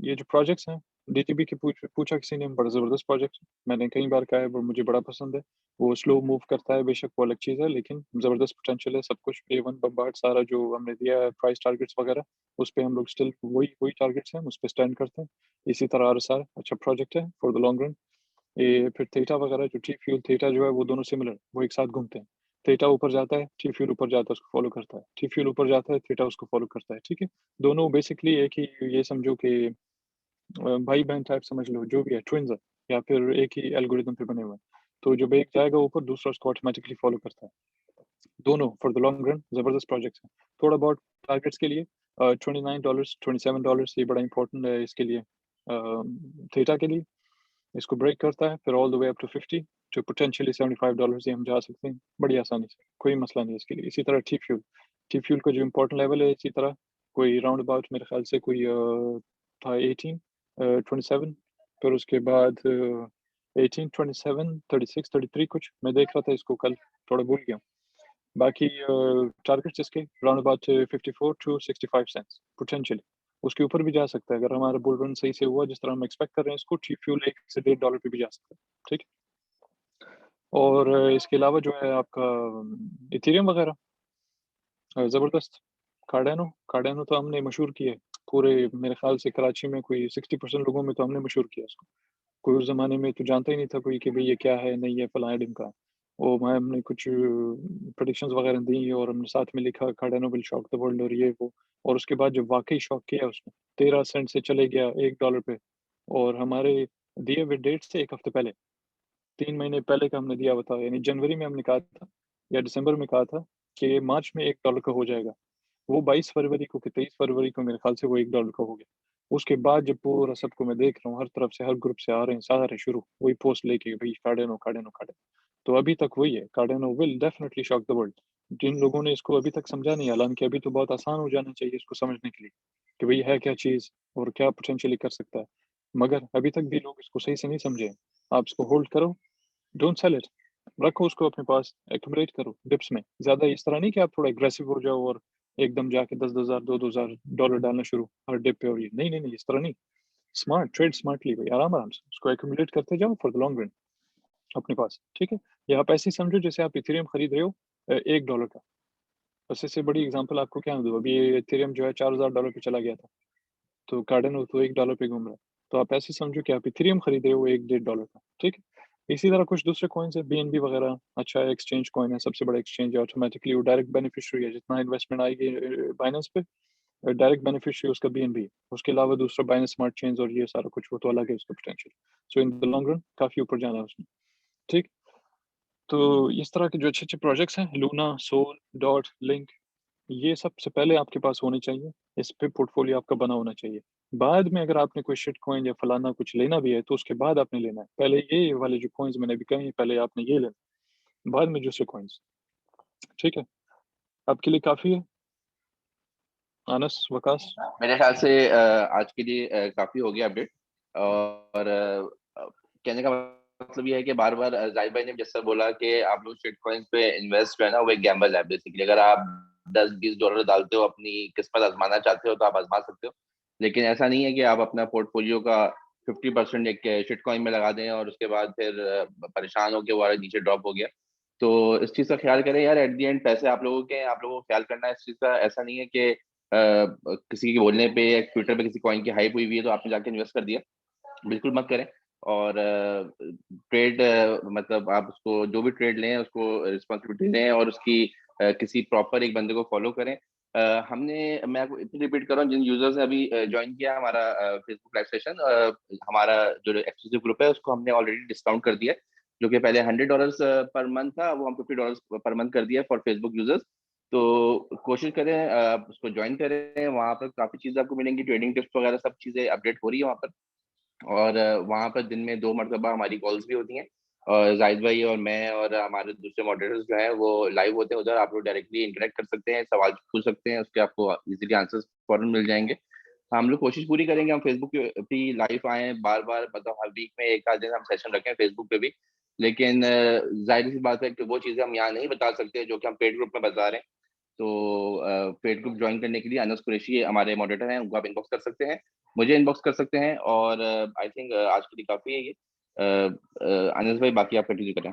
ये जो प्रोजेक्ट्स हैं, डीटीबी के पूछा किसी ने, बड़ा ज़बरदस्त प्रोजेक्ट है। मैंने कई बार कहा है वो मुझे बड़ा पसंद है। वो स्लो मूव करता है बेशक वो अलग चीज़ है, लेकिन ज़बरदस्त पोटेंशियल है सब कुछ। A1 बम्बार्ड सारा जो हमने दिया है प्राइस टारगेट्स वगैरह, उस पे हम लोग स्टिल वही वही टारगेट्स हैं, उस पे स्टैंड करते हैं। इसी तरह आरएसआर अच्छा प्रोजेक्ट है फॉर द लॉन्ग रन। ये फिर थीटा वगैरह जो टी फ्यूल थीटा जो है वो दोनों सिमिलर है, वो एक साथ घूमते हैं। थीटा ऊपर जाता है, टी फ्यूल ऊपर जाता है, उसको फ़ॉलो करता है। टी फ्यूल ऊपर जाता है, थीटा उसको फ़ॉलो करता है, ठीक है? दोनों बेसिकली एक ही ये समझो कि भाई-बहन टाइप समझ लो, जो भी है ट्विन्स है या फिर एक ही एल्गोरिदम पे बने हुए हैं। तो जब एक जाएगा ऊपर, दूसरा उसको ऑटोमैटिकली फ़ॉलो करता है। दोनों फॉर द लॉन्ग रन ज़बरदस्त प्रोजेक्ट्स हैं। थोड़ा बहुत टारगेट्स के लिए $29, $27 ये बड़ा इम्पोर्टेंट है इसके लिए थीटा के लिए। इसको ब्रेक करता है, फिर all the way up to 50 to potentially $75 से हम जा सकते हैं, बड़ी आसानी से, कोई मसला नहीं है इसके लिए। इसी तरह टी फ्यूल का जो इम्पोर्टेंट लेवल है इसी तरह कोई राउंड अबाउट मेरे ख़्याल से कोई था 18 27 फिर उसके बाद 18, 27, 36, 33 कुछ मैं देख रहा था इसको कल, थोड़ा भूल गया हूँ। बाकी टारगेट्स इसके round about 54 to 65 cents potentially. उसके ऊपर भी जा सकता है अगर हमारा बुल रन सही से हुआ जिस तरह हम एक्सपेक्ट कर रहे हैं इसको टी फ्यूल 1 से $1.5 पे भी जा सकता है, ठीक है? और इसके अलावा जो है आपका इथेरियम वगैरह ज़बरदस्त। कार्डानो तो हमने मशहूर किया है। पूरे मेरे ख़्याल से कराची में कोई 60% लोगों में तो हमने मशहूर किया इसको। कोई उस ज़माने में तो जानता ही नहीं था कोई कि भई ये क्या है, नहीं है फलाँ है ढिमका। वो मैं हमने कुछ प्रेडिक्शंस वगैरह दी और हमने साथ में लिखा Cardano will shock the world और ये वो। और उसके बाद जब वाक़ई शॉक किया उसने, 13 सेंट से चले गया $1 पे और हमारे दिए हुए डेट से 1 हफ़्ते पहले, 3 महीने पहले का हमने दिया हुआ था, यानी जनवरी में हमने कहा था या दिसंबर में कहा था कि मार्च में $1 का हो जाएगा। वो 22 फरवरी को कि 23 फरवरी को मेरे ख़्याल से वो $1 का हो गया। उसके बाद जब पूरा सबको मैं देख रहा हूँ, हर तरफ से हर ग्रुप से आ रहे हैं, सारे शुरू वही पोस्ट लेके भई कार्डेनो, कार्डेनो, कार्डेनो। तो अभी तक वही है, Cardano will definitely shock the world. जिन लोगों ने इसको अभी तक समझा नहीं, हालाँकि अभी तो बहुत आसान हो जाना चाहिए इसको समझने के लिए, कि भई है क्या चीज़ और क्या पोटेंशियली कर सकता है। मगर अभी तक भी लोग इसको सही से नहीं समझे हैं। आप इसको होल्ड करो, डोंट सेल इट, रखो उसको अपने पास, एक्युमुलेट करो डिप्स में। ज़्यादा इस तरह नहीं कि आप थोड़ा एग्रेसिव हो जाओ और एकदम जाके 10,000 $2,000 डॉलर डालना शुरू हर डिप पे और ये नहीं, नहीं, नहीं, इस तरह नहीं। स्मार्ट ट्रेड स्मार्टली भाई आराम-आराम से उसको एक्युमुलेट करते जाओ फॉर द लॉन्ग रन अपने पास, ठीक है? या आप ऐसे ही समझो जैसे आप इथेरियम खरीद रहे हो $1 का। बस इससे बड़ी एग्ज़ाम्पल आपको क्या दूँ, अभी ये इथेरियम जो है $4,000 पे चला गया था, तो कार्डिनो तो $1 पे घूम रहा है। तो आप ऐसे समझो कि आप इथेरियम खरीद रहे हो 1 डेढ़ डॉलर का, ठीक है? इसी तरह कुछ दूसरे कॉइन्स हैं, बीएनबी वगैरह अच्छा है, एक्सचेंज कॉइन है, सबसे बड़ा एक्सचेंज है, ऑटोमैटिकली वो डायरेक्ट बेनिफिशियरी है, जितना इन्वेस्टमेंट आएगी बाइनेंस पे डायरेक्ट बेनिफिशियरी उसका बीएनबी है। उसके अलावा दूसरा बाइनेंस स्मार्ट चेन्स और ये सारा कुछ वो तो अलग है उसका potential. So in the long run काफ़ी ऊपर जाना है उसने, ठीक? तो इस तरह के जो अच्छे-अच्छे प्रोजेक्ट्स हैं, लूना, सोल, डॉट, लिंक ये सबसे पहले आपके पास होने चाहिए। इस पे पोर्टफोलियो आपका बना होना चाहिए। बाद में अगर आपने कोई शिट कॉइन या फलाना कुछ लेना भी है, तो उसके बाद आपने लेना है। पहले ये वाले जो कॉइन्स मैंने अभी कहे हैं, पहले आपने ये लेना, बाद में दूसरे कॉइन्स, ठीक है? आपके लिए काफ़ी है, अनस, वकास? मेरे ख्याल से आज के लिए काफ़ी हो गया अपडेट और कहने का मतलब ये है कि बार-बार ज़ाहिर भाई ने जैसा बोला कि आप लोग शिट कॉइन्स पे इन्वेस्ट जो है ना वो एक गैम्बल है बेसिकली। अगर आप $10-20 डालते हो, अपनी किस्मत आज़माना चाहते हो तो आप आज़मा सकते हो। लेकिन ऐसा नहीं है कि आप अपना पोर्टफोलियो का 50% एक शिट कॉइन में लगा दें और उसके बाद फिर परेशान हो के वो नीचे ड्रॉप हो गया। तो इस चीज़ का ख़्याल करें यार, एट द एंड पैसे आप लोगों के हैं, आप लोगों को ख़्याल करना है इस चीज़ का। ऐसा नहीं है कि किसी के बोलने पे या ट्विटर पे किसी कॉइन की हाइप हुई हुई है तो आपने जाके इन्वेस्ट कर दिया, बिल्कुल मत करें। और ट्रेड मतलब आप उसको जो भी ट्रेड लें उसको रिस्पॉन्सिबिलिटी लें और उसकी किसी प्रॉपर एक बंदे को फॉलो करें। मैं आपको इतनी रिपीट कर रहा हूँ, जिन यूजर्स ने अभी ज्वाइन किया हमारा फेसबुक लाइव सेशन, हमारा जो एक्सक्लूसिव ग्रुप है उसको हमने ऑलरेडी डिस्काउंट कर दिया है। जो कि पहले $100 पर मंथ था, वो हम $50 पर मंथ कर दिया है फॉर फेसबुक यूजर्स। तो कोशिश करें आप उसको ज्वाइन करें, वहाँ पर काफ़ी चीज़ें आपको मिलेंगी, ट्रेडिंग टिप्स वगैरह सब चीज़ें अपडेट हो रही है वहाँ पर। और वहाँ पर दिन में 2 मरतबा हमारी कॉल्स भी होती हैं, और जाहिद भाई और मैं और हमारे दूसरे मॉडरेटर्स जो हैं वो लाइव होते हैं उधर। आप लोग डायरेक्टली इंटरेक्ट कर सकते हैं, सवाल पूछ सकते हैं, उसके आपको इजीली आंसर्स फौरन मिल जाएंगे। हम लोग कोशिश पूरी करेंगे हम फेसबुक पे भी लाइव आए बार बार, मतलब हर वीक में एक आध दिन हम सेशन रखें फेसबुक पे भी। लेकिन जाहिर सी बात है कि वो चीज़ें हम यहाँ नहीं बता सकते जो कि हम पेड ग्रुप में बता रहे हैं। तो पेड ग्रुप ज्वाइन करने के लिए अनस कुरैशी हमारे मॉडरेटर हैं, उनको आप इनबॉक्स कर सकते हैं, मुझे इनबॉक्स कर सकते हैं। और आई थिंक आज के लिए काफ़ी है ये। अनस भाई बाकी आप कंटिन्यू करें।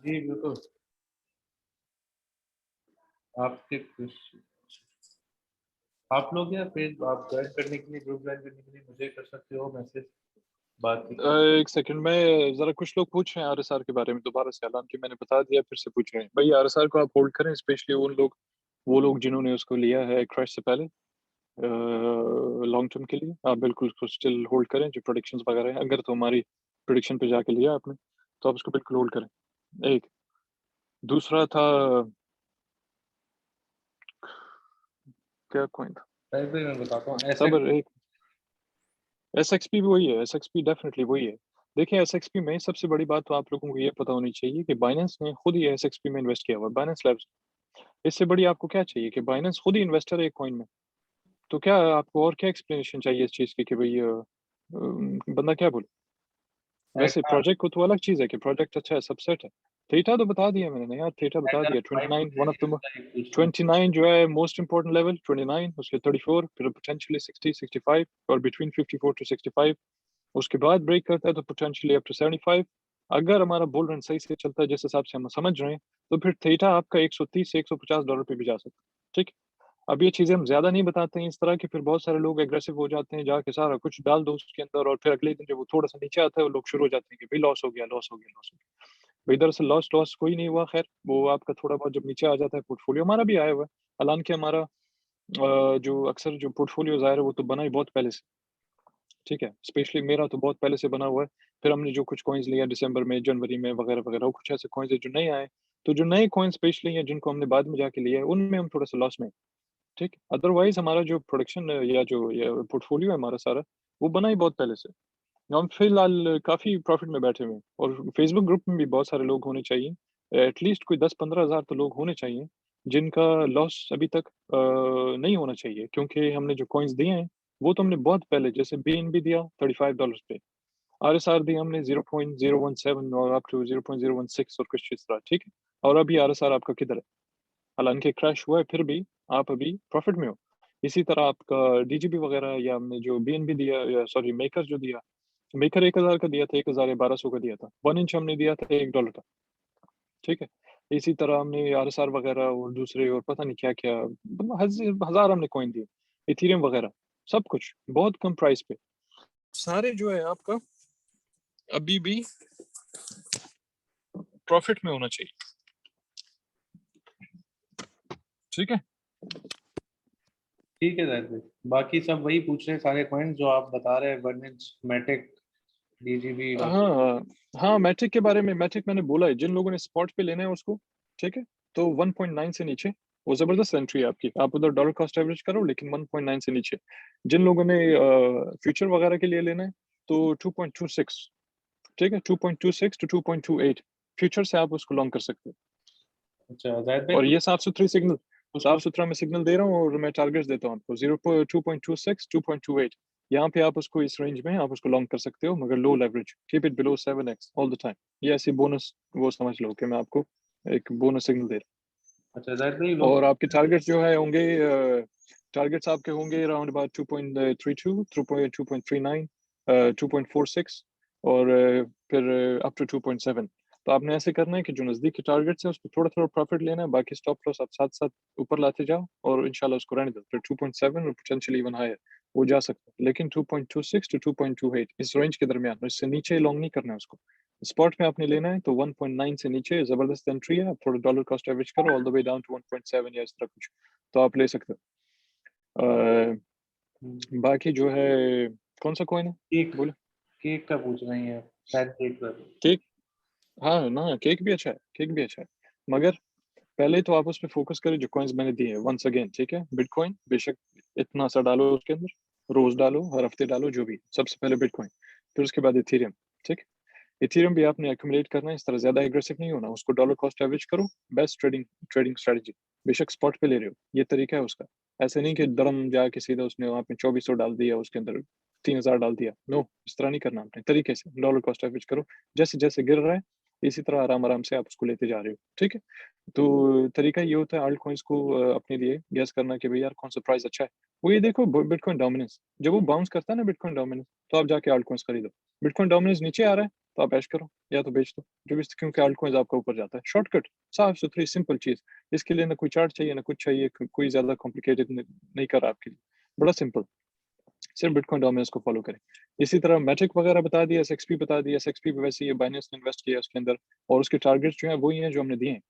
जी बिल्कुल, आपके आप लोग या फिर आप ज्वाइन करने के लिए, ग्रुप ज्वाइन करने के लिए मुझे कर सकते हो मैसेज बात की। एक सेकंड में जरा कुछ लोग पूछ रहे हैं RSR के बारे में दोबारा से, हालांकि मैंने बता दिया, फिर से पूछ रहे हैं। भाई RSR को आप होल्ड करें, स्पेशली वो लोग जिन्होंने उसको लिया है क्रैश से पहले लॉन्ग टर्म के लिए। आप बिल्कुल उसको स्टिल होल्ड करें, जो प्रोडिक्शंस वगैरह हैं। अगर तो हमारी प्रोडिक्शन पे जाके लिया आपने तो आप उसको बिल्कुल होल्ड करें। एक दूसरा था, क्या कॉइन था, पहले मैं बताता हूँ ऐसे। सबर। एक SXP भी वही है, SXP डेफिनेटली वही है। देखिए SXP में सबसे बड़ी बात तो आप लोगों को ये पता होनी चाहिए कि बाइनेंस ने खुद ही SXP में इन्वेस्ट किया हुआ है, बाइनेंस लैब्स। इससे बड़ी आपको क्या चाहिए कि बाइनेंस खुद ही इन्वेस्टर है एक कॉइन में। तो क्या आपको और क्या एक्सप्लेनेशन चाहिए इस चीज़ की कि भाई बंदा क्या बोले। वैसे प्रोजेक्ट को तो अलग चीज़ है कि प्रोजेक्ट अच्छा है, सबसेट है। थीटा तो बता दिया मैंने यार, थीटा बता दिया। 29 वन ऑफ द 29 जो है मोस्ट इंपॉर्टेंट लेवल, 29 उसके 34, फिर पोटेंशियली 60 65 और बिटवीन 54 टू 65। उसके बाद ब्रेक करता है तो पोटेंशियली अप टू 75। अगर हमारा बुल रन सही से चलता है जिस हिसाब से हम समझ रहे हैं, तो फिर थीटा आपका 130 से $150 पे भी जा सकता है। ठीक। अब ये चीजें हम ज्यादा नहीं बताते हैं इस तरह की, फिर बहुत सारे लोग एग्रेसिव हो जाते हैं, जाके सारा कुछ डाल दो उसके अंदर, और फिर अगले दिन जब वो थोड़ा सा नीचे आता है वो लोग शुरू हो जाते हैं कि भाई लॉस हो गया, लॉस हो गया, लॉस हो गया। भाई दरअसल लॉस लॉस कोई नहीं हुआ। खैर वो आपका थोड़ा बहुत जब नीचे आ जाता है, पोर्टफोलियो हमारा भी आया हुआ है। हालांकि हमारा जो अक्सर जो पोर्टफोलियो ज़ाहिर है वो तो बना ही बहुत पहले से। ठीक है, स्पेशली मेरा तो बहुत पहले से बना हुआ है। फिर हमने जो कुछ कॉइन्स लिया दिसंबर में, जनवरी में वगैरह वगैरह, वो कुछ ऐसे कॉइन्स है जो नए आए। तो जो नए कॉइन स्पेशली हैं जिनको हमने बाद में जाके लिया है, उनमें हम थोड़ा सा लॉस में हैं। ठीक। अदरवाइज हमारा जो प्रोडक्शन या जो ये पोर्टफोलियो है हमारा सारा, वो बना ही बहुत पहले से। हम फिलहाल काफी प्रॉफिट में बैठे हुए हैं, और फेसबुक ग्रुप में भी बहुत सारे लोग होने चाहिए। एटलीस्ट कोई 10-15 हजार तो लोग होने चाहिए जिनका लॉस अभी तक नहीं होना चाहिए, क्योंकि हमने जो कॉइन्स दिए हैं वो तो हमने बहुत पहले, जैसे BNB दिया $35 पे, RSR दी हमने 0.017 और अप टू 0.016 और कुछ इस तरह। ठीक है। और अभी RSR आपका किधर है, हालांकि क्रैश हुआ है फिर भी आप अभी प्रॉफिट में हो। इसी तरह आपका DGB वगैरह, या हमने जो BNB दिया, या सॉरी मेकर जो दिया, मेकर 1000 का दिया था, 1000 या 1200 का दिया था। 1 इंच हमने दिया था $1 का। ठीक है। इसी तरह हमने RSR वगैरह और दूसरे और पता नहीं क्या क्या, मतलब हजार हमने कॉइन दिए, इथेरियम वगैरह, सब कुछ बहुत कम प्राइस पे। सारे जो है आपका अभी भी प्रॉफिट में होना चाहिए। ठीक है। ठीक है जाहिद भाई, बाकी सब वही पूछ रहे हैं सारे पॉइंट जो आप बता रहे हैं, वर्निज, मैटिक, DGB। हाँ हाँ, मैट्रिक के बारे में, मैट्रिक मैंने बोला है, जिन लोगों ने स्पॉट पे लेना है उसको, ठीक है, तो 1.9 से नीचे वो जबरदस्त एंट्री है आपकी। आप उधर डॉलर कॉस्ट एवरेज करो, लेकिन 1.9 से नीचे। जिन लोगों ने फ्यूचर वगैरह के लिए लेना है तो 2.26, ठीक है, 2.26 टू 2.28 फ्यूचर से आप उसको लॉन्ग कर सकते हो। अच्छा जाहिद भाई, और ये साफ सुथरी सिग्नल, कुछ साफ लोग सुथरा मैं सिग्नल दे रहा हूँ, और मैं टारगेट्स देता हूँ आपको 2.26 2.28। यहाँ पे आप उसको इस रेंज में आप उसको लॉन्ग कर सकते हो, मगर low leverage, keep it below 7x all the time. ये ऐसी बोनस, वो समझ लो कि मैं आपको एक बोनस सिग्नल दे रहा अच्छा जाहिद भाई हूँ। लोग और आपके टारगेट्स जो है होंगे, टारगेट्स आपके होंगे अराउंड अबाउट 2.32 2.39 2.46 और फिर अप टू 2.7। तो आपने ऐसे करना है कि जो नज़दीक के टारगेट है उसको थोड़ा थोड़ा प्रॉफिट लेना है, बाकी स्टॉप लॉस आप साथ साथ ऊपर लाते जाओ और इंशाल्लाह उसको रहने दो। फिर 2.7 और पोटेंशियली इवन हायर वो जा सकता है, लेकिन 2.26 टू 2.28 इस रेंज के दरमियान, इससे नीचे लॉन्ग नहीं करना है उसको। स्पॉट में आपने लेना है तो 1.9 से नीचे जबरदस्त एंट्री है, आप थोड़ा डॉलर कॉस्ट एवरेज करो all the way down to 1.7 या इस तरह कुछ, तो आप ले सकते हो। बाकी जो है कौन सा कॉइन है केक बोले? केक का पूछ रहे हैं, शायद केक का। केक, हाँ ना, केक भी अच्छा है, केक भी अच्छा है, मगर पहले तो आप उस पे फोकस करें जो कॉइन्स मैंने दिए हैं वंस अगेन, ठीक है? बिटकॉइन बेशक इतना सा डालो उसके अंदर, रोज डालो, हर हफ्ते डालो, जो भी, सबसे पहले बिटकॉइन, फिर उसके बाद इथेरियम, ठीक? इथेरियम भी आपने एक्यूमुलेट करना है, इस तरह ज्यादा एग्रेसिव नहीं होना, उसको डॉलर कॉस्ट एवरेज करो, बेस्ट ट्रेडिंग ट्रेडिंग स्ट्रेटजी। बेशक स्पॉट पे ले रहे हो, ये तरीका है उसका, ऐसे नहीं कि दरम जाके सीधा उसने वहाँ पे 2400 डाल दिया, उसके अंदर 3000 डाल दिया, नो, इस तरह नहीं करना आपने, तरीके से डॉलर कॉस्ट एवरेज करो, जैसे जैसे गिर रहा है इसी तरह आराम आराम से आप उसको लेते जा रहे हो, ठीक है? तो तरीका ये होता है आल्ट कॉइन्स को अपने लिए गैस करना कि भाई यार कौन सा प्राइस अच्छा है। वो ये देखो बिटकॉइन डोमिनेंस, जब वो बाउंस करता है ना बिटकॉइन डोमिनेंस, तो आप जाके आल्ट कॉइन्स खरीदो। बिटकॉइन डोमिनेंस नीचे आ रहा है तो आप ऐश करो या तो बेच दो, जो भी, क्योंकि आल्ट कॉइन्स आपका ऊपर जाता है। शॉर्टकट, साफ सुथरी सिंपल चीज, इसके लिए ना कोई चार्ट चाहिए ना कुछ चाहिए, कोई ज्यादा कॉम्प्लिकेटेड नहीं कर रहा आपके लिए, बड़ा सिंपल, सिर्फ बिटकॉइन डोमिनेंस को फॉलो करें। इसी तरह मैट्रिक वगैरह बता दिया, एसएक्सपी बता दिया, एसएक्सपी पे वैसे ये बाइनेंस ने इन्वेस्ट किया उसके अंदर, और उसके टारगेट्स जो है वही हैं जो हमने दिए हैं,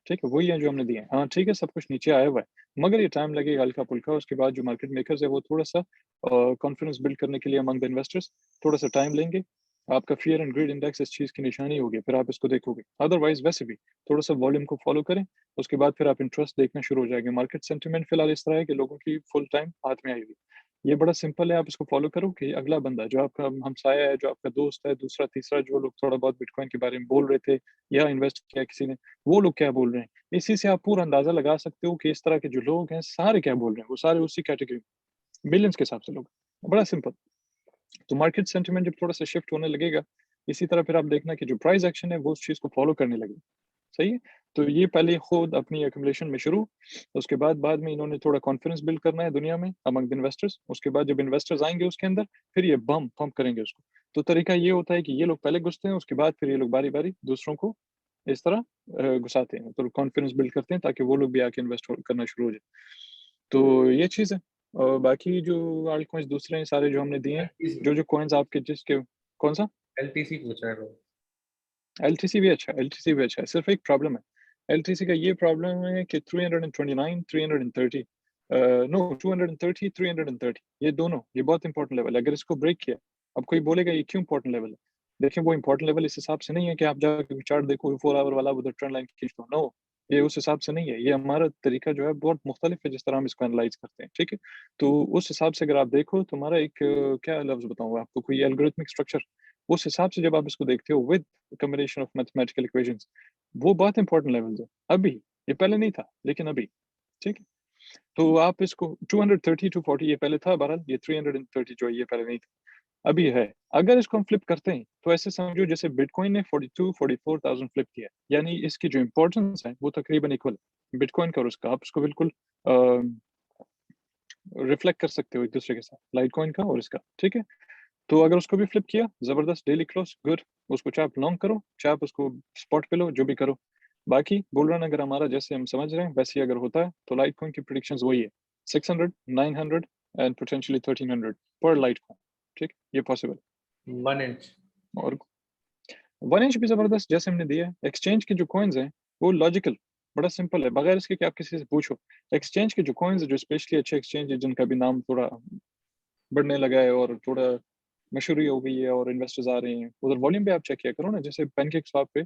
ठीक है? वही है जो हमने दिए हैं। हाँ ठीक है, सब कुछ नीचे आया हुआ है, मगर ये टाइम लगेगा हल्का फुल्का, उसके बाद जो मार्केट मेकर्स है वो थोड़ा सा कॉन्फिडेंस बिल्ड करने के लिए अमंग द इन्वेस्टर्स थोड़ा सा टाइम लेंगे। आपका फियर एंड ग्रीड इंडेक्स इस चीज़ की निशानी होगी, फिर आप इसको देखोगे। अदरवाइज वैसे भी थोड़ा सा वॉल्यूम को फॉलो करें, उसके बाद फिर आप इंटरेस्ट देखना शुरू हो जाएंगे। मार्केट सेंटिमेंट फिलहाल इस तरह है कि लोगों की फुल टाइम हाथ में आई हुई, ये बड़ा सिंपल है, आप इसको फॉलो करो कि अगला बंदा जो आपका हमसाया है, जो आपका दोस्त है, दूसरा तीसरा, जो लोग थोड़ा बहुत बिटकॉइन के बारे में बोल रहे थे या इन्वेस्ट किया किसी ने, वो लोग क्या बोल रहे हैं, इसी से आप पूरा अंदाजा लगा सकते हो कि इस तरह के जो लोग हैं सारे क्या बोल रहे हैं, वो सारे उसी कैटेगरी में, मिलियंस के हिसाब से लोग, बड़ा सिंपल। तो मार्केट सेंटिमेंट जब थोड़ा सा शिफ्ट होने लगेगा, इसी तरह फिर आप देखना कि जो प्राइस एक्शन है वो उस चीज को फॉलो करने लगेगा, सही है? तो ये पहले खुद अपनी एक्यूमुलेशन में शुरू, उसके बाद में इन्होंने थोड़ा कॉन्फिडेंस बिल्ड करना है दुनिया में अमंग द इन्वेस्टर्स, उसके बाद जब इन्वेस्टर्स आएंगे उसके अंदर, फिर ये बम पंप करेंगे उसको। तो तरीका ये होता है कि ये लोग पहले घुसते हैं, उसके बाद फिर ये लोग बारी बारी दूसरों को इस तरह घुसाते हैं, तो कॉन्फिडेंस बिल्ड करते हैं ताकि वो लोग भी आके इन्वेस्ट करना शुरू हो जाए। तो ये चीज़ है। और बाकी जो आल्ट कॉइन्स दूसरे हैं सारे जो हमने दिए हैं, जो कॉइन्स आपके जिसके, कौन सा? एलटीसी पूछ रहे हो? एलटीसी भी अच्छा है, एलटीसी भी अच्छा है, सिर्फ एक प्रॉब्लम है एलटीसी का, ये प्रॉब्लम है कि 329 330 नो 230 330, ये दोनों, ये बहुत इंपॉर्टेंट लेवल है, अगर इसको ब्रेक किया, अब कोई बोलेगा ये क्यों इंपॉर्टेंट लेवल है, देखिए वो इंपॉर्टेंट लेवल इस हिसाब से नहीं है कि आप जाके चार्ट देखो 4 आवर वाला उधर ट्रेंड लाइन खींच दो, नो, ये उस हिसाब से नहीं है, ये हमारा तरीका जो है बहुत मुख्तलिफ है जिस तरह हम इसको एनालाइज करते हैं, ठीक है? तो उस हिसाब से अगर आप देखो तो हमारा एक क्या लफ्ज बताऊँ आपको, कोई एल्गोरिथमिक स्ट्रक्चर, उस हिसाब से जब आप इसको देखते हो with combination of mathematical equations, वो बहुत इंपॉर्टेंट लेवल्स है अभी, ये पहले नहीं था लेकिन अभी, ठीक है? तो आप इसको 230 टू 40 ये पहले था, बहरहाल ये 330 जो है ये पहले नहीं था, अभी है। अगर इसको हम फ्लिप करते हैं तो ऐसे समझो जैसे बिटकॉइन ने 42-44,000 फ्लिप किया, यानी इसकी जो इंपॉर्टेंस है वो तकरीबन इक्वल है बिटकॉइन का और उसका, आप उसको बिल्कुल रिफ्लेक्ट कर सकते हो एक दूसरे के साथ, लाइटकॉइन का और इसका, ठीक है? तो अगर उसको भी फ्लिप किया, जबरदस्त, डेली क्लोज गुड, उसको चाहे आप लॉन्ग करो चाहे आप उसको स्पॉट पे लो, जो भी करो। बाकी बुल रन अगर हमारा जैसे हम समझ रहे हैं वैसे ही अगर होता है तो लाइट कॉइन की प्रिडिक्शंस वही है, 600 900 एंड पोटेंशियली 1300 पर लाइट कॉइन, ठीक, ये पॉसिबल। 1 इंच। और 1 इंच भी जबरदस्त जैसे हमने दिया है। एक्सचेंज के जो कॉइन्स हैं वो लॉजिकल, बड़ा सिंपल है, बगैर इसके कि आप किसी से पूछो। एक्सचेंज के जो कॉइन्स है, जो स्पेशली अच्छे एक्सचेंज है जिनका भी नाम थोड़ा बढ़ने लगा है और थोड़ा मशहूरी हो गई है और इन्वेस्टर्स आ रहे हैं, उधर वॉल्यूम पे आप चेक किया करो ना, जैसे पैनकेक स्वैप पे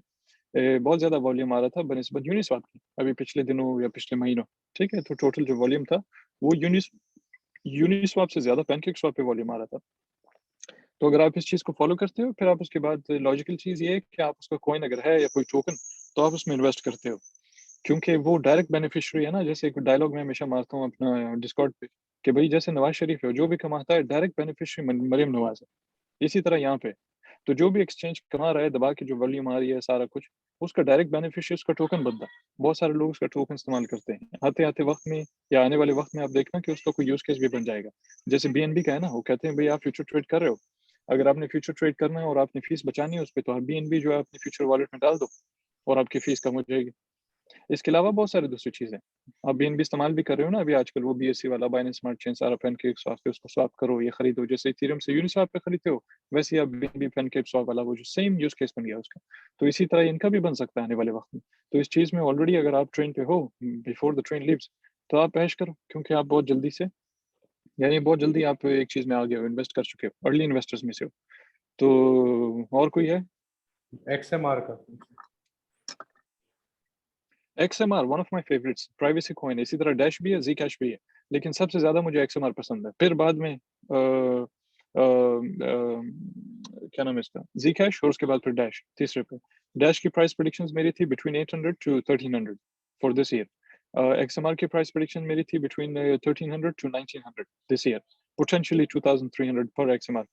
बहुत ज्यादा वॉल्यूम आ रहा था बनिस्बत यूनिस्वैप की अभी पिछले दिनों या पिछले महीनों, ठीक है? तो टोटल जो वॉल्यूम था वो यूनिस्वैप से ज्यादा पैनकेक स्वैप पे वॉल्यूम आ रहा था। तो अगर आप इस चीज को फॉलो करते हो, फिर आप उसके बाद लॉजिकल चीज ये है कि आप उसका कॉइन अगर है या कोई टोकन, तो आप उसमें इन्वेस्ट करते हो, क्योंकि वो डायरेक्ट बेनिफिशियरी है ना। जैसे एक डायलॉग में हमेशा मारता हूँ अपना डिस्कॉर्ड पे कि भाई जैसे नवाज शरीफ है, जो भी कमाता है डायरेक्ट बेनिफिशियरी मरियम नवाज है, इसी तरह यहाँ पे, तो जो भी एक्सचेंज कमा रहा है दबा के, जो वॉल्यूम आ रही है सारा कुछ, उसका डायरेक्ट बेनिफिशियरी उसका टोकन बनता है। बहुत सारे लोग उसका टोकन इस्तेमाल करते हैं, आते आते वक्त में या आने वाले वक्त में आप देखना कि उसका कोई यूज केस भी बन जाएगा। जैसे बीएनबी का है ना, वो कहते हैं भाई आप फ्यूचर ट्रेड कर रहे हो, अगर आपने फ्यूचर ट्रेड करना है और आपने फीस बचानी है उस पर, तो आप BNB जो है अपने फ्यूचर वॉलेट में डाल दो और आपकी फीस कम हो जाएगी। इसके अलावा बहुत सारी दूसरी चीज़ें आप BNB इस्तेमाल भी कर रहे हो ना अभी आजकल, वो BSC वाला बाइनेंस स्मार्ट चेन सारा पैनकेक स्वैप पे उसको स्वैप करो, ये खरीदो, जैसे इथेरियम से यूनिस्वैप पे खरीदते हो वैसे ही आप BNB पैनकेक स्वैप वाला वो जो सेम यूज केस बन गया उसका, तो इसी तरह इनका भी बन सकता है आने वाले वक्त में। तो इस चीज़ में ऑलरेडी अगर आप ट्रेन पे हो बिफोर द ट्रेन लीव्स, तो आप ऐश करो, क्योंकि आप बहुत जल्दी से, यानी बहुत जल्दी आप एक चीज़ में आ गए हो, इन्वेस्ट कर चुके हो, अर्ली इन्वेस्टर्स में से हो। तो और कोई है? XMR का XMR one of my favourites, privacy coin है, इसी तरह डैश भी है, Zcash भी है, लेकिन सबसे ज्यादा मुझे XMR पसंद है। फिर बाद में क्या नाम है इसका, Zcash, और उसके बाद फिर डैश तीसरे पे। डैश की प्राइस प्रेडिक्शंस मेरी थी between 800 to 1300 for this year. XMR की प्राइस प्रेडिक्शन मेरी थी between 1300 to 1900 this year, potentially 2300 पर XMR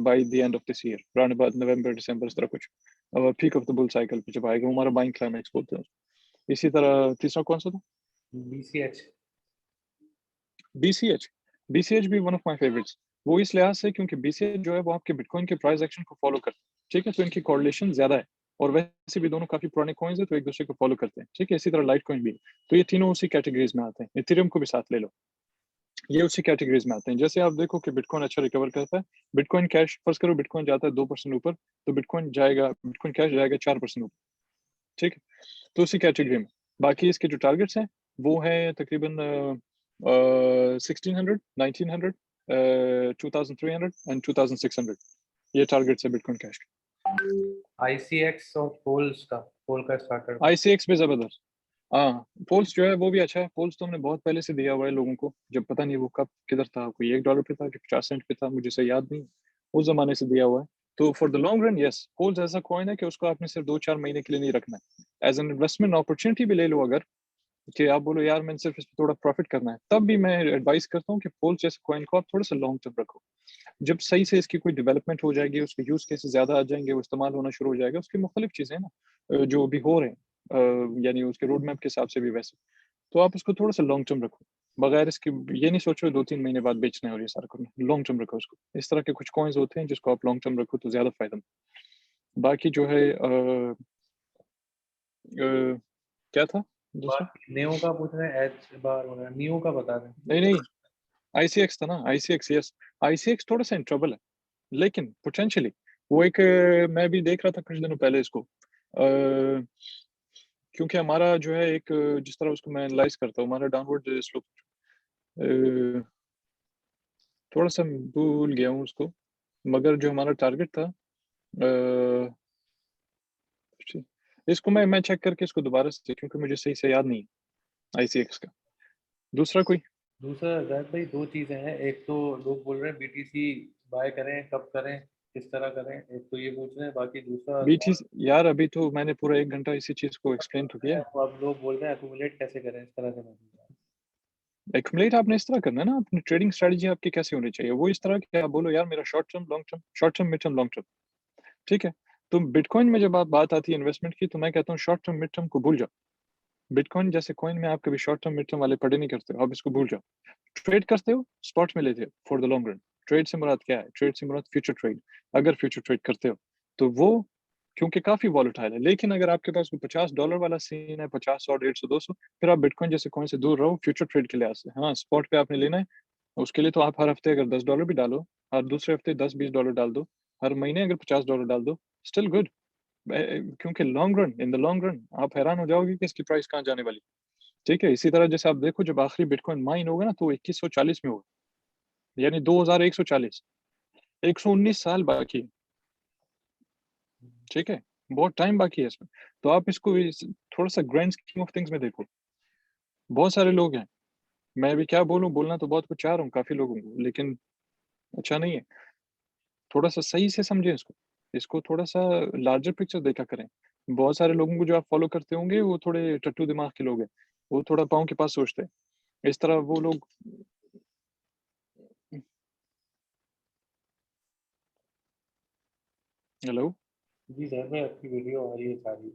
by the end of this year, around about November, December, इस तरह कुछ peak of the bull cycle पे जब आएगा, वो हमारा बाइंग क्लाइमेक्स बोलते हैं। इसी तरह तीसरा कौन सा था? BCH BCH भी वन ऑफ माय फेवरेट्स, वो इस लिहाज से क्योंकि BCH जो है वो आपके बिटकॉइन के प्राइस एक्शन को फॉलो करता है, ठीक है, तो इनकी कोरिलेशन ज्यादा है, और वैसे भी दोनों काफी पुराने कॉइन्स है तो एक दूसरे को फॉलो करते हैं, ठीक है। इसी तरह लाइट कॉइन भी, तो ये तीनों उसी कैटेगरीज में आते हैं। इथेरियम को भी साथ ले लो, ये उसी कैटेगरीज में आते हैं। जैसे आप देखो कि बिटकॉइन अच्छा रिकवर करता है, बिटकॉइन कैश फर्ज करो बिटकॉइन जाता है 2% ऊपर, तो बिटकॉइन कैश जाएगा 4% ऊपर, ठीक है, तो उसी कैटेगरी में। बाकी इसके जो टारगेट्स हैं वो है तकरीबन 1600, 1900, 2300 एंड 2600, ये टारगेट्स है बिटकॉइन कैश के। ICX और पोल का स्टार्टर ICX भी जबरदस्त, हाँ पोल्स जो है वो भी अच्छा है। पोल्स तो हमने बहुत पहले से दिया हुआ है लोगों को, जब पता नहीं वो कब किधर था, कोई $1 पे था कि 50 सेंट पे था, मुझे सही याद नहीं, उस जमाने से दिया हुआ है। तो for the long run yes, पोल्स ऐसा कॉइन है कि उसको आपने सिर्फ 2-4 महीने के लिए नहीं रखना है, एज एन इन्वेस्टमेंट अपॉर्चुनिटी भी ले लो अगर, कि आप बोलो यार मैंने सिर्फ इस पे थोड़ा प्रॉफिट करना है, तब भी मैं एडवाइस करता हूँ कि पोल्स जैसे कॉइन को आप थोड़ा सा लॉन्ग टर्म रखो। जब सही से इसकी कोई डेवलपमेंट हो जाएगी, उसके यूज केसेस ज्यादा आ जाएंगे, वो इस्तेमाल होना शुरू हो जाएगा, उसकी मुख्तलिफ चीजें हैं ना जो भी हो रहे हैं, यानी उसके रोड मैप के हिसाब से भी वैसे, तो आप उसको थोड़ा सा लॉन्ग टर्म रखो, बगैर इसके ये नहीं सोचो 2-3 महीने बाद बेचना है और ये सारा करना, लॉन्ग टर्म रखो उसको। इस तरह के कुछ कॉइन्स होते हैं जिसको आप लॉन्ग टर्म रखो तो ज्यादा फायदा। बाकी जो है क्या था दूसरा? नियो का पूछ रहे हैं, एच बार वगैरह, नियो का बता दें। नहीं ICX था ना, ICX यस, ICX थोड़ा सा इन ट्रबल है, लेकिन पोटेंशियली वो एक मैं भी देख रहा था कुछ दिनों पहले इसको, क्योंकि हमारा जो है एक जिस तरह उसको मैं एनालाइज करता हूँ, हमारा डाउनवर्ड स्लोप, थोड़ा सा भूल गया हूँ उसको, मगर जो हमारा टारगेट था इसको मैं चेक करके इसको दोबारा से, क्योंकि मुझे सही से याद नहीं ICX का। दूसरा कोई? दूसरा जायद भाई, दो चीजें हैं, एक तो लोग बोल रहे हैं BTC बाय करें, कब करें, किस तरह करें, एक तो ये पूछ रहे हैं, बाकी दूसरा BTC यार अभी तो मैंने पूरा 1 घंटा इसी चीज को एक्सप्लेन तो किया है। तो अब लोग बोल रहे हैं एक्यूमुलेट कैसे करें, इस तरह से मैं एक्यूमुलेट आपने इस तरह करना है ना, अपनी ट्रेडिंग स्ट्रेटजी आपकी कैसी होनी चाहिए, वो इस तरह की आप बोलो यार मेरा short term long term, short term mid term long term, ठीक है। तो बिटकॉइन में जब आप बात आती है इन्वेस्टमेंट की, तो मैं कहता हूँ शॉर्ट टर्म मिड टर्म को भूल जाओ। बिटकॉइन जैसे कॉइन में आप कभी शॉर्ट टर्म मिड टर्म वाले पढ़े नहीं करते हो, आप इसको भूल जाओ। ट्रेड करते हो स्पॉट में लेते हो for the long run, trade से मुराद क्या है? ट्रेड से मुराद फ्यूचर ट्रेड। अगर फ्यूचर ट्रेड करते हो तो वो क्योंकि काफी वॉलेटाइल है, लेकिन अगर आपके पास कोई $50 वाला सीन है, 50, 100, 150, 200, फिर आप बिटकॉइन जैसे कॉइन से दूर रहो फ्यूचर ट्रेड के लिहाज से। हाँ स्पॉट पे आपने लेना है, उसके लिए तो आप हर हफ्ते अगर $10 भी डालो, हर दूसरे हफ्ते $10-20 डाल दो, हर महीने अगर $50 डाल दो, स्टिल गुड। क्योंकि long run, in the long run आप हैरान हो जाओगे कि इसकी प्राइस कहाँ जाने वाली, ठीक है। इसी तरह जैसे आप देखो जब आखिरी बिटकॉइन माइन होगा ना तो 2140 में होगा, यानी 2140, 119 साल बाकी है, ठीक है, बहुत टाइम बाकी है इसमें। तो आप इसको थोड़ा सा ग्रैंड स्कीम ऑफ थिंग्स में देखो, बहुत सारे लोग हैं, मैं भी क्या बोलूं, बोलना तो बहुत कुछ चाह रहा हूँ काफी लोगों को, लेकिन अच्छा नहीं है। थोड़ा सा सही से समझें इसको, इसको थोड़ा सा लार्जर पिक्चर देखा करें। बहुत सारे लोगों को जो आप फॉलो करते होंगे वो थोड़े टट्टू दिमाग के लोग हैं, वो थोड़ा पाँव के पास सोचते हैं, इस तरह वो लोग। हेलो? जी सर, मैं आपकी वीडियो आ रही है सारी।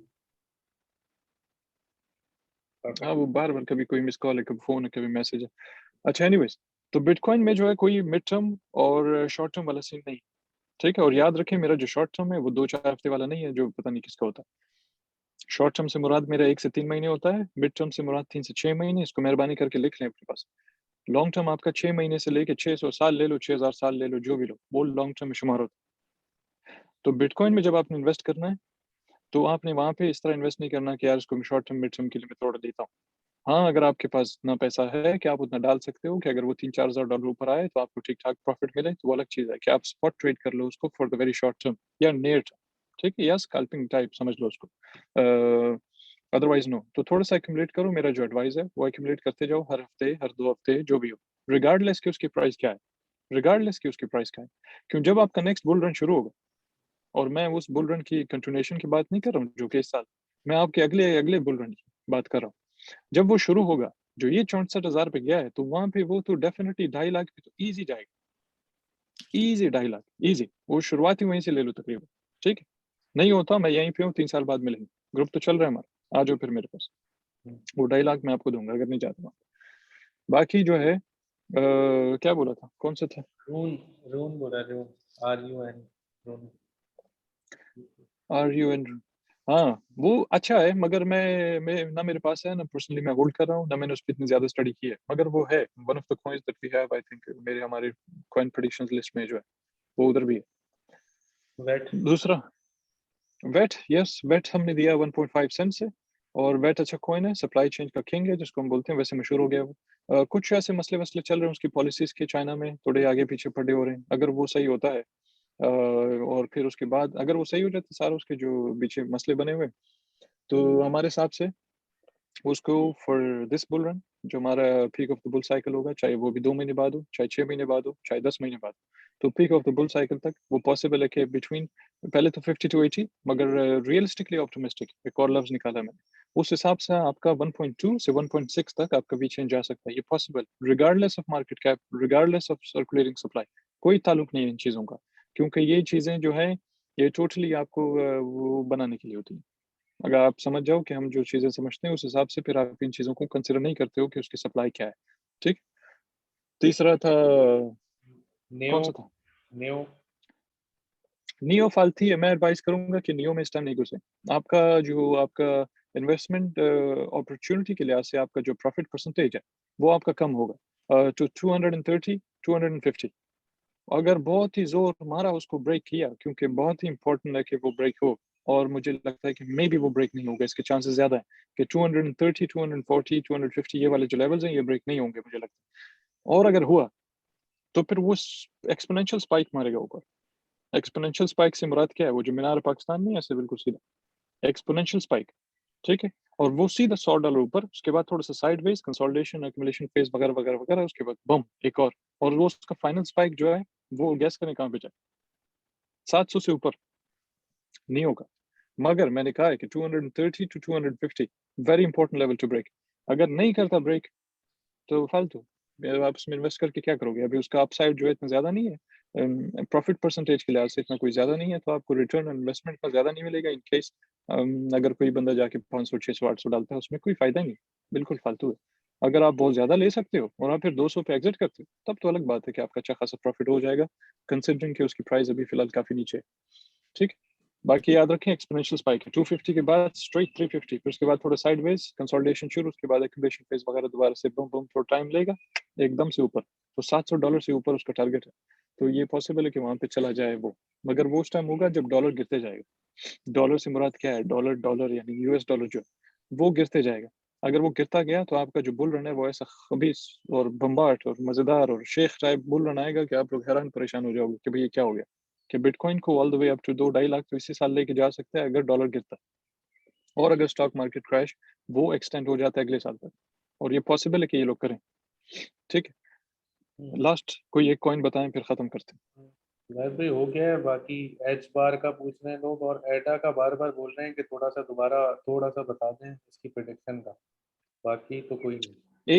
हाँ वो बार बार कभी कोई मिस कॉल है, कभी फोन है, कभी मैसेज है। अच्छा एनीवेज, तो बिटकॉइन में जो है कोई मिड टर्म और शॉर्ट टर्म वाला सीन नहीं, ठीक है। और याद रखें मेरा जो शॉर्ट टर्म है वो 2-4 हफ्ते वाला नहीं है जो पता नहीं किसका होता है। शॉर्ट टर्म से मुराद मेरा 1 से 3 महीने होता है, मिड टर्म से मुराद 3 से 6 महीने। इसको मेहरबानी करके लिख लें अपने पास। लॉन्ग टर्म आपका 6 महीने से लेके 600 साल ले लो, 6000 साल ले लो, जो भी लो, वो लॉन्ग टर्म में शुमार होता है। तो बिटकॉइन में जब आपने इन्वेस्ट करना है, तो आपने वहाँ पे इस तरह इन्वेस्ट नहीं करना कि यार इसको मैं शॉर्ट टर्म, मिड टर्म के लिए मैं तोड़ देता हूँ। हाँ, अगर आपके पास इतना पैसा है कि आप उतना डाल सकते हो कि अगर वो 3-4 हज़ार डॉलर ऊपर आए तो आपको ठीक-ठाक प्रॉफिट मिले, तो वो अलग चीज़ है कि आप स्पॉट ट्रेड कर लो उसको for the very short term या नियर टर्म, ठीक है? या स्कैल्पिंग टाइप समझ लो उसको। Otherwise no. तो थोड़ा-सा एक्युमुलेट करो, मेरा जो एडवाइस है वो एक्युमुलेट करते जाओ हर हफ्ते, हर 2 हफ्ते, जो भी हो, रिगार्डलेस कि उसकी प्राइस क्या है, रिगार्डलेस कि उसकी प्राइस क्या है। क्यों, जब आपका नेक्स्ट बुल रन शुरू होगा, और मैं उस बुल रन की कंटिन्यूएशन की बात नहीं कर रहा हूँ जो कि इस साल, मैं आपके अगले बुल रन की बात कर रहा हूँ। जब वो शुरू होगा, जो ये 64,000 पे गया है, तो वहाँ पे वो तो डेफ़िनिटली 2.5 लाख पे तो ईज़ी जाएगा। Easy 2.5 lakh, easy. वो शुरुआत ही वहीं से ले लो तकरीबन, ठीक है? नहीं होता मैं यहीं पे हूँ, 3 साल बाद मिलेंगे। ग्रुप तो चल रहा है हमारा, आ जाओ फिर मेरे पास। वो 2.5 लाख मैं आपको दूँगा अगर नहीं जाते वहाँ पे। बाकी जो है क्या बोला था? कौन सा था? रून रून बोला, रून, RUN, रून। RUN। हाँ, वो अच्छा है, मगर मैं ना मेरे पास है, ना पर्सनली मैं होल्ड कर रहा हूँ, ना मैंने उस पे इतनी ज़्यादा स्टडी की है। मगर वो है one of the coins that we have, I think मेरे हमारे कॉइन प्रेडिक्शंस लिस्ट में जो है, वो उधर भी है। वेट। दूसरा वेट, यस, वेट हमने दिया 1.5 सेंट से, और वेट अच्छा कॉइन है, सप्लाई चेन का किंग है जिसको हम बोलते हैं, वैसे मशहूर हो गया है वो। कुछ ऐसे मसले-वसले चल रहे हैं उसकी पॉलिसीज़ के, चाइना में थोड़े आगे-पीछे पड़े हो रहे हैं। अगर वो सही होता है और फिर उसके बाद अगर वो सही हो जाते सारे उसके जो पीछे मसले बने हुए, तो हमारे हिसाब से उसको फॉर दिस बुल रन, जो हमारा peak of the bull cycle होगा, चाहे वो भी 2 महीने बाद हो, चाहे 6 महीने बाद हो, चाहे 10 महीने बाद, तो peak of the bull cycle तक वो पॉसिबल है कि बिटवीन, पहले तो 50 टू 80, मगर रियलिस्टिकली ऑप्टिमिस्टिक, एक और लफ्ज़ निकाला मैंने, उस हिसाब से आपका 1.2 से 1.6 तक आपका वी-चेन जा सकता है, ये possible, regardless of market cap, regardless of circulating supply, कोई ताल्लुक नहीं है इन चीज़ों का, क्योंकि ये चीज़ें जो हैं, ये टोटली आपको वो बनाने के लिए होती हैं। अगर आप समझ जाओ कि हम जो चीज़ें समझते हैं, उस हिसाब से फिर आप इन चीज़ों को कंसिडर नहीं करते हो कि उसकी सप्लाई क्या है, ठीक? तीसरा था, नेओ। कौन-सा था? नेओ। नियो फालतू है, मैं एडवाइस करूँगा कि नियो में इस टाइम नहीं घुसें। आपका इन्वेस्टमेंट अपॉर्च्युनिटी के लिहाज़ से आपका जो प्रॉफिट परसेंटेज है, वो आपका कम होगा टू 230, 250। अगर बहुत ही ज़ोर मारा उसको ब्रेक किया, क्योंकि बहुत ही इम्पोर्टेंट है कि वो ब्रेक हो, और मुझे लगता है कि मेबी वो ब्रेक नहीं होगा, इसके चांसेस ज़्यादा हैं कि 230, 240, 250 ये वाले जो लेवल्स हैं, ये ब्रेक नहीं होंगे मुझे लगता है। और अगर हुआ, तो फिर वो एक्सपोनेंशियल स्पाइक मारेगा ऊपर। एक्सपोनेंशियल स्पाइक से मुराद क्या है? वो जो मीनार पाकिस्तान नहीं है ऐसे बिल्कुल सीधा, एक्सपोनेंशियल स्पाइक, ठीक है? और वो सीधा $100 ऊपर, उसके बाद थोड़ा-सा साइडवेज़ कंसोलिडेशन, एक्युमुलेशन फेज़ वगैरह, वगैरह, वगैरह, उसके बाद बम एक और वो उसका फाइनल स्पाइक जो है, वो गेस करें कहाँ पे जाए? 700 से ऊपर नहीं होगा। मगर मैंने कहा है कि 230 to 250 very important level to break. अगर नहीं करता ब्रेक, तो फालतू। आप उसमें इन्वेस्ट करके क्या करोगे? अभी उसका अपसाइड जो है इतना ज़्यादा नहीं है। प्रॉफिट परसेंटेज के लिहाज़ से इतना कोई ज़्यादा नहीं है, तो आपको रिटर्न ऑन इन्वेस्टमेंट इतना ज़्यादा नहीं मिलेगा इन केस अगर कोई बंदा जाके 500, 600, 800 डालता है, उसमें कोई फ़ायदा नहीं, बिल्कुल फालतू है। अगर आप बहुत ज़्यादा ले सकते हो और आप फिर 200 पे एग्ज़िट करते हो, तब तो अलग बात है कि आपका अच्छा खासा प्रॉफिट हो जाएगा, कंसिडरिंग कि उसकी प्राइस अभी फ़िलहाल काफ़ी नीचे है, ठीक है? बाकी याद रखें एक्सपोनेंशियल स्पाइक है, 250 के बाद स्ट्रेट 350, फिर उसके बाद थोड़ा साइडवेज़ कंसोलिडेशन शुरू, उसके बाद एक्युमुलेशन फेज़ वगैरह दोबारा से बूम बूम थोड़ा टाइम लेगा, एकदम से ऊपर। तो $700 से ऊपर उसका टारगेट है। तो ये पॉसिबल है कि वहाँ पे चला जाए वो, मगर वो उस टाइम होगा जब डॉलर गिरते जाएगा। डॉलर से मुराद क्या है? डॉलर डॉलर यानी यूएस डॉलर जो है, वो गिरते जाएगा। अगर वो गिरता गया तो आपका जो बुल रन है वो ऐसा खबीस और बम्बाट और मज़ेदार और शेख टाइप बुल रन आएगा कि आप लोग हैरान परेशान हो जाओगे कि भई ये क्या हो गया? कि बिटकॉइन को all the way up to 2 ढाई लाख तो इसी साल लेके जा सकता है अगर डॉलर गिरता है। और अगर स्टॉक मार्केट क्रैश वो एक्सटेंड हो जाता है अगले साल तक, और ये पॉसिबल है कि ये लोग करें, ठीक है? लास्ट कोई एक कॉइन बताएँ फिर खत्म करते हैं। बस भाई हो गया है। बाकी एच बार का पूछ रहे हैं लोग, और एडा का बार बार बोल रहे हैं कि थोड़ा सा बता दें इसकी प्रेडिक्शन का। बाकी तो कोई नहीं।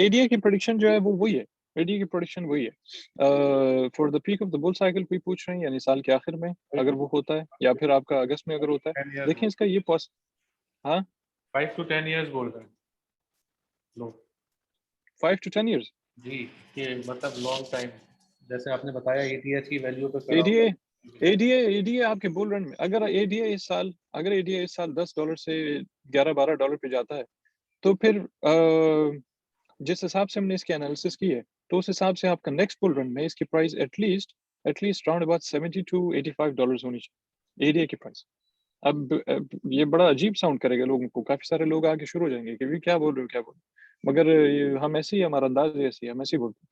एडीए की प्रेडिक्शन जो है वो वही है। एडीए की प्रेडिक्शन वही है। For the peak of the bull cycle कोई पूछ रहे हैं, यानी साल के आखिर में अगर वो होता है, या फिर आपका अगस्त में अगर होता है। 10 देखिए ईयर्स, इसका ये हाँ 5 to 10 ईयर्स बोल रहे हैं लोग। 5 to 10 ईयर्स। जी, कि मतलब लॉन्ग टाइम, जैसे आपने बताया ETH की वैल्यू पे खड़ा एडीए होगा। एडीए आपके बुल रन में अगर एडीए इस साल $10 से $11-12 पे जाता है तो फिर जिस हिसाब से हमने इसकी एनालिसिस की है तो उस हिसाब से आपका नेक्स्ट बुल रन में इसकी price at least round about $70 to $85 होनी चाहिए एडीए की प्राइस। अब ये बड़ा अजीब साउंड करेगा लोगों को, काफी सारे लोग आके शुरू हो जाएंगे कि क्या बोल रहे हो, मगर हम ऐसे ही, हमारा अंदाज ऐसे ही, हम ऐसे ही बोलते हैं।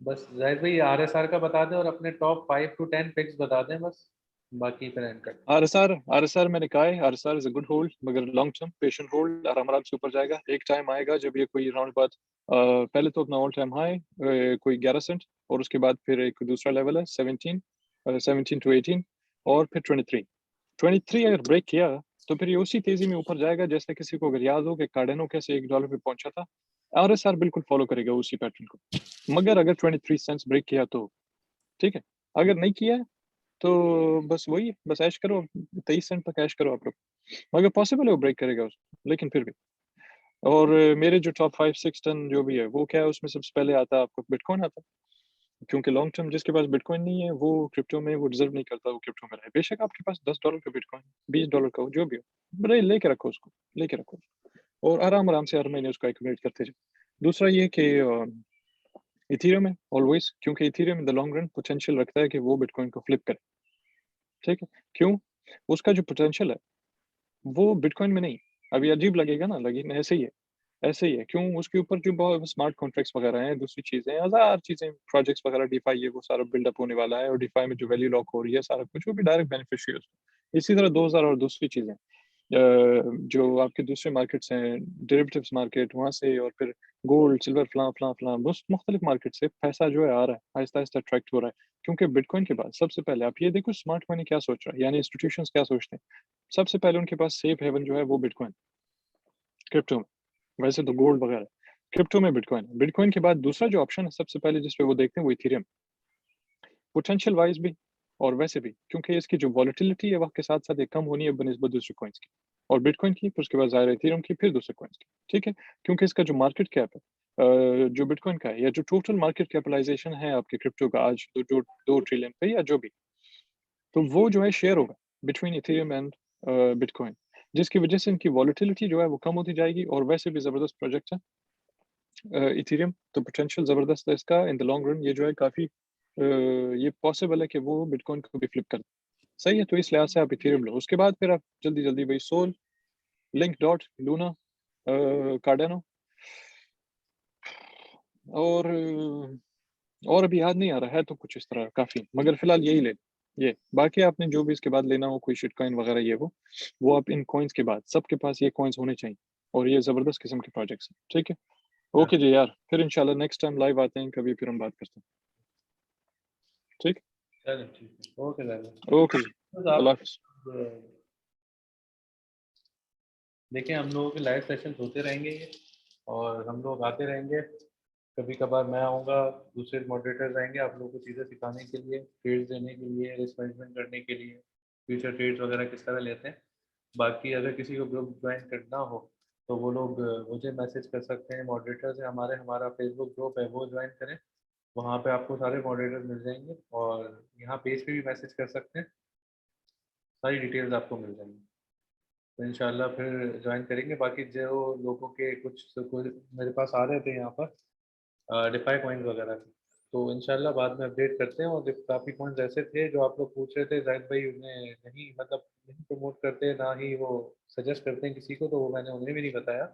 बस जाहिद भाई आरएसआर का बता दें और अपने टॉप 5 to 10 पिक्स बता दें बस, बाकी फिर एंड कर। आरएसआर मैंने कहा है, RSR is a good hold, मगर लॉन्ग टर्म पेशेंट होल्ड, आराम से ऊपर जाएगा। एक टाइम आएगा जब ये कोई राउंड बात पहले तो अपना ऑल टाइम हाई कोई 11 सेंट और उसके बाद फिर एक दूसरा लेवल है 17 to 18 और फिर 23 अगर ब्रेक किया तो फिर ये उसी तेजी में ऊपर जाएगा। जैसे किसी को अगर याद हो कि कार्डेनो कैसे $1 पे पहुंचा था, आरएसआर बिल्कुल फॉलो करेगा उसी पैटर्न को। मगर अगर 23 सेंट्स ब्रेक किया तो ठीक है, अगर नहीं किया तो बस वही है, बस ऐश करो, 23 सेंट तक ऐश करो आप लोग, मगर पॉसिबल है वो ब्रेक करेगा उसको, लेकिन फिर भी। और मेरे जो टॉप 5-6 टन जो भी है वो क्या है, उसमें सबसे पहले आता है आपको बिटकॉइन आता है, क्योंकि लॉन्ग टर्म जिसके पास बिटकॉइन नहीं है वो क्रिप्टो में वो डिजर्व नहीं करता वो क्रिप्टो में रहे। बेशक आपके पास $10 का बिटकॉइन, $20 का हो, जो भी हो, बड़े लेके रखो उसको, लेके रखो और आराम से हर महीने उसको एक्यूमुलेट करते जाओ। दूसरा ये कि इथेरियम है ऑलवेज, क्योंकि Ethereum in the long run potential रखता है कि वो बिटकॉइन को फ्लिप करे। ठीक है, क्यों? उसका जो पोटेंशियल है वो बिटकॉइन में नहीं। अभी अजीब लगेगा ना, लेकिन ऐसे ही है। क्यों? उसके ऊपर जो बहुत स्मार्ट कॉन्ट्रैक्ट्स वगैरह हैं, दूसरी चीजें, हजार चीजें, प्रोजेक्ट्स वगैरह, डीफाई, ये वो सारा बिल्डअप होने वाला है और डीफाई में जो वैल्यू लॉक हो रही है, सारा कुछ, वो भी डायरेक्ट बेनिफिशियरी है। इसी तरह 2000 और दूसरी चीजें जो आपके दूसरे मार्केट्स हैं, डेरिवेटिव्स मार्केट, वहां से, और फिर गोल्ड सिल्वर फलां फलां फलां, बस मुख्तलिफ मार्केट से पैसा जो है आ रहा है, आहिस्ता आहिस्ता अट्रैक्ट हो रहा है। क्योंकि बिटकॉइन के बाद सबसे पहले आप ये देखो स्मार्ट मनी क्या सोच रहा है, यानी इंस्टीट्यूशंस क्या सोचते हैं। सबसे पहले उनके पास सेफ हेवन जो है वो बिटकॉइन, क्रिप्टो में। वैसे तो गोल्ड वगैरह, क्रिप्टो में बिटकॉइन। बिटकॉइन के बाद दूसरा जो ऑप्शन है सबसे पहले जिसपे वो देखते हैं वो इथेरियम, पोटेंशियल वाइज भी और वैसे भी, क्योंकि इसकी जो वॉलेटिलिटी है वक्त के साथ साथ ये कम होनी है बनिस्बत दूसरे कॉइन्स की, और बिटकॉइन की, फिर उसके बाद ज़ाहिर है इथेरियम की, फिर दूसरे कॉइन्स की। ठीक है, क्योंकि इसका जो मार्केट कैप है जो बिटकॉइन का है, या जो टोटल मार्केट कैपिटलाइजेशन है आपके क्रिप्टो का आज तो जो 2 ट्रिलियन पे या जो भी, तो वो जो है शेयर होगा बिटवीन इथेरियम एंड बिटकॉइन, जिसकी वजह से इनकी वॉलेटिलिटी जो है वो कम होती जाएगी। और वैसे भी ज़बरदस्त प्रोजेक्ट है इथेरियम, तो पोटेंशियल ज़बरदस्त है इसका इन द लॉन्ग रन। ये जो है काफ़ी ये पॉसिबल है कि वो बिटकॉइन को भी फ्लिप कर दे। सही है, तो इस लिहाज से आप इथेरियम लो। उसके बाद फिर आप जल्दी जल्दी वही Sol, Link Dot, Luna, Cardano और अभी याद नहीं आ रहा है तो कुछ इस तरह काफ़ी, मगर फिलहाल यही ले ये। बाकी आपने जो भी इसके बाद लेना हो, कोई शिट कॉइन वगैरह ये वो आप इन कॉइन्स के बाद सबके पास ये कॉइन्स होने चाहिए, और ये ज़बरदस्त किस्म के प्रोजेक्ट्स हैं। ठीक है, ओके जी यार, फिर इंशाल्लाह नेक्स्ट टाइम लाइव आते हैं कभी, फिर हम बात करते हैं। ठीक, चलो ठीक है, ओके जाहिद। ओके जी, तो आप अल्लाह हाफिज़। देखिए हम लोगों के लाइव सेशंस होते रहेंगे ये, और हम लोग आते रहेंगे। कभी कभार मैं आऊँगा, दूसरे मॉडरेटर्स आएंगे आप लोगों को चीज़ें सिखाने के लिए, ट्रेड्स देने के लिए, रिस्क मैनेजमेंट करने के लिए, फ्यूचर ट्रेड्स वगैरह किस तरह लेते हैं। बाकी अगर किसी को ग्रुप ज्वाइन करना हो तो वो लोग मुझे मैसेज कर सकते हैं। मॉडरेटर्स हैं हमारे, हमारा फेसबुक ग्रुप है वो ज्वाइन करें, वहाँ पे आपको सारे मॉडरेटर्स मिल जाएंगे, और यहाँ पेज पे भी मैसेज कर सकते हैं, सारी डिटेल्स आपको मिल जाएंगी। तो इंशाल्लाह फिर ज्वाइन करेंगे। बाकी जो लोगों के कुछ मेरे पास आ रहे थे यहाँ पर डिफाई कॉइन्स वगैरह के, तो इंशाल्लाह बाद में अपडेट करते हैं। और काफ़ी कॉइन्स ऐसे थे जो आप लोग पूछ रहे थे जाहिद भाई उन्हें नहीं, मतलब नहीं प्रमोट करते, ना ही वो सजेस्ट करते हैं किसी को, तो वो मैंने उन्हें भी नहीं बताया।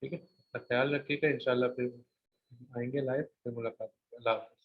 ठीक है, अपना ख्याल रखिएगा, इंशाल्लाह फिर आएंगे लाइव, फिर मुलाकात। अल्लाह हाफ़िज़।